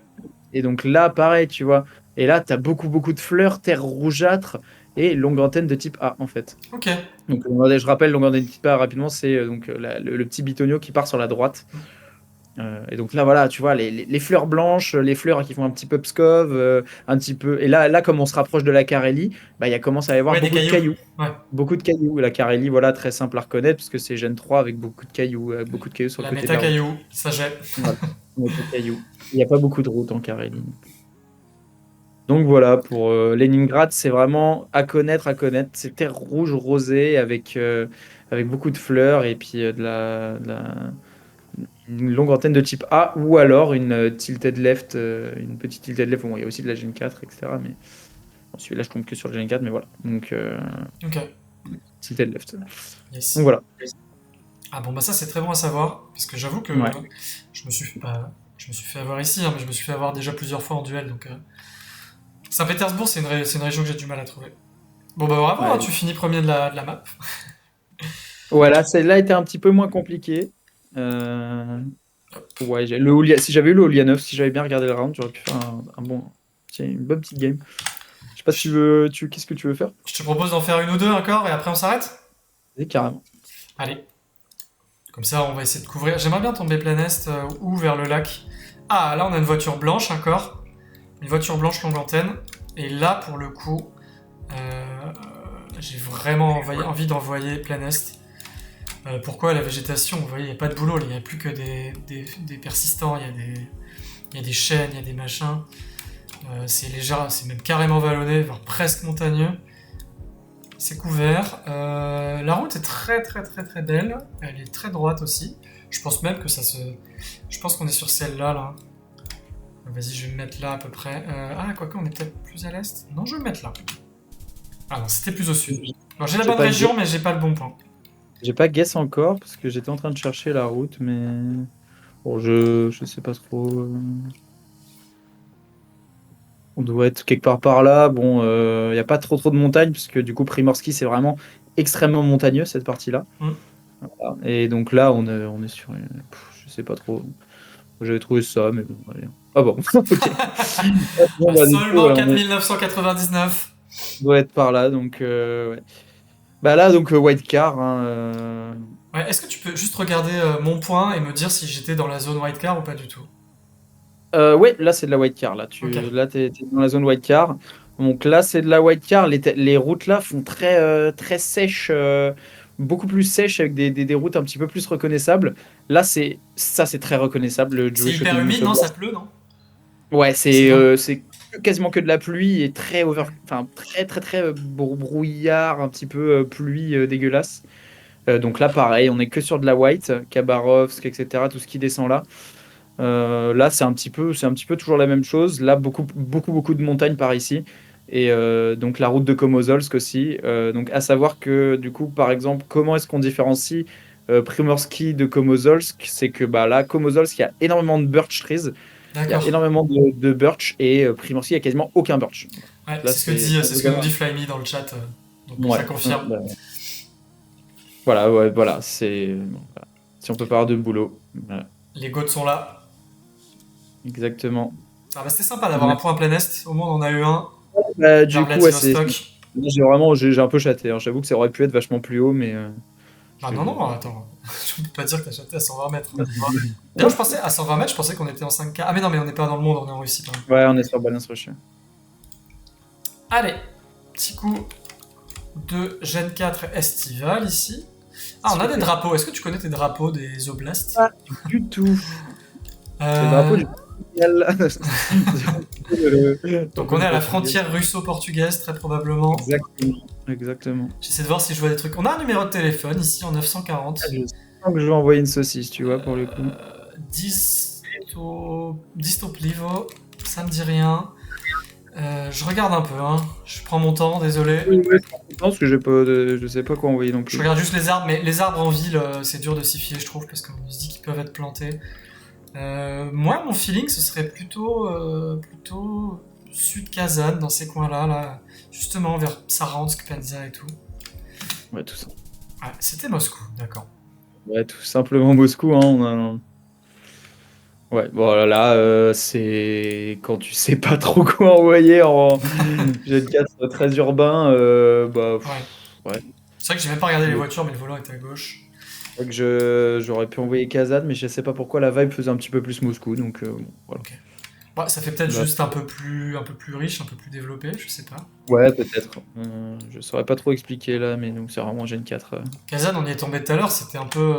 Et donc là, pareil, tu vois. Et là, tu as beaucoup, beaucoup de fleurs, terre rougeâtre et longue antenne de type A, en fait. Ok. Donc, je rappelle, longue antenne de type A, rapidement, c'est donc le petit bitonio qui part sur la droite. Et donc là, voilà, tu vois, les fleurs blanches, les fleurs qui font un petit peu pskov, un petit peu. Et là, comme on se rapproche de la Carélie, bah, il commence à y avoir Ouais, des beaucoup de cailloux. cailloux. Ouais. Beaucoup de cailloux. La Carélie, voilà, très simple à reconnaître, puisque c'est Gen 3 avec beaucoup de cailloux sur le La côté de méta la route. cailloux, ça jette. Voilà, beaucoup de cailloux. Il n'y a pas beaucoup de routes en Carélie. Donc voilà, pour Leningrad, c'est vraiment à connaître, à connaître. C'est terre rouge rosée avec beaucoup de fleurs et puis une longue antenne de type A ou alors une tilted left, une petite tilted left. Bon, il y a aussi de la Gen 4, etc. Mais bon, celui-là, je compte que sur le Gen 4, mais voilà. Donc, Ok. tilted left. Donc Yes. voilà. Ah bon, bah ça c'est très bon à savoir, parce que j'avoue que Ouais. je me suis fait avoir ici, hein, mais je me suis fait avoir déjà plusieurs fois en duel, donc... Saint-Pétersbourg, c'est une région que j'ai du mal à trouver. Bon bah bravo, hein, Ouais. tu finis premier de la map. Voilà, celle-là était un petit peu moins compliquée. Ouais, si j'avais eu le Olianov, si j'avais bien regardé le round, j'aurais pu faire un bon, tiens, une bonne petite game. Je sais pas si tu veux, qu'est-ce que tu veux faire? Je te propose d'en faire une ou deux encore, et après on s'arrête. Oui, carrément. Allez, comme ça on va essayer de couvrir. J'aimerais bien tomber plein est ou vers le lac. Ah, là on a une voiture blanche encore. Une voiture blanche longue antenne. Et là, pour le coup, j'ai vraiment envie d'envoyer plein est. Pourquoi la végétation? Vous voyez, il n'y a pas de boulot, il n'y a plus que des persistants, il y a des chênes, il y a des machins. C'est léger, c'est même carrément vallonné, voire presque montagneux. C'est couvert. La route est très très très très belle. Elle est très droite aussi. Je pense même que ça se... Je pense qu'on est sur celle-là, là. Vas-y, je vais me mettre là à peu près. Ah, quoique, on est peut-être plus à l'est. Non, je vais me mettre là. Ah non, c'était plus au sud. Alors j'ai la bonne région, mais j'ai pas le bon point. J'ai pas guess encore parce que j'étais en train de chercher la route, mais bon, je sais pas trop. On doit être quelque part par là. Bon, il y a pas trop de montagnes puisque du coup Primorski c'est vraiment extrêmement montagneux cette partie-là. Hmm. Voilà. Et donc là on est sur, je sais pas trop. J'avais trouvé ça, mais bon, allez. Ah bon, ok. Bon, bah, du coup, Seulement on 4999. doit être par là, donc ouais. Bah là donc white car. Hein, Ouais, est-ce que tu peux juste regarder mon point et me dire si j'étais dans la zone white car ou pas du tout? ouais, là c'est de la white car. Là, Ok. t'es dans la zone white car. Donc là c'est de la white car. Les routes là font très sèches, beaucoup plus sèches avec des routes un petit peu plus reconnaissables. Là c'est très reconnaissable. Le C'est Jewish hyper humide, Autonomous non? Ça Oblast. pleut, non? Ouais, C'est ça? c'est quasiment que de la pluie et enfin très très très brouillard, un petit peu pluie dégueulasse. Donc là pareil, on est que sur de la white, Khabarovsk, etc. Tout ce qui descend là. Là, c'est un petit peu toujours la même chose. Là, beaucoup, beaucoup, beaucoup de montagnes par ici. Et donc la route de Komozolsk aussi. Donc à savoir que du coup, par exemple, comment est-ce qu'on différencie Primorski de Komozolsk? C'est que bah, là, Komozolsk, il y a énormément de birch trees. Il y a D'accord. énormément de birch et Primorski, il y a quasiment aucun birch. Ouais, Là, c'est ce que nous dit Flyme dans le chat. Donc Ouais. ça confirme. Bah, voilà, ouais, voilà. Bon, voilà. Si on peut pas avoir de boulot. Voilà. Les goats sont là. Exactement. Ah bah c'était sympa d'avoir un point plein est. Au moins on en a eu un Bah, vers du coup, ouais, Vladivostok. j'ai un peu chaté. Hein. J'avoue que ça aurait pu être vachement plus haut, mais Ah non, j'ai- non, attends. Je peux pas dire que t'as chaté à 120 mètres. D'ailleurs, je pensais à 120 mètres, je pensais qu'on était en 5K. Ah mais non, mais on n'est pas dans le monde, on est en Russie quand même. ouais, on est sur Balance Rush. Allez, petit coup de Gen 4 estival ici. Ah, on a des drapeaux. Est-ce que tu connais tes drapeaux des oblasts? Pas du tout. C'est le drapeau Euh, du Portugal. Donc on est à la frontière russo-portugaise, très probablement. Exactement. Exactement. J'essaie de voir si je vois des trucs. On a un numéro de téléphone ici en 940. Ah, je sens que je vais envoyer une saucisse, tu vois, pour le coup. Distoplivo, ça me dit rien. Je regarde un peu, hein. Je prends mon temps, désolé. Oui, oui, je pense que je sais pas quoi envoyer non Je plus. regarde juste les arbres, mais les arbres en ville, c'est dur de s'y fier, je trouve, parce qu'on se dit qu'ils peuvent être plantés. Moi, mon feeling, ce serait plutôt sud Kazan, dans ces coins-là, là, justement vers Saransk, Penza et tout. Ouais, tout ça. Ouais, c'était Moscou, d'accord. Ouais, tout simplement Moscou, hein. Ouais, bon là, c'est quand tu sais pas trop quoi envoyer en Jet 4 très urbain, bah Ouais. ouais. C'est vrai que j'ai même pas regardé les Le- voitures, mais le volant était à gauche. c'est vrai que j'aurais pu envoyer Kazan, mais je sais pas pourquoi la vibe faisait un petit peu plus Moscou, donc bon, voilà. Ok. Ouais, ça fait peut-être Là, juste un peu plus riche, un peu plus développé, je sais pas. ouais, peut-être. Je saurais pas trop expliquer là, mais donc c'est vraiment Gen 4. Kazan, on y est tombé tout à l'heure, c'était un peu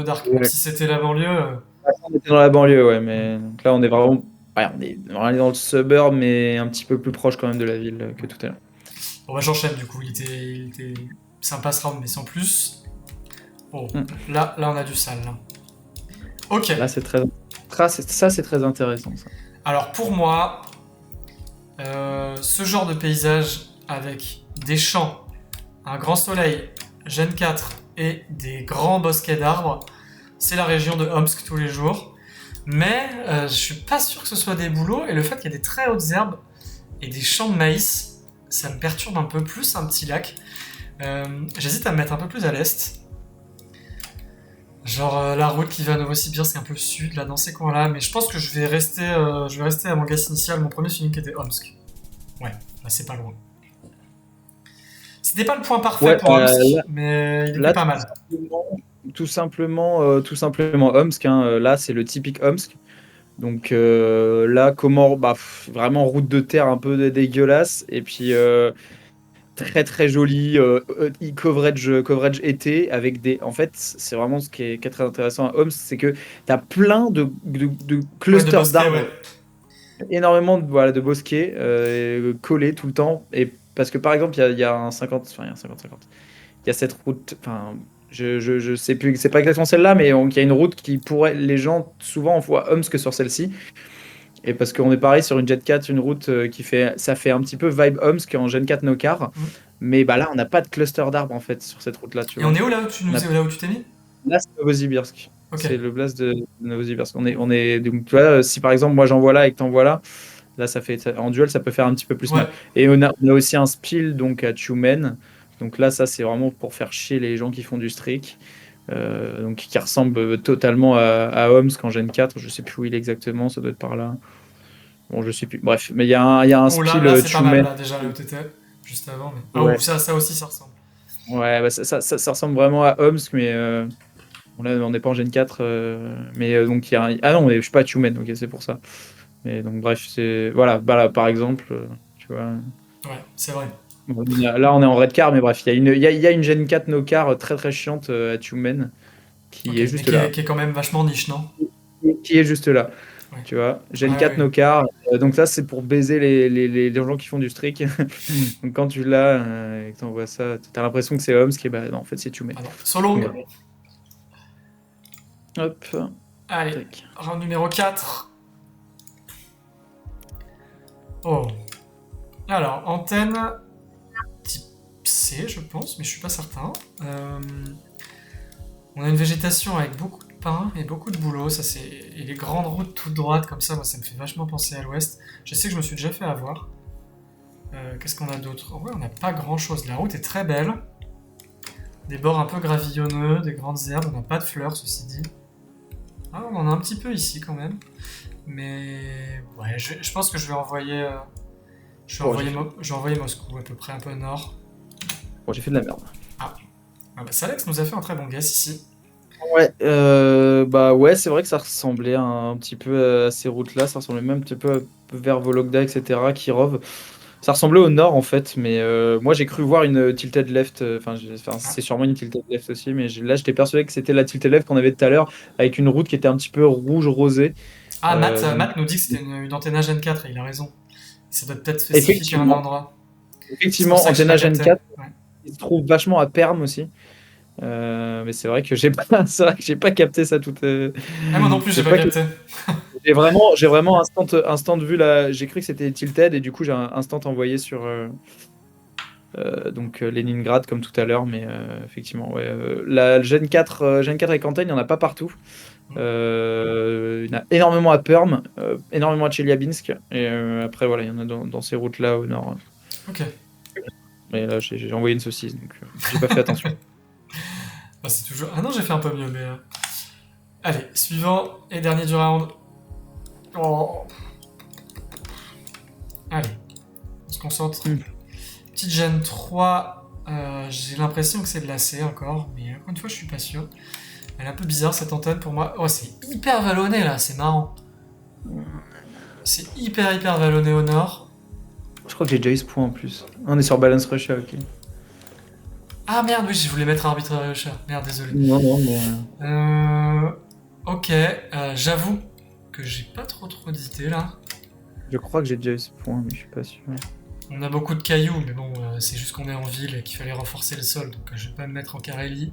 dark. Même Ouais. si c'était la banlieue, On était dans la banlieue, ouais, mais donc là on est vraiment, ouais, on est dans le suburb, mais un petit peu plus proche quand même de la ville que tout à l'heure. bon bah j'enchaîne du coup, il était sympa ce round, mais sans plus. Oh, Hmm. là on a du sale. Là. Ok, Là c'est ça c'est très intéressant ça. alors pour moi, ce genre de paysage avec des champs, un grand soleil, Gen 4 et des grands bosquets d'arbres, c'est la région de Omsk tous les jours. Mais je suis pas sûr que ce soit des bouleaux, et le fait qu'il y ait des très hautes herbes et des champs de maïs, ça me perturbe un peu plus un petit lac. J'hésite à me mettre un peu plus à l'est. Genre la route qui va à Novosibirsk, c'est un peu le sud, là, dans ces coins-là. Mais je pense que je vais rester à mon guess initial, mon premier feeling qui était Omsk. Ouais, là c'est pas loin. C'était pas le point parfait Ouais, pour Omsk, mais il était là pas mal. tout simplement Omsk, hein, là c'est le typique Omsk. Donc là comment bah vraiment route de terre un peu dégueulasse et puis très très joli coverage été avec des en fait c'est vraiment qui est très intéressant à Homs, c'est que tu as plein de Ouais, de clusters bosquet, ouais. d'arbres, énormément voilà, de bosquets collés tout le temps, et parce que par exemple il y a un 50, enfin il y a un 50-50, il y a cette route, enfin je sais plus, c'est pas exactement celle-là, mais il y a une route qui pourrait, les gens souvent envoient Homs que sur celle-ci, et parce qu'on est pareil sur une Jet 4, une route ça fait un petit peu vibe Omsk en Gen 4 no car. Mm. Mais bah là, on n'a pas de cluster d'arbres en fait sur cette route-là, tu Et on vois. est où là où tu On a là où tu t'es mis? là, c'est Novosibirsk. Ok. C'est le blast de Novosibirsk. Donc, tu vois, si par exemple, moi j'envoie là et que t'envoies là, en duel, ça peut faire un petit peu plus Ouais. mal. Et on a aussi un spill donc à Tumen. Donc là, ça, c'est vraiment pour faire chier les gens qui font du streak. Donc qui ressemble totalement à Omsk en Gen 4. Je sais plus où il est exactement, ça doit être par là. Bon, je sais plus. Bref, mais il y a un Oh là, spill là c'est pas mal Tumen. là déjà là où t'étais juste avant. Mais... Ah Ouais, ou ça aussi ça ressemble. ouais, bah, ça ressemble vraiment à Omsk, mais bon, là, on n'est pas en Gen 4. Mais donc, ah non, je suis pas à Tumen, ok, c'est pour ça. Mais donc, bref, c'est. Voilà, bah, là, par exemple, tu vois. Ouais, c'est vrai. Bon, là, on est en Red Car, mais bref, il y a une Gen 4 no car très très chiante à Tumen qui Ok, est mais juste là. qui est quand même vachement niche, non? Qui est juste là. Ouais. Tu vois, Gen Ouais, 4 ouais. no car. Donc, ça, c'est pour baiser les gens qui font du streak. Donc, quand tu l'as et que tu envoies ça, tu as l'impression que c'est Omsk, et bah, non, en fait, c'est Tumen. Ah non. Solo. Donc, voilà. Hop, Allez, tac. round numéro 4. Oh. Alors, antenne type C, je pense, mais je suis pas certain. On a une végétation avec beaucoup de pins et beaucoup de bouleaux. Et les grandes routes toutes droites comme ça, moi, ça me fait vachement penser à l'ouest. Je sais que je me suis déjà fait avoir. Qu'est-ce qu'on a d'autre? Ouais, on n'a pas grand chose. La route est très belle. Des bords un peu gravillonneux, des grandes herbes. On n'a pas de fleurs, ceci dit. Ah, on en a un petit peu ici quand même. Mais ouais, je pense que je vais envoyer. Bon, Je vais envoyer Moscou, à peu près un peu nord. j'ai fait de la merde. Ah bah, Salex nous a fait un très bon guess ici. Ouais, bah ouais, c'est vrai que ça ressemblait un petit peu à ces routes-là. Ça ressemblait même un petit peu vers Vologda, etc., Kirov. Ça ressemblait au nord en fait, mais moi j'ai cru voir une tilted left. Enfin, Ah, c'est sûrement une tilted left aussi, mais là j'étais persuadé que c'était la tilted left qu'on avait tout à l'heure avec une route qui était un petit peu rouge rosé. ah Donc Matt nous dit que c'était une antenne Gen 4 et il a raison. Ça doit peut-être spécifique à un effectivement, endroit. C'est pour effectivement, ça que j'ai pas Antenna Gen capté. 4, Ouais. il se trouve vachement à Perm aussi. Mais c'est vrai que j'ai pas, c'est vrai que j'ai pas capté ça tout. Ah, moi non plus, j'ai J'ai pas pas capté. j'ai vraiment instant vu là. J'ai cru que c'était tilted et du coup j'ai un instant envoyé sur Donc Leningrad comme tout à l'heure, mais effectivement, ouais, la Gen 4 et Canton, il n'y en a pas partout. Il y en a énormément à Perm, énormément à Chelyabinsk, et après voilà, il y en a dans ces routes-là au nord. Ok. Mais là, j'ai envoyé une saucisse, donc j'ai pas fait attention. Bah, c'est toujours. Ah non, j'ai fait un peu mieux, mais. Allez, suivant et dernier du round. Oh. Allez, on se concentre. Petite Gen 3, j'ai l'impression que c'est de la C encore, mais encore une fois, je suis pas sûr. Elle est un peu bizarre cette antenne pour moi. Oh, c'est hyper vallonné là, c'est marrant. C'est hyper vallonné au nord. Je crois que j'ai déjà eu ce point en plus. On est sur Balance Russia, ok. Ah merde, oui, je voulais mettre arbitre Russia. Merde, désolé. Non, mais. Ok, j'avoue que j'ai pas trop d'idées là. Je crois que j'ai déjà eu ce point, mais je suis pas sûr. On a beaucoup de cailloux, mais bon, c'est juste qu'on est en ville et qu'il fallait renforcer le sol, donc je vais pas me mettre en Carélie.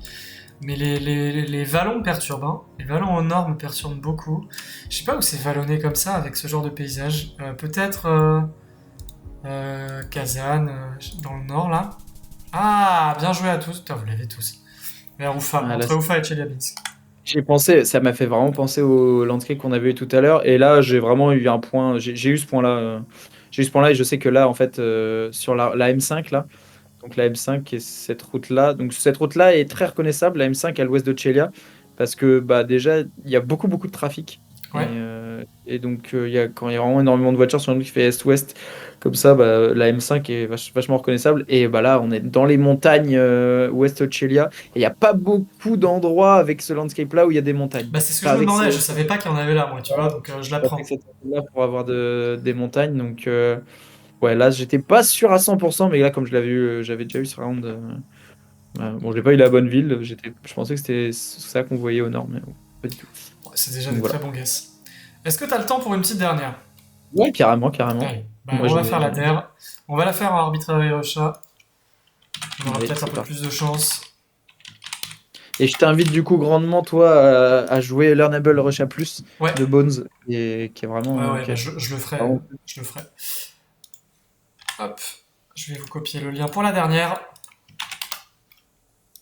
Mais les vallons me perturbent, hein. Les vallons au nord me perturbent beaucoup. Je sais pas où c'est vallonné comme ça, avec ce genre de paysage. Peut-être Kazan, dans le nord, là. Ah, bien joué à tous. Putain, vous l'avez tous. Vers Oufa, Ah, là, entre Oufa et Chelyabinsk. j'ai pensé, ça m'a fait vraiment penser au landscape qu'on avait eu tout à l'heure. Et là, j'ai vraiment eu un point. J'ai eu ce point-là. J'ai eu ce point-là et je sais que là, en fait, sur la M5, là, donc la M5 et cette route-là. Donc cette route-là est très reconnaissable, la M5 à l'ouest de Chelia, parce que bah, déjà, il y a beaucoup de trafic. Ouais. Et donc, quand il y a vraiment énormément de voitures sur une route qui fait est-ouest, comme ça, bah, la M5 est vachement reconnaissable. Et bah, là, on est dans les montagnes ouest de Chelia. Et il n'y a pas beaucoup d'endroits avec ce landscape-là où il y a des montagnes. Bah, c'est ce que Enfin, je me avec demandais, ce, je savais pas qu'il y en avait là, moi, tu vois, donc je avec l'apprends. cette là pour avoir des montagnes. Donc, ouais, là, j'étais pas sûr à 100%, mais là, comme je l'avais eu, j'avais déjà eu ce round. Bon, j'ai pas eu la bonne ville. Je pensais que c'était ça qu'on voyait au nord, mais bon, pas du tout. Ouais, c'est déjà Donc des voilà. très bons guesses. Est-ce que t'as le temps pour une petite dernière? Ouais, carrément. Allez, bah, Moi, on va j'en faire ai, la j'en ai. terre. On va la faire en arbitraire et Rocha. On aura Allez, peut-être un c'est peu parti. plus de chance. Et je t'invite du coup grandement, toi, à jouer Learnable Russia Plus Ouais, de Bones, qui est vraiment, ouais, qui bah, est je le ferai. vraiment Je le ferai. Hop, je vais vous copier le lien pour la dernière.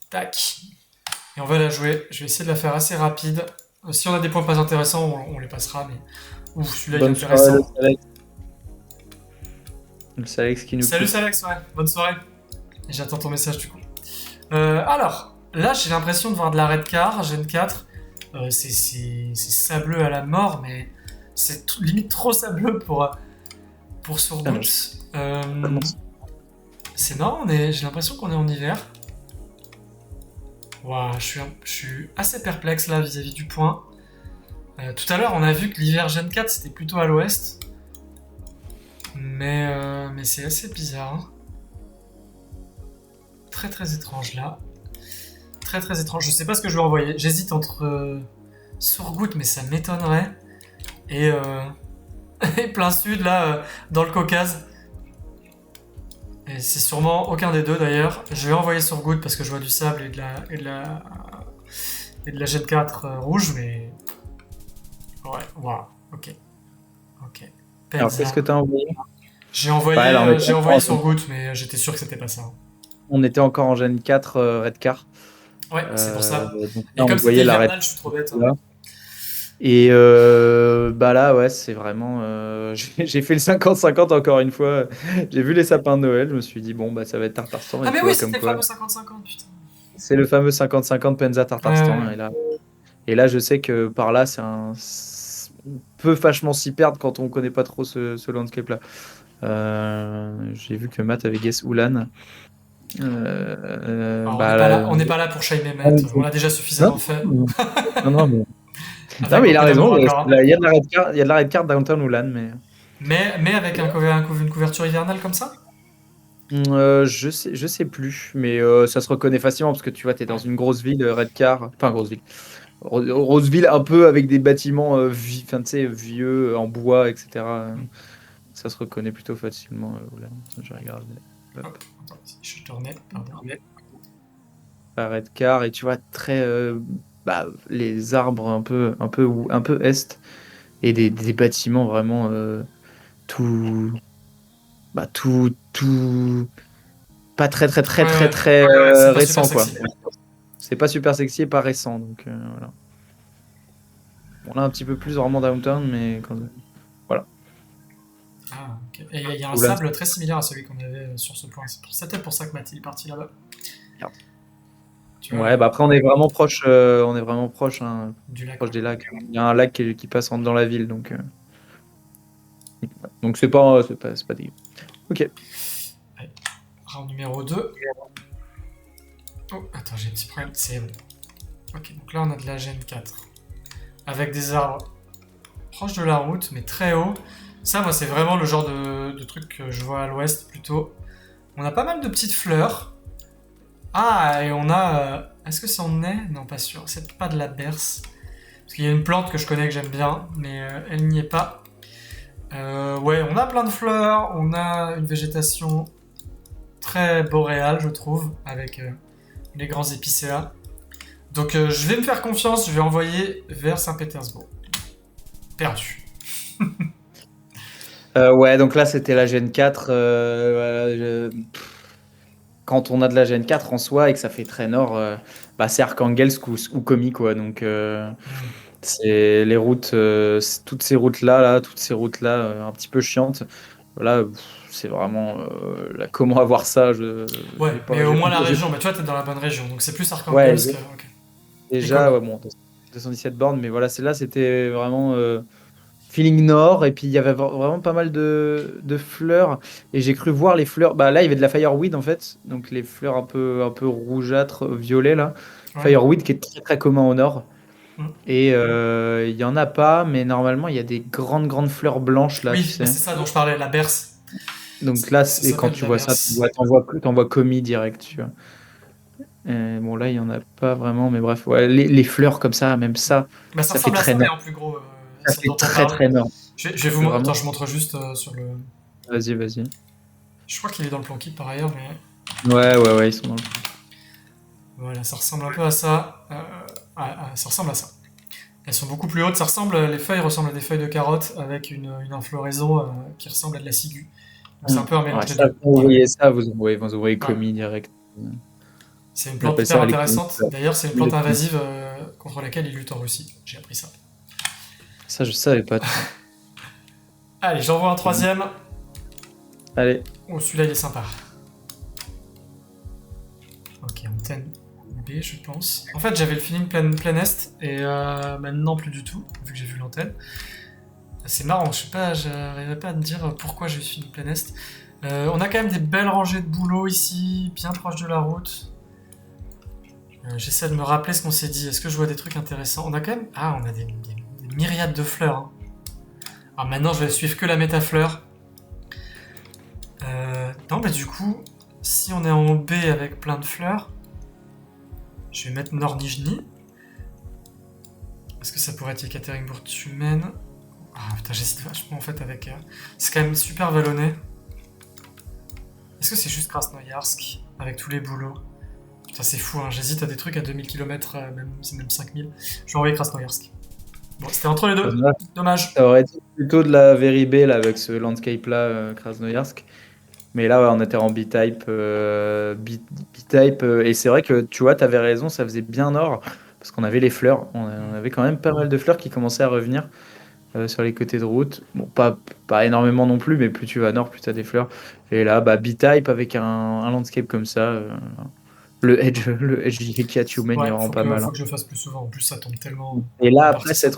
Tac. Et on va la jouer. Je vais essayer de la faire assez rapide. Si on a des points pas intéressants, on les passera, mais. Ouf, celui-là il est bonne soirée, intéressant. Le Salex qui nous Salut quitte. Alex, ouais, bonne soirée. Et j'attends ton message du coup. Alors, là j'ai l'impression de voir de la Redcar, Gen 4. C'est sableux à la mort, mais c'est limite trop sableux pour Ah non, Surboot. comment ça C'est marrant, j'ai l'impression qu'on est en hiver. Ouah, je suis assez perplexe là vis-à-vis du point. Tout à l'heure, on a vu que l'hiver Gen 4 c'était plutôt à l'ouest. Mais c'est assez bizarre. Hein. Très étrange là. Très étrange. Je sais pas ce que je vais envoyer. J'hésite entre Surgout, mais ça m'étonnerait. Et, et plein sud là, dans le Caucase. Et c'est sûrement aucun des deux d'ailleurs. Je vais envoyer Surgout parce que je vois du sable et de la Gen 4 rouge, mais. Ouais, waouh, ok. Ok. Alors, qu'est-ce Penza. que t'as envoyé? J'ai Là, j'ai envoyé Surgout, mais j'étais sûr que c'était pas ça. on était encore en Gen 4 Redcar. Ouais, c'est pour ça. Donc Et là, on comme c'était voyait la Red. hivernal, je suis trop bête. Hein. Là. Et bah là, ouais, c'est vraiment. J'ai fait le 50-50 encore une fois. J'ai vu les sapins de Noël, je me suis dit, bon, bah ça va être Tartarstan. Ah Et mais tu oui, vois, comme c'était le quoi, fameux 50-50, putain. c'est le fameux 50-50 Penza Ouais, ouais, Tartarstan. ouais. Et là, je sais que par là, on peut vachement s'y perdre quand on connaît pas trop ce landscape-là. J'ai vu que Matt avait guess Ulan. Alors, Bah, on n'est pas là pour shamer Matt, on l'a déjà non, suffisamment fait. non, non, Avec mais il a beaucoup raison. d'amour encore. Hein. Il y a de la red card, il y a de la red card Downtown Ulan, mais. Mais avec une couverture hivernale comme ça. Je sais plus, mais ça se reconnaît facilement parce que tu vois, tu es dans Ouais. une grosse ville, Redcar, enfin grosse ville, grosse ville un peu avec des bâtiments enfin, tu sais, vieux, en bois, etc. Mm. Ça se reconnaît plutôt facilement. Là. Je regarde. Hop, Hop. attends, je te remets, pardon. La Redcar et tu vois très bah, les arbres un peu est et des bâtiments vraiment tout, bah, tout pas très très très Ouais, très ouais. très Ouais, c'est pas super récent quoi. sexy. C'est pas super sexy et pas récent donc voilà. Bon là un petit peu plus vraiment downtown mais quand même. Voilà. Ah, ok. Et il y a un Ou là, sable très similaire à celui qu'on avait sur ce point. C'était pour ça que Mathilde est parti là-bas. merde. Tu vois, Ouais, bah après on est vraiment proche, hein, du lac, proche quoi. des lacs. Il y a un lac qui passe dans la ville donc c'est pas dégueu. Ok. Allez, round numéro 2. Oh, attends, j'ai un petit problème. C'est bon. Ok, donc là on a de la gêne 4. Avec des arbres proches de la route, mais très haut. Ça, moi, c'est vraiment le genre de truc que je vois à l'ouest plutôt. On a pas mal de petites fleurs. Ah, et on a. Est-ce que c'en est? Non, pas sûr. C'est pas de la berce. Parce qu'il y a une plante que je connais que j'aime bien, mais elle n'y est pas. Ouais, on a plein de fleurs, on a une végétation très boréale, je trouve, avec les grands épicéas. Donc je vais me faire confiance, je vais envoyer vers Saint-Pétersbourg. Perdu. Ouais, donc là c'était la Gen 4. Quand on a de la Gen 4 en soi et que ça fait très nord, bah, c'est Arkhangelsk ou Komi quoi. Donc Hmm. c'est les routes, toutes ces routes là, un petit peu chiantes. Là, c'est vraiment comment avoir ça. Ouais, mais au J'ai moins pas- la région, bah tu vois, t'es dans la bonne région, donc c'est plus ouais, Arkhangelsk. Ok. Et déjà, commis. ouais, bon, 217 bornes, mais voilà, celle-là, c'était vraiment feeling nord. Et puis, il y avait vraiment pas mal de fleurs. Et j'ai cru voir les fleurs. Bah, là, il y avait de la fireweed, en fait. Donc, les fleurs un peu rougeâtres, violet, là. Ouais. Fireweed qui est très, très commun au nord. Hmm. Et il y en a pas, mais normalement, il y a des grandes, grandes fleurs blanches, là, tu Oui, bah sais. c'est ça dont je parlais, la berce. Donc là, Ça et quand s'appelle tu la vois ça, berce. t'en vois commis direct, tu vois. Bon, là, il y en a pas vraiment, mais bref, ouais, les fleurs comme ça, Bah ça ça fait ressemble à très ça, mais nord. en plus gros, Ça celle fait dont on très, parle. très nord. Je vais Ça vous fait montrer. vraiment. Attends, je montre juste sur le. Vas-y, vas-y. Je crois qu'il est dans le plan kit par ailleurs, mais Ouais, ils sont dans le. voilà, ça ressemble un peu à ça. Ça ressemble à ça. Elles sont beaucoup plus hautes. Les feuilles ressemblent à des feuilles de carottes avec une infloraison qui ressemble à de la ciguë. Donc c'est un peu un Ouais, mélange des ça, deux. quand vous Voilà. voyez ça, vous envoyez Ouais. commis direct. C'est une On plante appelle hyper ça intéressante. D'ailleurs, c'est une plante les- invasive contre laquelle ils luttent en Russie. J'ai appris ça. Ça, je savais pas, tu vois. Allez, j'envoie un troisième. Allez, Oh, celui-là, il est sympa. Ok, antenne B, je pense. En fait, j'avais le feeling plein est, et maintenant plus du tout, vu que j'ai vu l'antenne. C'est marrant, je sais pas, j'arriverai pas à me dire pourquoi j'ai eu ce feeling plein est. On a quand même des belles rangées de bouleaux ici, bien proches de la route. J'essaie de me rappeler ce qu'on s'est dit. Est-ce que je vois des trucs intéressants? On a quand même. Ah, on a des myriades de fleurs. Hein. Alors maintenant, je vais suivre que la métafleur. Non, mais du coup, si on est en B avec plein de fleurs, je vais mettre Nord-Nijni. Est-ce que ça pourrait être Yekaterinbourg-Tumen? Ah putain, j'hésite vachement en fait avec. C'est quand même super vallonné. Est-ce que c'est juste Krasnoyarsk avec tous les boulots? Putain, c'est fou, hein. J'hésite à des trucs à 2000 km, même 5000. Je vais envoyer Krasnoyarsk. Bon, c'était entre les deux. Dommage. ça aurait été plutôt de la Very B là, avec ce landscape là, Krasnoyarsk. Mais là, ouais, on était en B-Type. B-Type et c'est vrai que tu vois, tu avais raison, ça faisait bien nord. Parce qu'on avait les fleurs. On avait quand même pas mal de fleurs qui commençaient à revenir sur les côtés de route. Bon, pas énormément non plus, mais plus tu vas nord, plus tu as des fleurs. Et là, bah, B-Type avec un landscape comme ça. Le Edge Human, il est Ouais, vraiment pas mal, faut hein. que je le fasse plus souvent. En plus, ça tombe tellement Et là, après, répartissant.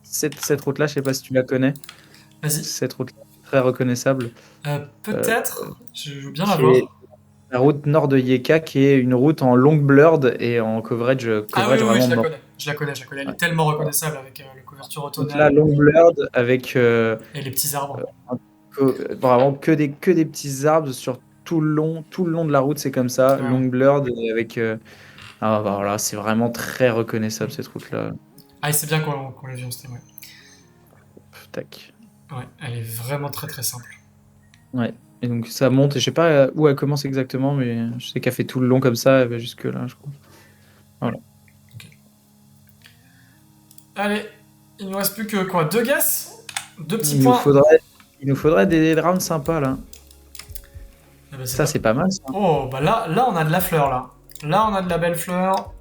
cette route-là, je sais pas si tu la connais. Vas-y. Cette route-là, très reconnaissable. Euh, Peut-être, je veux bien la qui est voir. la route nord de Yeka, qui est une route en long blurred et en Ah oui, coverage oui, oui, vraiment je la mort. connais. Je la connais, je la connais. Elle Ouais. est tellement reconnaissable avec la couverture Donc là, automnale long blurred avec et les petits arbres. vraiment que des petits arbres sur tout le long de la route, c'est comme ça, Ouais. long blurred et avec. Ah, bah, voilà, c'est vraiment très reconnaissable cette route-là. Ah, et c'est bien qu'on l'ait vu en stream, ouais. Tac. Ouais, elle est vraiment très très simple. Ouais. Et donc ça monte, et je sais pas où elle commence exactement, mais je sais qu'elle fait tout le long comme ça, elle va jusque là, je crois. Voilà. Ok. Allez, il nous reste plus que quoi? Deux guesses? Deux petits Il nous points? faudrait, il nous faudrait des rounds sympas là. Eh ben, c'est Ça, top. c'est pas mal, ça. Oh, bah là, on a de la fleur, là. Là, on a de la belle fleur.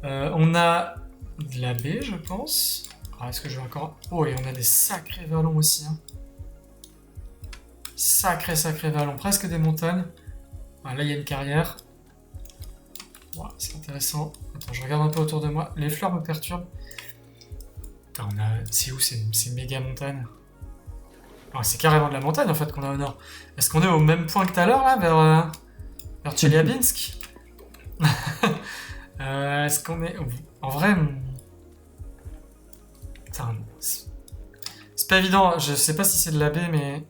On a de la baie, je pense. Ah, est-ce que je vais encore... Oh, et on a des sacrés vallons aussi. Hein. Sacrés vallons. Presque des montagnes. Ah, là, il y a une carrière. Ouais, c'est intéressant. Attends, je regarde un peu autour de moi. Les fleurs me perturbent. Putain, c'est où ces méga montagnes? Ah, c'est carrément de la montagne, en fait, qu'on a au nord. Est-ce qu'on est au même point que tout à l'heure, là, vers Tcheliabinsk? Est-ce qu'on est... En vrai... Putain, c'est pas évident. Je sais pas si c'est de la baie, mais...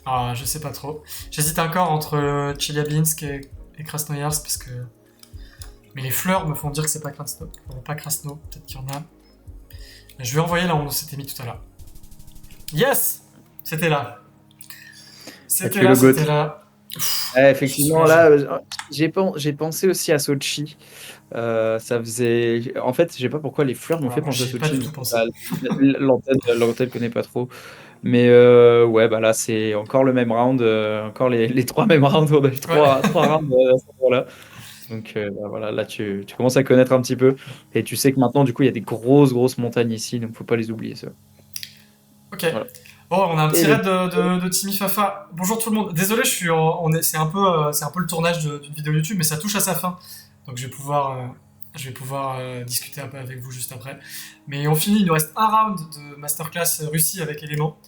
Ah, je sais pas trop. J'hésite encore entre Tcheliabinsk et Krasnoyarsk, parce que... Mais les fleurs me font dire que c'est pas Krasno. Pas Krasno, peut-être qu'il y en a. Je vais envoyer là où on s'était mis tout à l'heure. Yes! C'était là. Tu es le GOAT. C'était là. Effectivement, là, j'ai pensé aussi à Sochi. Ça faisait. En fait, je sais pas pourquoi les fleurs m'ont fait penser à J'ai pas du Sochi. tout pensé. L'antenne connaît pas trop. Mais ouais, bah là, c'est encore le même round. Encore les trois mêmes rounds. On a eu trois rounds à ce moment-là. Donc bah, voilà, là, tu commences à connaître un petit peu. Et tu sais que maintenant, du coup, il y a des grosses montagnes ici. Donc, faut pas les oublier, ça. Ok. Voilà. Bon, on a un Et petit raid de Timmy Fafa. Bonjour tout le monde. Désolé, c'est un peu le tournage d'une vidéo YouTube, mais ça touche à sa fin. Donc je vais pouvoir discuter un peu avec vous juste après. Mais on finit, il nous reste un round de masterclass Russie avec éléments.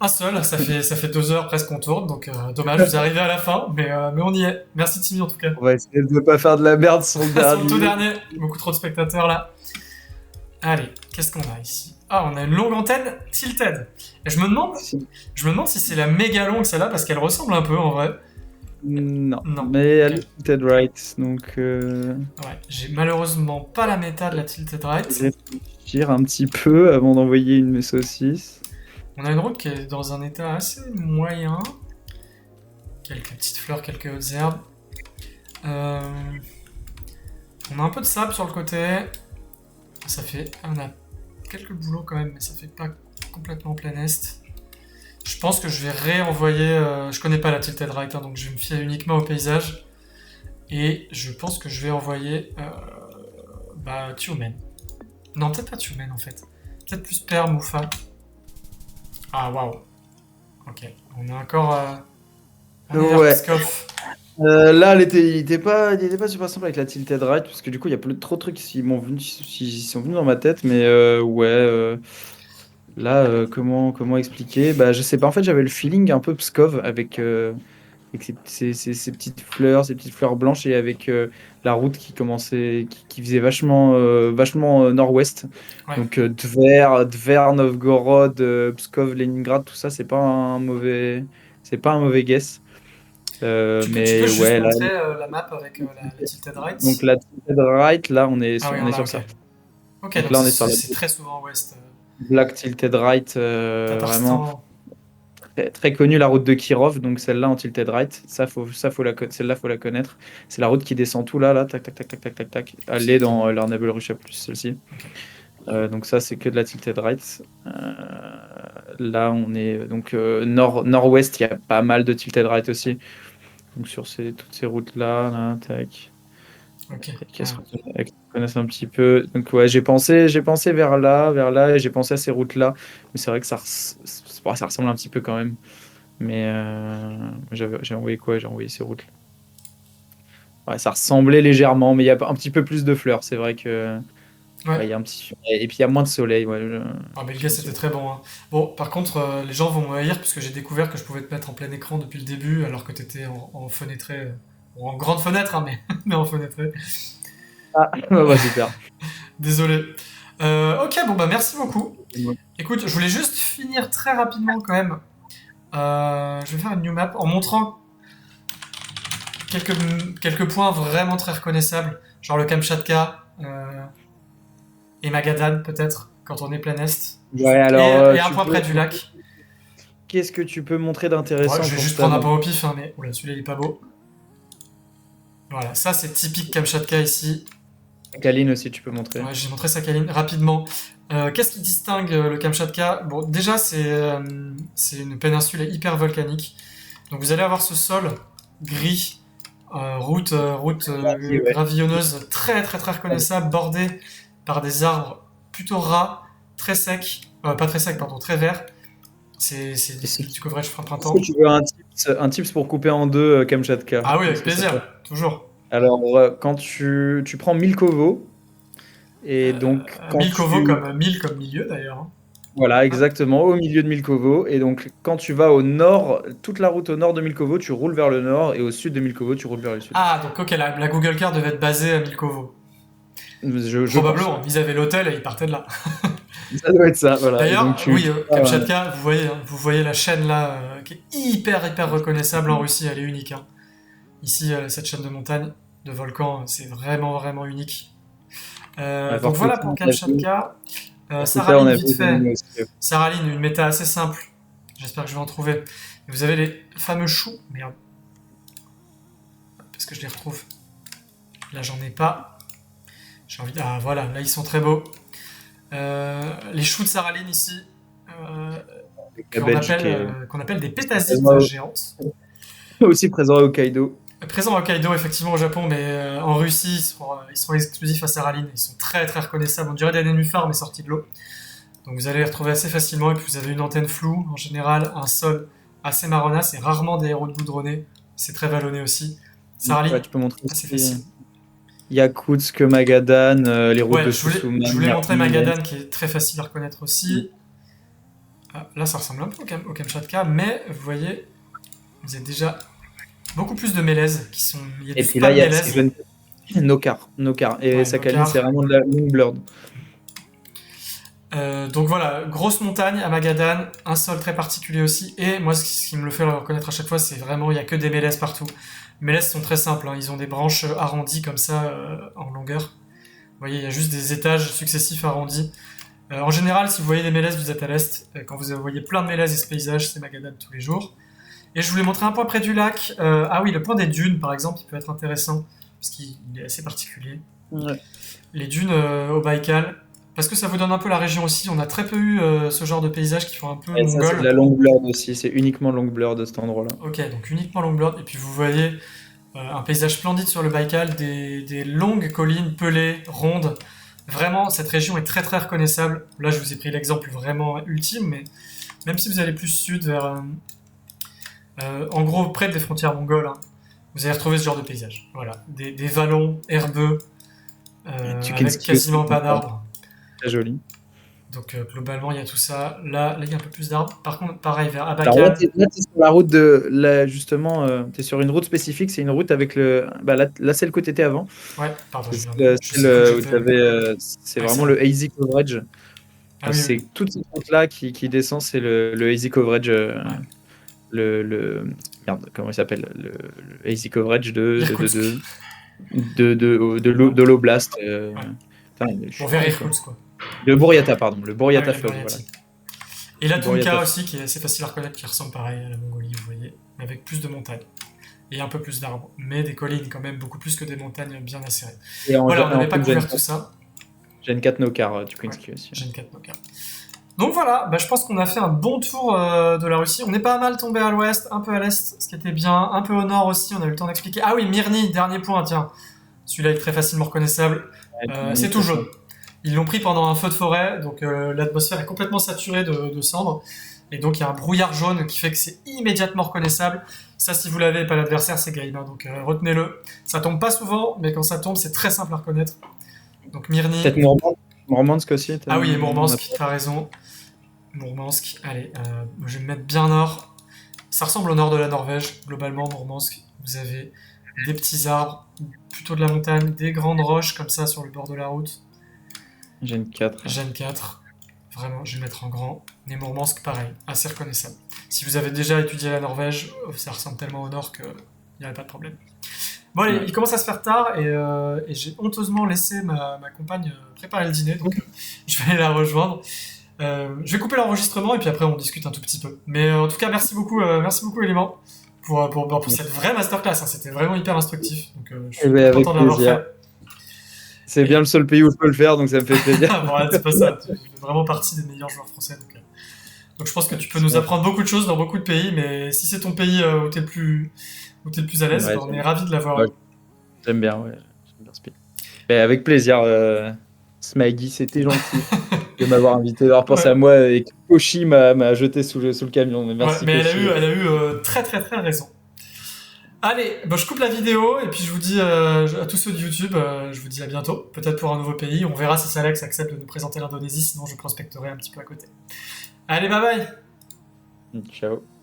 Un seul, ça fait 2 heures presque qu'on tourne, donc dommage, vous arrivez à la fin, mais on y est. Merci Timmy en tout cas. On va essayer de ne pas faire de la merde sur le Sur le tout dernier, beaucoup trop de spectateurs là. Allez, qu'est-ce qu'on a ici? Ah, on a une longue antenne tilted. Et je me demande si c'est la méga longue celle-là, parce qu'elle ressemble un peu en vrai. Non. Non. Mais elle est tilted right, donc... Ouais, j'ai malheureusement pas la méta de la tilted right. Je vais réfléchir un petit peu avant d'envoyer une mes saucisses. On a une route qui est dans un état assez moyen. Quelques petites fleurs, quelques autres herbes. On a un peu de sable sur le côté. On a quelques boulots quand même, mais ça fait pas complètement plein est. Je pense que je vais réenvoyer... je connais pas la tilted right, hein, donc je vais me fier uniquement au paysage. Et je pense que je vais envoyer... Tumen. Non, peut-être pas Tumen en fait. Peut-être plus Perm ou Fa. Ah, waouh. Ok, on est encore... on est vers Pskov. Là, il était pas super simple avec la tilted right, parce que du coup, il y a trop de trucs qui sont venus dans ma tête, mais là, comment expliquer? Bah, je sais pas, en fait, j'avais le feeling un peu Pskov avec ces petites fleurs blanches, et avec la route qui commençait, qui faisait vachement nord-ouest. Ouais. Donc Tver, Novgorod, Pskov, Leningrad, tout ça, c'est pas un mauvais guess. Tu peux juste ouais, là, montrer la map avec la tilted right. donc la tilted right, là, on est Ah oui, on est sur ok. ça. Ok, Donc donc là, on est sur la c'est très souvent ouest. Black tilted right, vraiment Tatarstan. très, très connue, la route de Kirov, donc celle-là en tilted right, celle-là, faut la connaître. C'est la route qui descend tout là, tac, tac, tac, tac, tac, tac, tac. Elle est dans l'Arnable Russia plus, celle-ci. Donc ça, c'est que de la tilted right. Là, on est donc nord-ouest, il y a pas mal de tilted right aussi. Donc sur toutes ces routes-là, là, tac. Ok. Elles connaissent un petit peu. Donc ouais, j'ai pensé vers là, et j'ai pensé à ces routes-là. Mais c'est vrai que ça ressemble un petit peu quand même. Mais j'ai envoyé quoi? J'ai envoyé ces routes-là. Ouais, ça ressemblait légèrement, mais il y a un petit peu plus de fleurs. C'est vrai que Ouais. y a un petit... Et puis il y a moins de soleil. Ouais, Ah, mais le gars, c'était très bon. Hein. Bon, par contre, les gens vont me haïr parce que j'ai découvert que je pouvais te mettre en plein écran depuis le début alors que t'étais en fenêtré. Bon, en grande fenêtre, hein, mais en fenêtré. Ah, ouais, super. Désolé. Ok, bon, bah merci beaucoup. Écoute, je voulais juste finir très rapidement quand même. Je vais faire une new map en montrant quelques points vraiment très reconnaissables, genre le Kamchatka et Magadan peut-être, quand on est plein est. Ouais, alors, et un point près du lac. Qu'est-ce que tu peux montrer d'intéressant? Ouais, je vais juste prendre un point au pif, hein, mais oula, celui-là il est pas beau. Voilà, ça c'est typique Kamchatka ici. Sakhaline aussi, tu peux montrer. Ouais, j'ai montré Sakhaline rapidement. Qu'est-ce qui distingue le Kamchatka? Bon, déjà c'est une péninsule hyper volcanique. Donc vous allez avoir ce sol gris, route Ouais. gravillonneuse très très très reconnaissable, bordée par des arbres plutôt ras, très secs, pas très secs, pardon, très verts. C'est Et si, du coverage fin est-ce que printemps. tu veux un tips pour couper en deux Kamchatka? Ah oui, avec Est-ce que ça plaisir, peut- toujours. Alors, quand tu prends 1000 kovos, et donc quand Milkovo tu... comme mille comme milieu d'ailleurs, hein. Voilà, Hop. exactement, au milieu de Milkovo. Et donc, quand tu vas au nord, toute la route au nord de Milkovo, tu roules vers le nord, et au sud de Milkovo, tu roules vers le sud. Ah, donc ok, la Google Car devait être basée à Milkovo. Je pense. Probablement, ils avaient l'hôtel et ils partaient de là. Ça doit être ça, voilà. Et donc, D'ailleurs, tu... oui, Kamchatka, vous voyez la chaîne là, qui est hyper reconnaissable en Russie, elle est unique, hein. Ici, cette chaîne de montagne, de volcans, c'est vraiment unique. Ouais, Donc voilà pour on a vu, Kamchatka. on Saraline, a vite vu fait. aussi. Saraline, une méta assez simple. J'espère que je vais en trouver. Vous avez les fameux choux. Merde. Parce que je les retrouve. Là, j'en ai pas. J'ai envie de... Ah, voilà, là, ils sont très beaux. Les choux de Saraline ici, La Belge qui est qu'on appelle des pétasites présent géantes. aussi présent à Hokkaido. Présents à Hokkaido, effectivement, au Japon, mais en Russie, ils seront exclusifs à Saraline. Ils sont très reconnaissables. On dirait des nénuphars, mais sortis de l'eau. Donc vous allez les retrouver assez facilement. Et puis vous avez une antenne floue, en général, un sol assez marronasse et rarement des héros de goudronnées. C'est très vallonné aussi. Saraline, Ouais, tu peux montrer assez aussi facile. Yakutsk, Magadan, les routes Ouais, de je Susuman. voulais montrer Yarny. Magadan, qui est très facile à reconnaître aussi. Ah, là, ça ressemble un peu au Kamchatka, mais vous voyez, vous avez déjà beaucoup plus de mélèzes qui sont. Il y a Et du puis là, spam il y a mélèze. Nokar. Et Ouais, Sakhalin, c'est Nokar. vraiment de la Longblurred. Donc voilà, grosse montagne à Magadan, un sol très particulier aussi. Et moi, ce qui me le fait le reconnaître à chaque fois, c'est vraiment, il n'y a que des mélèzes partout. Les mélèzes sont très simples, hein. Ils ont des branches arrondies comme ça en longueur. Vous voyez, il y a juste des étages successifs arrondis. En général, si vous voyez des mélèzes, vous êtes à l'est. Quand vous voyez plein de mélèzes et ce paysage, c'est Magadan tous les jours. Et je voulais montrer un point près du lac. Ah oui, le point des dunes, par exemple, il peut être intéressant, parce qu'il est assez particulier. Ouais. Les dunes au Baïkal, parce que ça vous donne un peu la région aussi. On a très peu eu ce genre de paysages qui font un peu Et ça, c'est de mongol. la Longblurred aussi. C'est uniquement Longblurred de cet endroit-là. Ok, donc uniquement Longblurred. Et puis vous voyez un paysage splendide sur le Baïkal, des longues collines pelées, rondes. Vraiment, cette région est très reconnaissable. Là, je vous ai pris l'exemple vraiment ultime, mais même si vous allez plus sud, vers, en gros, près des frontières mongoles, hein, vous allez retrouver ce genre de paysage. Voilà, des vallons herbeux, avec Tukinski quasiment aussi, pas d'arbres. très joli. Donc globalement, il y a tout ça. Là, il y a un peu plus d'arbres. Par contre, pareil, vers Alors là, Abakan. t'es sur la route de... Là, justement, tu es sur une route spécifique. C'est une route avec le... Bah, là, celle que tu étais avant. Ouais, pardon, C'est je viens de... celle Je sais plus où où j'étais. c'est Ah, vraiment ça. le hazy coverage. Ah oui, C'est oui. toute cette route-là qui descend. C'est le hazy coverage. Ouais. Merde, comment il s'appelle? Le hazy coverage Irkoutsk. de l'oblast. Ouais. Putain, je suis Bon, vers con, quoi. Irkoutsk, quoi. Le Bouriata, pardon. Le Ah Bouriata oui, le fleuve, voilà. Buryati. Et la Bouriata Tunka fleuve. aussi, qui est assez facile à reconnaître, qui ressemble pareil à la Mongolie, vous voyez, mais avec plus de montagnes. Et un peu plus d'arbres. Mais des collines quand même, beaucoup plus que des montagnes bien acérées. Et Voilà, on en n'avait pas plus, couvert tout ça. Gen 4 Nokar, tu Ouais, Kinski aussi. Gen 4 Nokia. Donc voilà, bah, je pense qu'on a fait un bon tour de la Russie. On est pas mal tombé à l'ouest, un peu à l'est, ce qui était bien, un peu au nord aussi, on a eu le temps d'expliquer. Ah oui, Myrni, dernier point, tiens. Celui-là est très facilement reconnaissable. C'est tout jaune. Ils l'ont pris pendant un feu de forêt, donc l'atmosphère est complètement saturée de cendres. Et donc il y a un brouillard jaune qui fait que c'est immédiatement reconnaissable. Ça, si vous l'avez et pas l'adversaire, c'est game, hein, donc retenez-le. Ça tombe pas souvent, mais quand ça tombe, c'est très simple à reconnaître. Donc Myrni. Peut-être Mourmansk aussi. Ah oui, et Mourmansk, t'as raison. Mourmansk, allez, je vais me mettre bien nord. Ça ressemble au nord de la Norvège, globalement, Mourmansk. Vous avez des petits arbres, plutôt de la montagne, des grandes roches comme ça sur le bord de la route. Gen 4. Gen 4, vraiment, je vais mettre en grand. Mais Mourmansk, pareil, assez reconnaissable. Si vous avez déjà étudié la Norvège, ça ressemble tellement au nord qu'il n'y aurait pas de problème. Bon allez, il commence à se faire tard et j'ai honteusement laissé ma compagne préparer le dîner, donc je vais aller la rejoindre. Je vais couper l'enregistrement et puis après on discute un tout petit peu. Mais en tout cas, merci beaucoup Elément pour cette vraie masterclass, hein. C'était vraiment hyper instructif, donc je suis content de l'avoir fait. C'est bien le seul pays où je peux le faire, donc ça me fait plaisir. Bon, là, c'est pas ça, tu fais vraiment partie des meilleurs joueurs français, Donc je pense que tu peux nous apprendre beaucoup de choses dans beaucoup de pays, mais si c'est ton pays où t'es le plus à l'aise, Ouais, bah, on est ravis de l'avoir. ouais, j'aime bien, ouais. J'aime bien Speed. Mais avec plaisir, Smaggy, c'était gentil de m'avoir invité, d'avoir pensé Ouais. à moi et que Koshi m'a jeté sous le camion. Mais Ouais, merci mais Koshi. elle a eu très très très raison. Allez, bah, je coupe la vidéo et puis je vous dis à tous ceux de YouTube, je vous dis à bientôt, peut-être pour un nouveau pays. On verra si Alex accepte de nous présenter l'Indonésie, sinon je prospecterai un petit peu à côté. Allez, bye bye! Ciao.